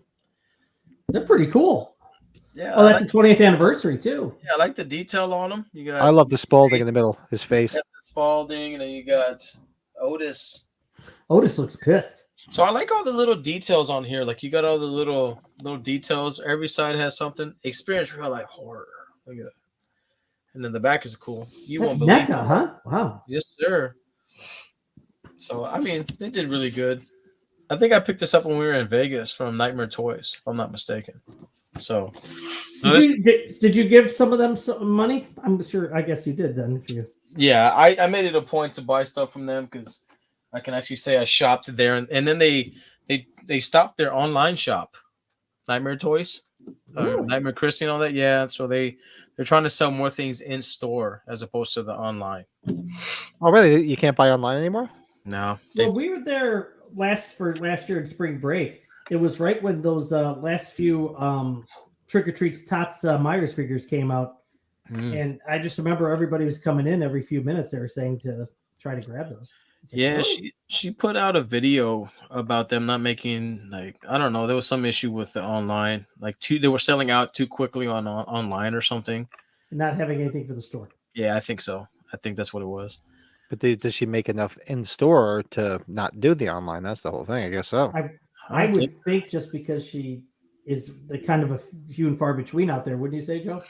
they're pretty cool? Yeah. Oh, that's the 20th anniversary too. I like the detail on them. You got I love the Spalding in the middle, his face. Spalding, and then you got Otis. Otis looks pissed. So I like all the little details on here. Like you got all the little details. Every side has something. Experience real life horror. Look at that. And then the back is cool. You That's won't believe NECA, it. huh? Wow. Yes, sir. So I mean, they did really good. I think I picked this up when we were in Vegas from Nightmare Toys, if I'm not mistaken. So Did you give some of them some money? I'm sure. I guess you did then. If you. yeah, I made it a point to buy stuff from them because I can actually say I shopped there, and then they stopped their online shop, Nightmare Toys, Nightmare Christie, and all that. Yeah, so they're trying to sell more things in store as opposed to the online. Oh, really? You can't buy online anymore? No, Well, we were there last year in spring break. It was right when those last few Trick or Treats Tots Myers figures came out, and I just remember everybody was coming in every few minutes. They were saying to try to grab those. Like, yeah, oh. she put out a video about them not making, like, I don't know, there was some issue with the online, like they were selling out too quickly on online or something. Not having anything for the store. Yeah, I think so. I think that's what it was. But does she make enough in store to not do the online? That's the whole thing. I guess so. I would think just because she is the kind of a few and far between out there, wouldn't you say, Joe?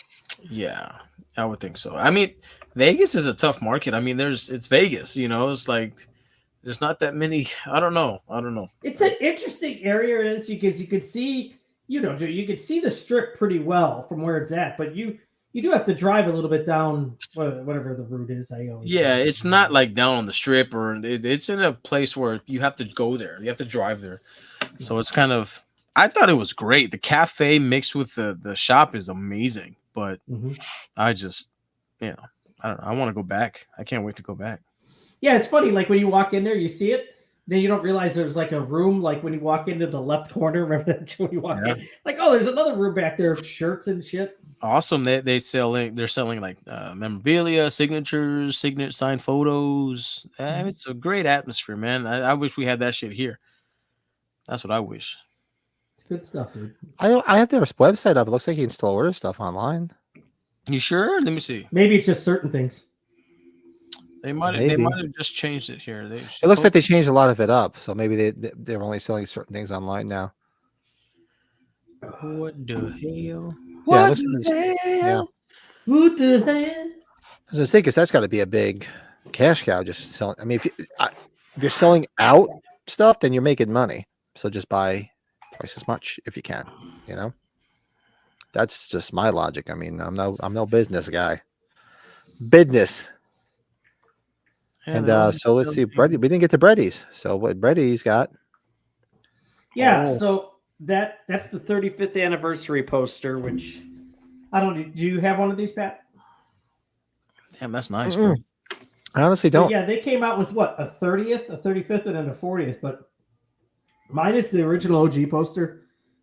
Yeah, I would think so. I mean, Vegas is a tough market. I mean, it's Vegas, it's like there's not that many. I don't know. It's an interesting area, because you could see, you could see the strip pretty well from where it's at, but you do have to drive a little bit down whatever the route is. Yeah, it's not like down on the strip, or it's in a place where you have to go there. You have to drive there. So it's kind of. I thought it was great. The cafe mixed with the shop is amazing, but I just, I don't know. I want to go back. I can't wait to go back. Yeah, it's funny. Like when you walk in there, you see it. Then you don't realize there's like a room. Like when you walk into the left corner, remember that when you walk in? Like, oh, there's another room back there of shirts and shit. Awesome. They're selling like memorabilia, signatures, signed photos. It's a great atmosphere, man. I wish we had that shit here. That's what I wish. It's good stuff, dude. I have their website up. It looks like you can still order stuff online. You sure? Let me see. Maybe it's just certain things. They might have just changed it here. It looks like they changed a lot of it up, so maybe they're only selling certain things online now. What the hell? What the hell? What the hell? I was gonna say, because that's got to be a big cash cow. Just selling. I mean, if you're selling out stuff, then you're making money. So just buy twice as much if you can. That's just my logic. I mean, I'm no business guy. Business. And so let's see, Brady. We didn't get to Brady's. So what Brady's got? Yeah, Oh. so that's the 35th anniversary poster, which I don't know. Do you have one of these, Pat? Damn, that's nice, bro. I honestly don't. Yeah, they came out with what, a 30th, a 35th, and then a 40th, but mine is the original OG poster.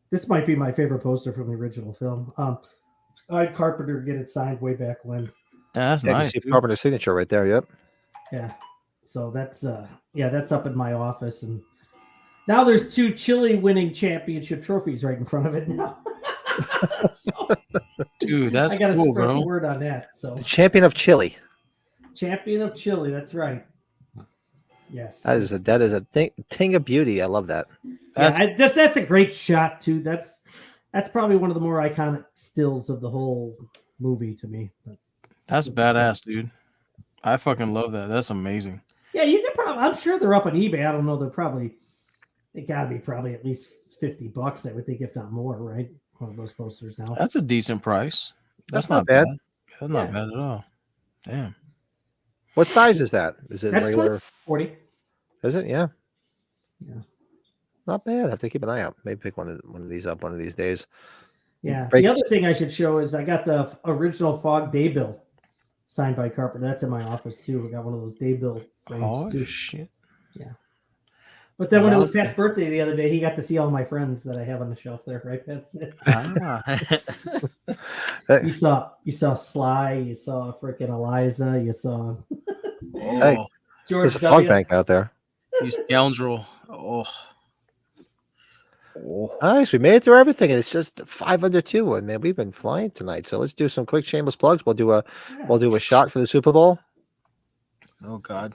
This might be my favorite poster from the original film. I had Carpenter get it signed way back when. That's nice. You see Carpenter's signature right there. Yep. Yeah. So that's that's up in my office, and now there's 2 Chile winning championship trophies right in front of it now. Dude, that's I gotta cool, spread bro. the word on that. So The champion of Chile. champion of Chile, that's right. Yes. That is a thing of beauty. I love that. That's a great shot too. That's probably one of the more iconic stills of the whole movie to me. But That's badass, dude. I fucking love that. That's amazing. yeah, you can probably. I'm sure they're up on eBay. I don't know. They got to be probably at least $50. I would think, if not more. Right? One of those posters now. That's a decent price. That's not bad. That's not bad at all. Damn. What size is that? Is it That's regular? 40. Is it? Yeah. Yeah. not bad. I have to keep an eye out. Maybe pick one of these up one of these days. Yeah. Break- The other thing I should show is I got the original Fog Daybill signed by Carpenter. That's in my office too. We got one of those Daybill frames too. Shit. But then when it was Pat's birthday the other day, he got to see all my friends that I have on the shelf there, right, Pat? You saw Sly, you saw freaking Eliza, you saw Hey, George there's a fog W. bank out there. You scoundrel. Nice. We made it through everything. And it's just 5 under 2. And man, we've been flying tonight. So let's do some quick shameless plugs. We'll do a shot for the Super Bowl. Oh God.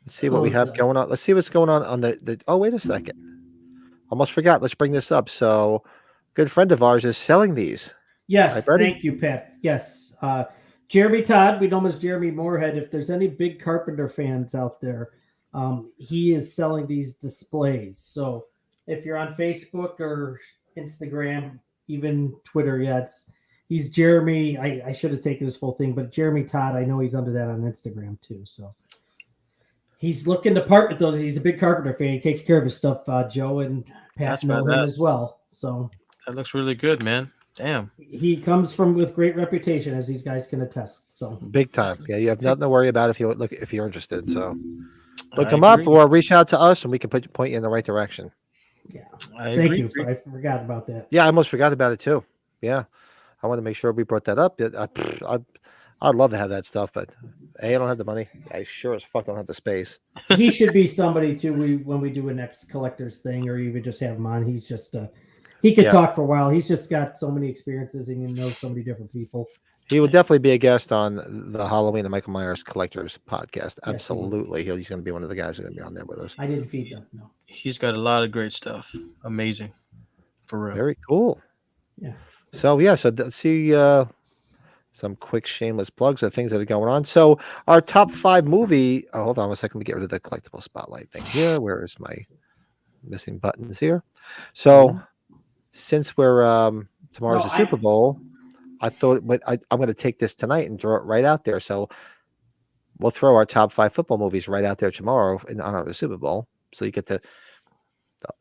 Let's see what we have going on. Let's see what's going on the. Oh, wait a second. Almost forgot. Let's bring this up. So, a good friend of ours is selling these. Yes, Ready? thank you, Pat. Yes. Jeremy Todd, we know him as Jeremy Moorhead. If there's any big Carpenter fans out there, he is selling these displays. So if you're on Facebook or Instagram, even Twitter, he's Jeremy. I should have taken his full thing, but Jeremy Todd, I know he's under that on Instagram too. So he's looking to part with those. He's a big Carpenter fan. He takes care of his stuff. Joe and Pat know him as well. So that looks really good, man. Damn. He comes with great reputation, as these guys can attest. So big time. Yeah, you have nothing to worry about if you're interested. So look him up or reach out to us, and we can point you in the right direction. Yeah, thank you. I forgot about that. Yeah, I almost forgot about it too. Yeah, I want to make sure we brought that up. I'd love to have that stuff, but I don't have the money. I sure as fuck don't have the space. He should be somebody too. When we do a next collector's thing, or even just have him on. He's just he could talk for a while. He's just got so many experiences and he knows so many different people. He will definitely be a guest on the Halloween and Michael Myers Collectors podcast. Absolutely. He's going to be one of the guys who's going to be on there with us. I didn't feed them. No. He's got a lot of great stuff. Amazing. For real. Very cool. Yeah. So let's see some quick shameless plugs of things that are going on. So our top 5 movie. Oh, hold on a second. Let me get rid of the collectible spotlight thing here. Where is my missing buttons here? So since we're tomorrow's the Super Bowl, I thought I'm going to take this tonight and draw it right out there. So we'll throw our top 5 football movies right out there tomorrow in honor of the Super Bowl. So you get to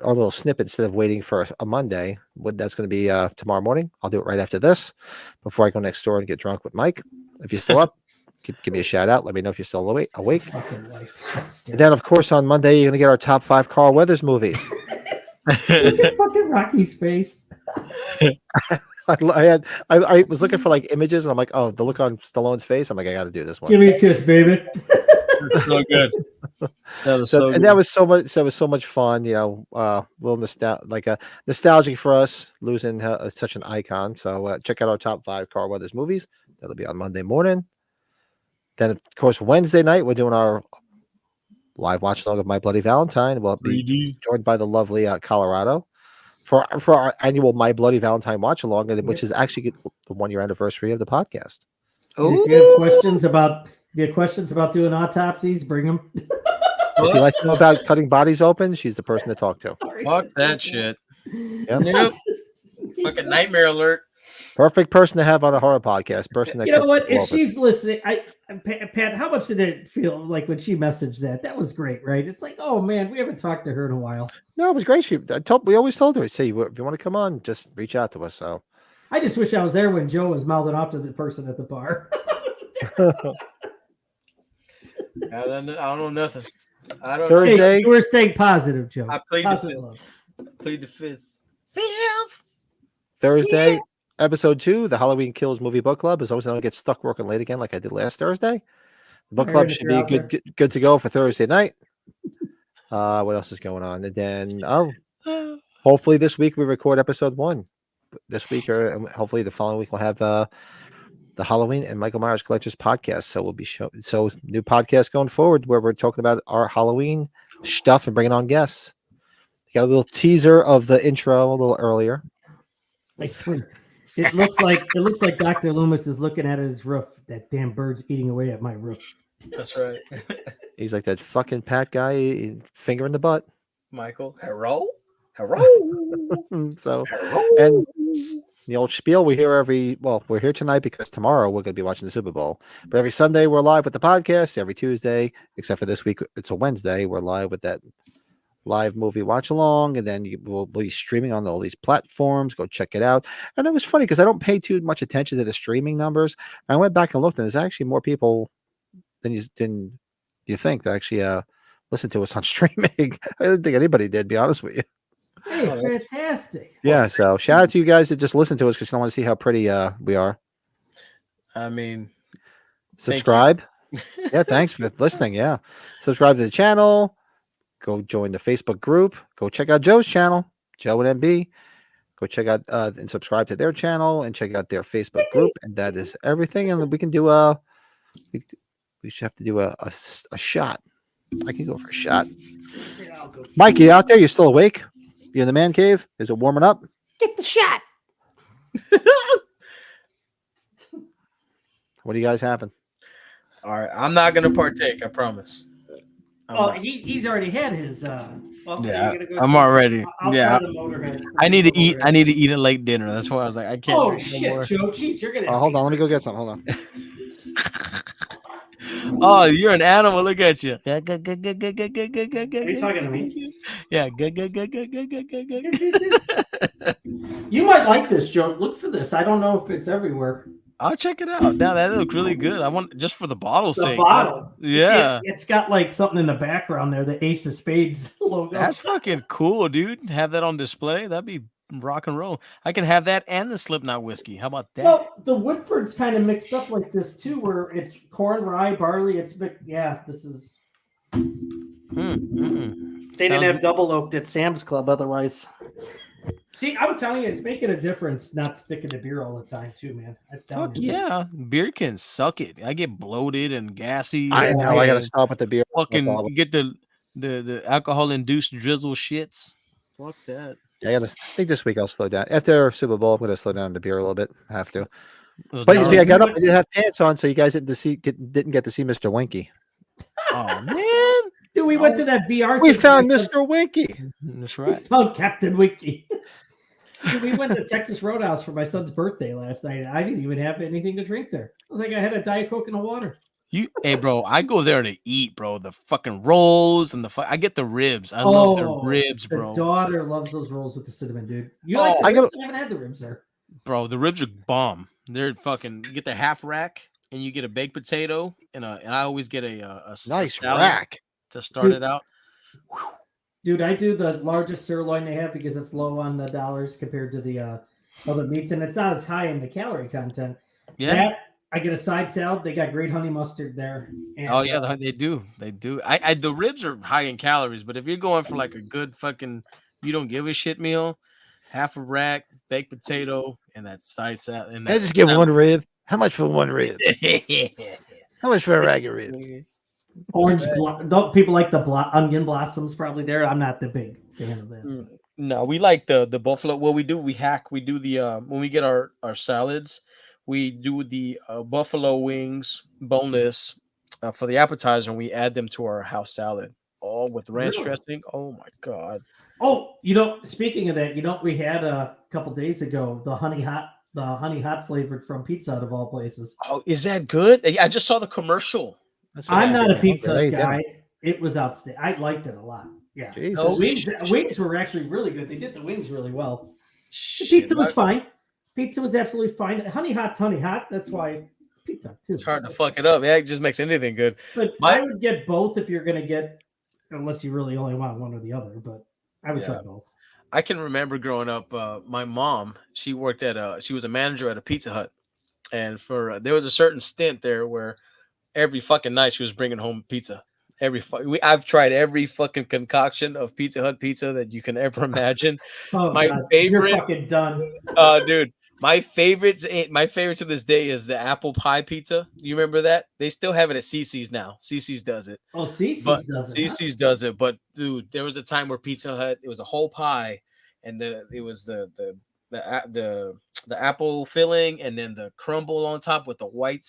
our little snippet instead of waiting for a Monday. That's going to be tomorrow morning. I'll do it right after this before I go next door and get drunk with Mike. If you're still up, give me a shout out. Let me know if you're still awake. And then, of course, on Monday, you're going to get our top 5 Carl Weathers movies. Fucking Rocky's face. I was looking for like images and I'm like, oh, the look on Stallone's face. I'm like, I got to do this one. Give me a kiss, baby. So good. That was good. That was so much. So it was so much fun. Little nostalgic for us losing such an icon. So check out our top 5 Carl Weathers movies. That'll be on Monday morning. Then of course Wednesday night we're doing our live watch along of My Bloody Valentine. We'll be joined by the lovely Colorado for our annual My Bloody Valentine watch along, which is actually the 1-year anniversary of the podcast. If you have questions about doing autopsies, bring them. If you like to know about cutting bodies open, she's the person to talk to. Fuck that shit. Yep. Fucking nightmare alert. Perfect person to have on a horror podcast. Person that you know what? If she's listening, Pat, how much did it feel like when she messaged that? That was great, right? It's like, oh man, we haven't talked to her in a while. No, it was great. We always told her, say, if you want to come on, just reach out to us. So I just wish I was there when Joe was mouthing off to the person at the bar. I don't know nothing. I don't Thursday. Hey, you were staying positive, Joe. I plead positive the love. Plead the fifth. Thursday, episode 2, the Halloween Kills Movie Book Club. As long as I don't get stuck working late again like I did last Thursday. The book club should be good to go for Thursday night. What else is going on? And then hopefully this week we record episode 1. This week or hopefully the following week we'll have the Halloween and Michael Myers Collectors podcast. So we'll be new podcast going forward where we're talking about our Halloween stuff and bringing on guests. Got a little teaser of the intro a little earlier. I swear, it looks like Dr. Loomis is looking at his roof. That damn bird's eating away at my roof. That's right. He's like that fucking Pat guy, finger in the butt. Michael, hello. So, and the old spiel we're here tonight because tomorrow we're going to be watching the Super Bowl. But every Sunday we're live with the podcast. Every Tuesday, except for this week, it's a Wednesday. We're live with that live movie watch along, and then we'll be streaming on all these platforms. Go check it out. And it was funny because I don't pay too much attention to the streaming numbers. I went back and looked, and there's actually more people than you think that actually listen to us on streaming. I didn't think anybody did, to be honest with you. Hey, fantastic. Yeah, so shout out to you guys that just listen to us because you don't want to see how pretty we are. I mean, Subscribe. Yeah, thanks for listening. Yeah, subscribe to the channel. Go join the Facebook group. Go check out Joe's channel, Joe and MB. Go check out and subscribe to their channel and check out their Facebook group. And that is everything. And we can do we should have to do a shot. I can go for a shot. Mike, you out there? You still awake? You in the man cave? Is it warming up? Get the shot. What do you guys having? all right, I'm not gonna partake. I promise. He's already had his. Well, Yeah, you're gonna go I'm try- already. I'll Yeah, try the Motorhead. I need to eat. I need to eat a late dinner. That's why I was like, I can't. Oh drink no shit, more. Joe! Jeez, you're gonna. Hold on. Let me go get some. Hold on. Oh, you're an animal. Look at you. Yeah, Are you talking to me? Yeah. You might like this, Joe. Look for this. I don't know if it's everywhere. I'll check it out. Now that looks really good. I want just for the bottle's The sake. bottle. You see Yeah. it's got like something in the background there. The Ace of Spades logo. That's fucking cool, dude. Have that on display. That'd be rock and roll. I can have that and the Slipknot whiskey. How about that? Well, the Woodford's kind of mixed up like this too, where it's corn, rye, barley. Yeah, this is. They didn't have double oaked at Sam's Club otherwise. See, I'm telling you, it's making a difference not sticking to beer all the time, too, man. Fuck yeah. Beer can suck it. I get bloated and gassy. I and know. I got to stop with the beer. fucking get the alcohol induced drizzle shits. Fuck that. I got to think this week I'll slow down. After Super Bowl, I'm going to slow down the beer a little bit. I have to. Those But you see, dark- I got up. I didn't have pants on, so you guys didn't get to see Mr. Winky. Oh man. Dude, we went to that VR. We thing found with Mr. Winky. That's We right. found Captain Wiki. Dude, we went to Texas Roadhouse for my son's birthday last night. And I didn't even have anything to drink there. I was like, I had a Diet Coke and a water. Hey, bro, I go there to eat, bro. The fucking rolls and I get the ribs. I love their ribs, The bro. daughter loves those rolls with the cinnamon, dude. You Oh, like the I ribs? I haven't had the ribs there. Bro, the ribs are bomb. They're fucking. You get the half rack and you get a baked potato and I always get a Nice salad rack. to start Dude. it out. Dude, I do the largest sirloin they have because it's low on the dollars compared to the other meats, and it's not as high in the calorie content. Yeah. That, I get a side salad. They got great honey mustard there. And, Oh yeah, they do. They do. I the ribs are high in calories, but if you're going for like a good fucking you don't give a shit meal, half a rack, baked potato, and that side salad. And I just get one rib. How much for one rib? How much for a rack of ribs? orange. People like the onion blossoms probably there. I'm not the big fan of that. No, we like the buffalo. What we do, we do the when we get our salads, we do the buffalo wings, boneless, for the appetizer, and we add them to our house salad, all with ranch Really? dressing. Oh my god! Oh, speaking of that, we had a couple days ago the honey hot flavored from Pizza Hut of all places. Oh, is that good? I just saw the commercial. I'm not a Pizza Hey, Hut guy. It was outstanding. I liked it a lot. Yeah. Jesus. Oh, Wings were actually really good. They did the wings really well. The Shit, pizza was fine. Pizza was absolutely fine. Honey hot's honey hot. That's why it's pizza Hut, too. It's hard to fuck it up. Yeah, it just makes anything good. But I would get both if you're going to get, unless you really only want one or the other. But I would try both. I can remember growing up. My mom, she worked she was a manager at a Pizza Hut, and there was a certain stint there where every fucking night she was bringing home pizza. I've tried every fucking concoction of Pizza Hut pizza that you can ever imagine. Oh, My God, favorite- You're fucking done. Dude, my favorite to this day is the apple pie pizza. You remember that? They still have it at CC's now. CC's does it. Oh, Cece's But does it. CC's does it. But dude, there was a time where Pizza Hut, it was a whole pie, and it was the apple filling, and then the crumble on top with the white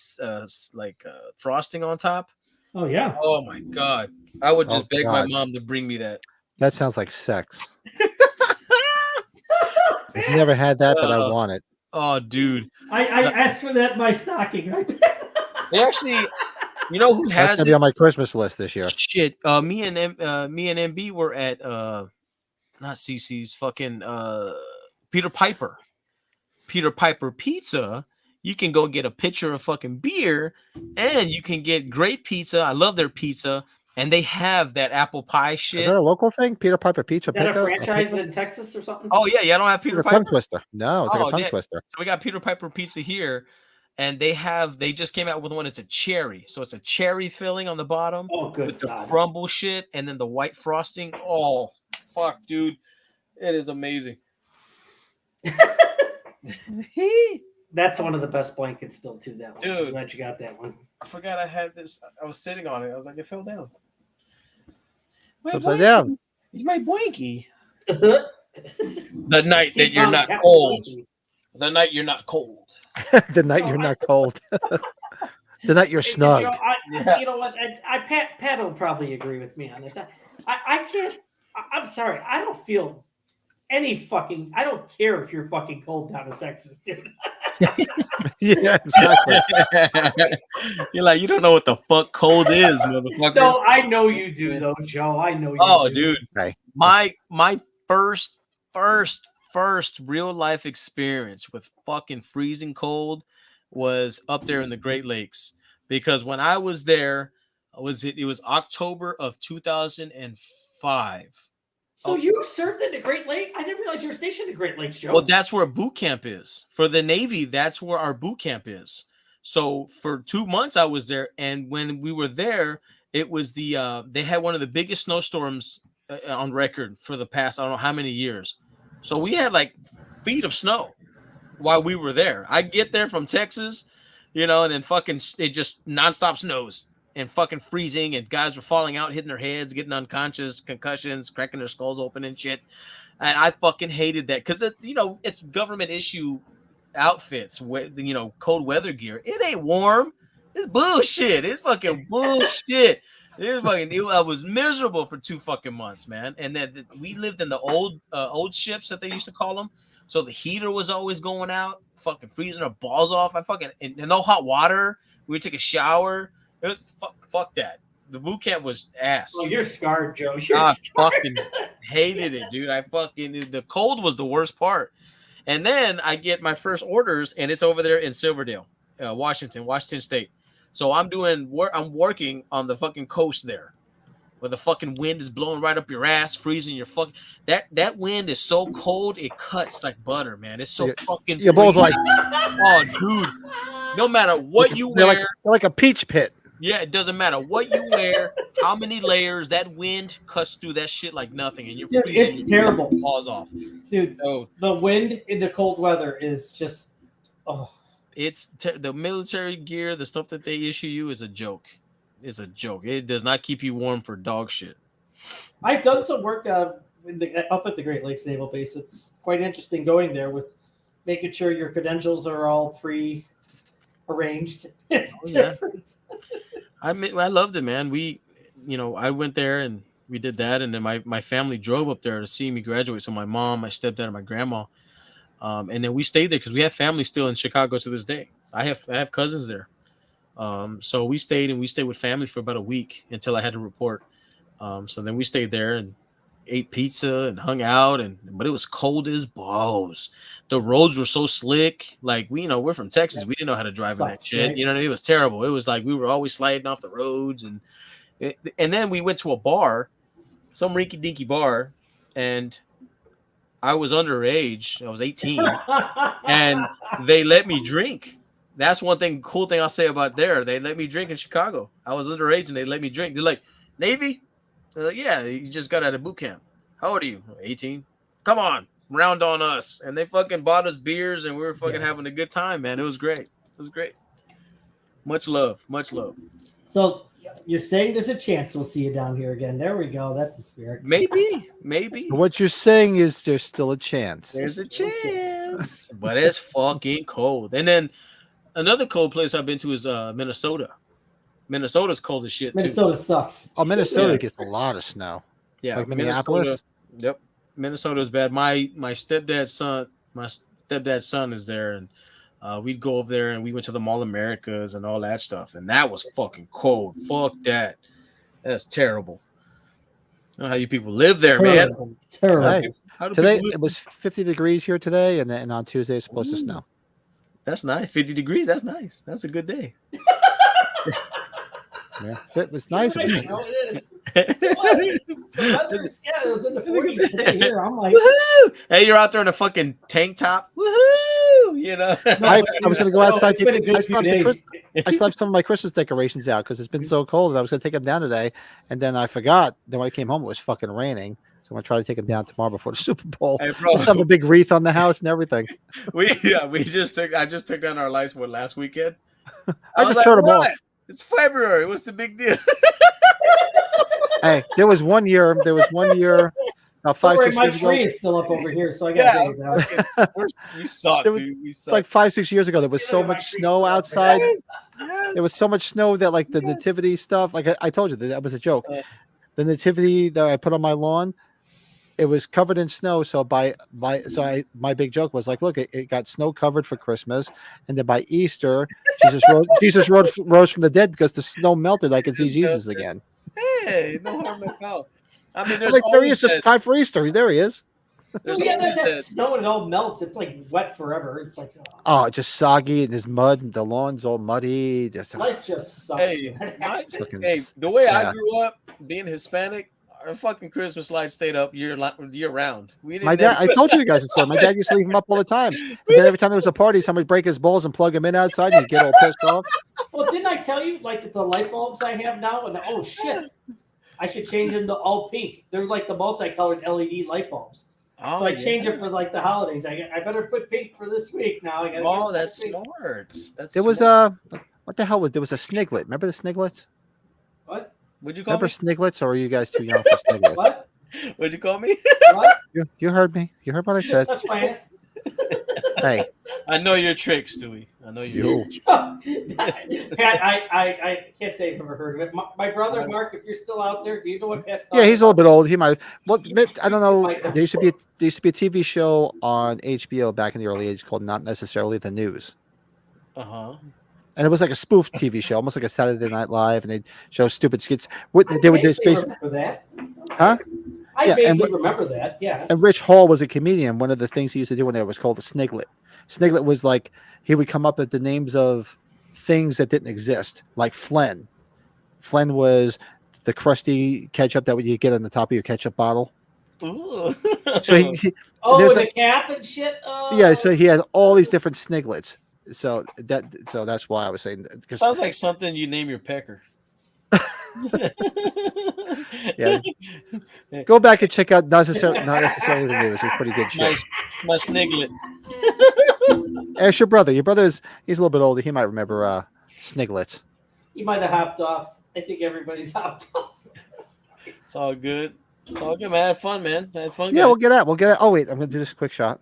frosting on top. Oh, yeah. Oh my god! I would just beg my God. mom to bring me that. That sounds like sex. I've never had that, but I want it. Oh, dude, I asked for that in my stocking. Right? they actually You know who That's has gonna be it? on my Christmas list this year. Shit. Me and MB were at not CC's, fucking Peter Piper. Peter Piper Pizza. You can go get a pitcher of fucking beer, and you can get great pizza. I love their pizza, and they have that apple pie Is shit. that a local thing? Peter Piper Pizza Is that a Pickle? franchise in Texas or something? Oh yeah, I don't have Peter It's a tongue Piper. twister. No, it's like Oh a tongue yeah. twister. So we got Peter Piper Pizza here, and they just came out with one. It's a cherry, so it's a cherry filling on the bottom Oh, good with the God. crumble shit, and then the white frosting. Oh fuck, dude, it is amazing. That's one of the best blankets still too. That one. Dude. I'm glad you got that one. I forgot I had this. I was sitting on it. I was like, it fell down. My Upside blankie. down. It's my blankie. The night that you're found not Captain cold. Blanky. The night you're not cold. The night you're not cold. The night you're Hey, snug. Joe, Yeah. You know what? Pat will probably agree with me on this. I can't. I'm sorry. I don't feel any fucking. I don't care if you're fucking cold down in Texas, dude. Yeah, exactly. You're like, you don't know what the fuck cold is, motherfucker. No, I know you do though, Joe. I know you. Oh, do. dude. Okay. My first real life experience with fucking freezing cold was up there in the Great Lakes, because when I was there, it was October of 2005. So you served in the Great Lakes? I didn't realize you were stationed in Great Lakes, Joe. Well, that's where boot camp is for the Navy. That's where our boot camp is. So for 2 months I was there, and when we were there, it was they had one of the biggest snowstorms on record for the past I don't know how many years. So we had like feet of snow while we were there. I get there from Texas, and then fucking it just nonstop snows and fucking freezing, and guys were falling out, hitting their heads, getting unconscious, concussions, cracking their skulls open and shit. And I fucking hated that because it's government issue outfits, cold weather gear. It ain't warm. It's bullshit. It's fucking bullshit. I was miserable for 2 fucking months, man. And then we lived in the old ships that they used to call them. So the heater was always going out, fucking freezing our balls off. And no hot water. We would take a shower. It was fuck that. The boot camp was ass. Oh, you're scarred, Joe. You're I scarred. fucking hated it, dude. The cold was the worst part. And then I get my first orders, and it's over there in Silverdale, Washington State. So I'm working on the fucking coast there, where the fucking wind is blowing right up your ass, freezing your fucking. That wind is so cold it cuts like butter, man. It's so fucking. Your balls like, oh, dude. No matter what you they're wear. they're like a peach pit. Yeah, it doesn't matter what you wear, how many layers, that wind cuts through that shit like nothing, and you're Dude, freezing it's your terrible. Paws off. Dude, So the wind in the cold weather is just, oh. it's the military gear, the stuff that they issue you is a joke. It's a joke. It does not keep you warm for dog shit. I've done some work up at the Great Lakes Naval Base. It's quite interesting going there with making sure your credentials are all pre-arranged. It's different. I loved it, man. I went there and we did that, and then my family drove up there to see me graduate. So my mom, my stepdad, and my grandma, and then we stayed there because we have family still in Chicago to this day. I have cousins there, so we stayed with family for about a week until I had to report. So then we stayed there and ate pizza and hung out, but it was cold as balls. The roads were so slick. Like we're from Texas. We didn't know how to drive in that shit. Right? It was terrible. It was like we were always sliding off the roads, and then we went to a bar, some rinky dinky bar, and I was underage. I was 18, and they let me drink. That's one cool thing I'll say about there. They let me drink in Chicago. I was underage and they let me drink. They're like, Navy? They're like, yeah, you just got out of boot camp. How old are you? 18. Come on, round on us. And they fucking bought us beers and we were fucking having a good time, man. It was great. It was great. Much love. Much love. So you're saying there's a chance we'll see you down here again. There we go. That's the spirit. Maybe. What you're saying is there's still a chance. There's a chance. But it's fucking cold. And then another cold place I've been to is Minnesota. Minnesota's cold as shit, too. Minnesota sucks. Oh, Minnesota gets a lot of snow. Yeah, like Minneapolis. Minnesota is bad. My stepdad's son is there, and we'd go over there and we went to the Mall Americas and all that stuff, and that was fucking cold. Fuck that. That's terrible. I don't know how you people live there, man. Terrible. Hey, How do today people live? it was 50 degrees here today, and then on Tuesday it's supposed to snow. That's nice. 50 degrees. That's nice. That's a good day. Yeah, it was nice. It was, It is. Yeah, it was in the 40s today here. I'm like, Woohoo! Hey, you're out there in a fucking tank top. Woohoo! You know. I was going to go outside. it's been a good few days. I slept some of my Christmas decorations out because it's been so cold, and I was going to take them down today, and then I forgot. Then when I came home, it was fucking raining. So I'm going to try to take them down tomorrow before the Super Bowl. Hey, bro. Let's have a big wreath on the house and everything. I just took down our lights last weekend. I just turned them off. It's February. What's the big deal? Hey, there was one year. About 5, 6 my years ago. tree is still up over here, so I got to take it down. You suck, There was- dude. You It's suck. like 5, 6 years ago. There was so much snow outside. Yes. There was so much snow that like the nativity stuff. Like I told you that was a joke. The nativity that I put on my lawn, it was covered in snow. So my big joke was like, look, it got snow covered for Christmas, and then by Easter, Jesus rose from the dead because the snow melted. I could see Jesus again. Hey, no harm, no foul. I mean, I'm there's like, there he always is. Just that- time for Easter. There he is. there's Yeah, always there's that that- snow and it all melts. It's like wet forever. It's like, Oh, just soggy and there's mud. And the lawn's all muddy. life just sucks. Hey, Fucking the way I yeah. grew up, being Hispanic, our fucking Christmas lights stayed up year round. We didn't. My dad, I told you guys the story. My dad used to leave him up all the time. And then every time there was a party, somebody break his balls and plug him in outside, and he'd get all pissed off. Well, didn't I tell you, like, the light bulbs I have now? And oh, shit. I should change them to all pink. They're like the multicolored LED light bulbs. Oh, So I change it for like the holidays. I better put pink for this week now. I gotta Oh, get that's pink. smart. That's There was smart. what the hell was there was a sniglet? Remember the sniglets? What? What'd you call Remember me? sniglets, or are you guys too young for sniglets? What? What'd you call me? What? You heard me. You heard what I You said. just touched my ass. Hey, I know your tricks, Stewie. I know you. you. Pat, I can't say I've ever heard of it. My brother Mark, if you're still out there, do you know what Pat's Yeah, he's a little bit old. He might. Well, You- I don't know. you- There used to be a TV show on HBO back in the early '80s called Not Necessarily the News, Uh-huh. and it was like a spoof TV show, almost like a Saturday Night Live, and they'd show stupid skits. They would just basically, remember that. huh? I Yeah, and vaguely remember that. Yeah. And Rich Hall was a comedian. One of the things he used to do when there was called a sniglet. Sniglet was like he would come up with the names of things that didn't exist, like Flen. Flen was the crusty ketchup that you get on the top of your ketchup bottle. Ooh. So he Oh, there's the cap and shit. Oh. yeah, so he had all these different sniglets. So that's why I was saying that, 'cause- Sounds like something you name your pecker. yeah. Go back and check out not necessarily the news. It's pretty good shit. My sniglet. Ask your brother. Your brother's he's a little bit older. He might remember sniglets. He might have hopped off. I think everybody's hopped off. It's all good. It's all good, man. I had fun, man. I had fun. Yeah, guys. we'll get out. We'll get out. Oh wait, I'm gonna do this quick shot.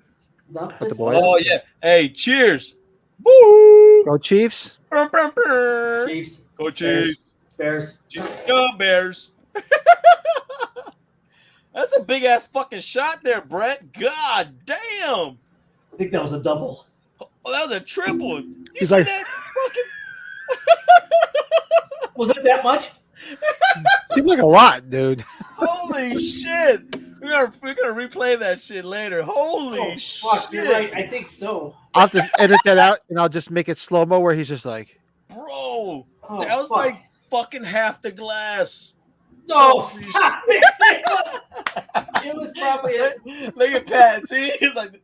Not With the this boys. Oh yeah. Hey, cheers. Woo! Go Chiefs. Brum, brum, brum. Chiefs. Go Chiefs. Bears. Go Bears. That's a big ass fucking shot there, Brett. God damn. I think that was a double. Oh, that was a triple. You He's see like- that fucking Was it that much? Seems like a lot, dude. holy shit. We're gonna replay that shit later. Holy Oh, shit. fuck, you're right. I think so. I'll have to edit that out and I'll just make it slow mo where he's just like, Bro. Oh, That was fuck. like fucking half the glass. No, Holy stop it. It was probably Look at Pat. See, he's like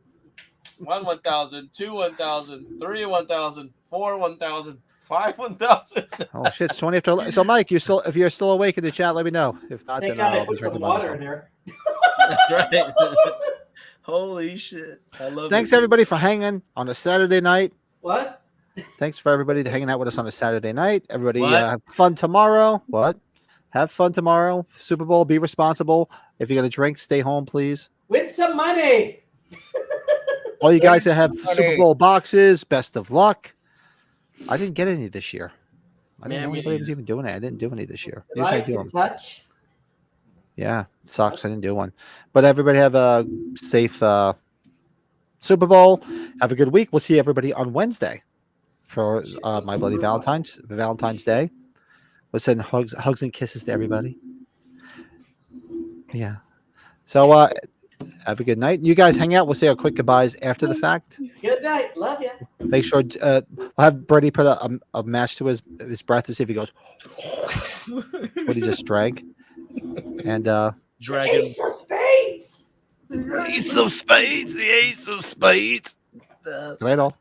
1,000, 2 1,000, 3 1,000, 4 1,000, 5 1,000. oh shit, it's 20 after 11. So Mike, if you're still awake in the chat, let me know. If not, Thank then God I I'll be put some drinking by water myself. in there. Right. Holy shit. I love Thanks it. everybody for hanging on a Saturday night. What? Thanks for everybody hanging out with us on a Saturday night. Everybody What? have fun tomorrow. What? Have fun tomorrow. Super Bowl. Be responsible. If you're gonna drink, stay home, please. Win some money. All you guys that have Funny. Super Bowl boxes, best of luck. I didn't get any this year. I didn't Man, know me anybody was neither. even doing it. I didn't do any this year. Usually I Like do to them. touch. Yeah, sucks. I didn't do one. But everybody have a safe Super Bowl. Have a good week. We'll see everybody on Wednesday for My Bloody Valentine's Day. We'll send hugs and kisses to everybody. Yeah. So have a good night. You guys hang out. We'll say our quick goodbyes after the fact. Good night. Love you. Make sure we'll have Brady put a match to his breath to see if he goes what he just drank. And Dragon. Ace of spades. Ace of spades. The ace of spades. Good night all.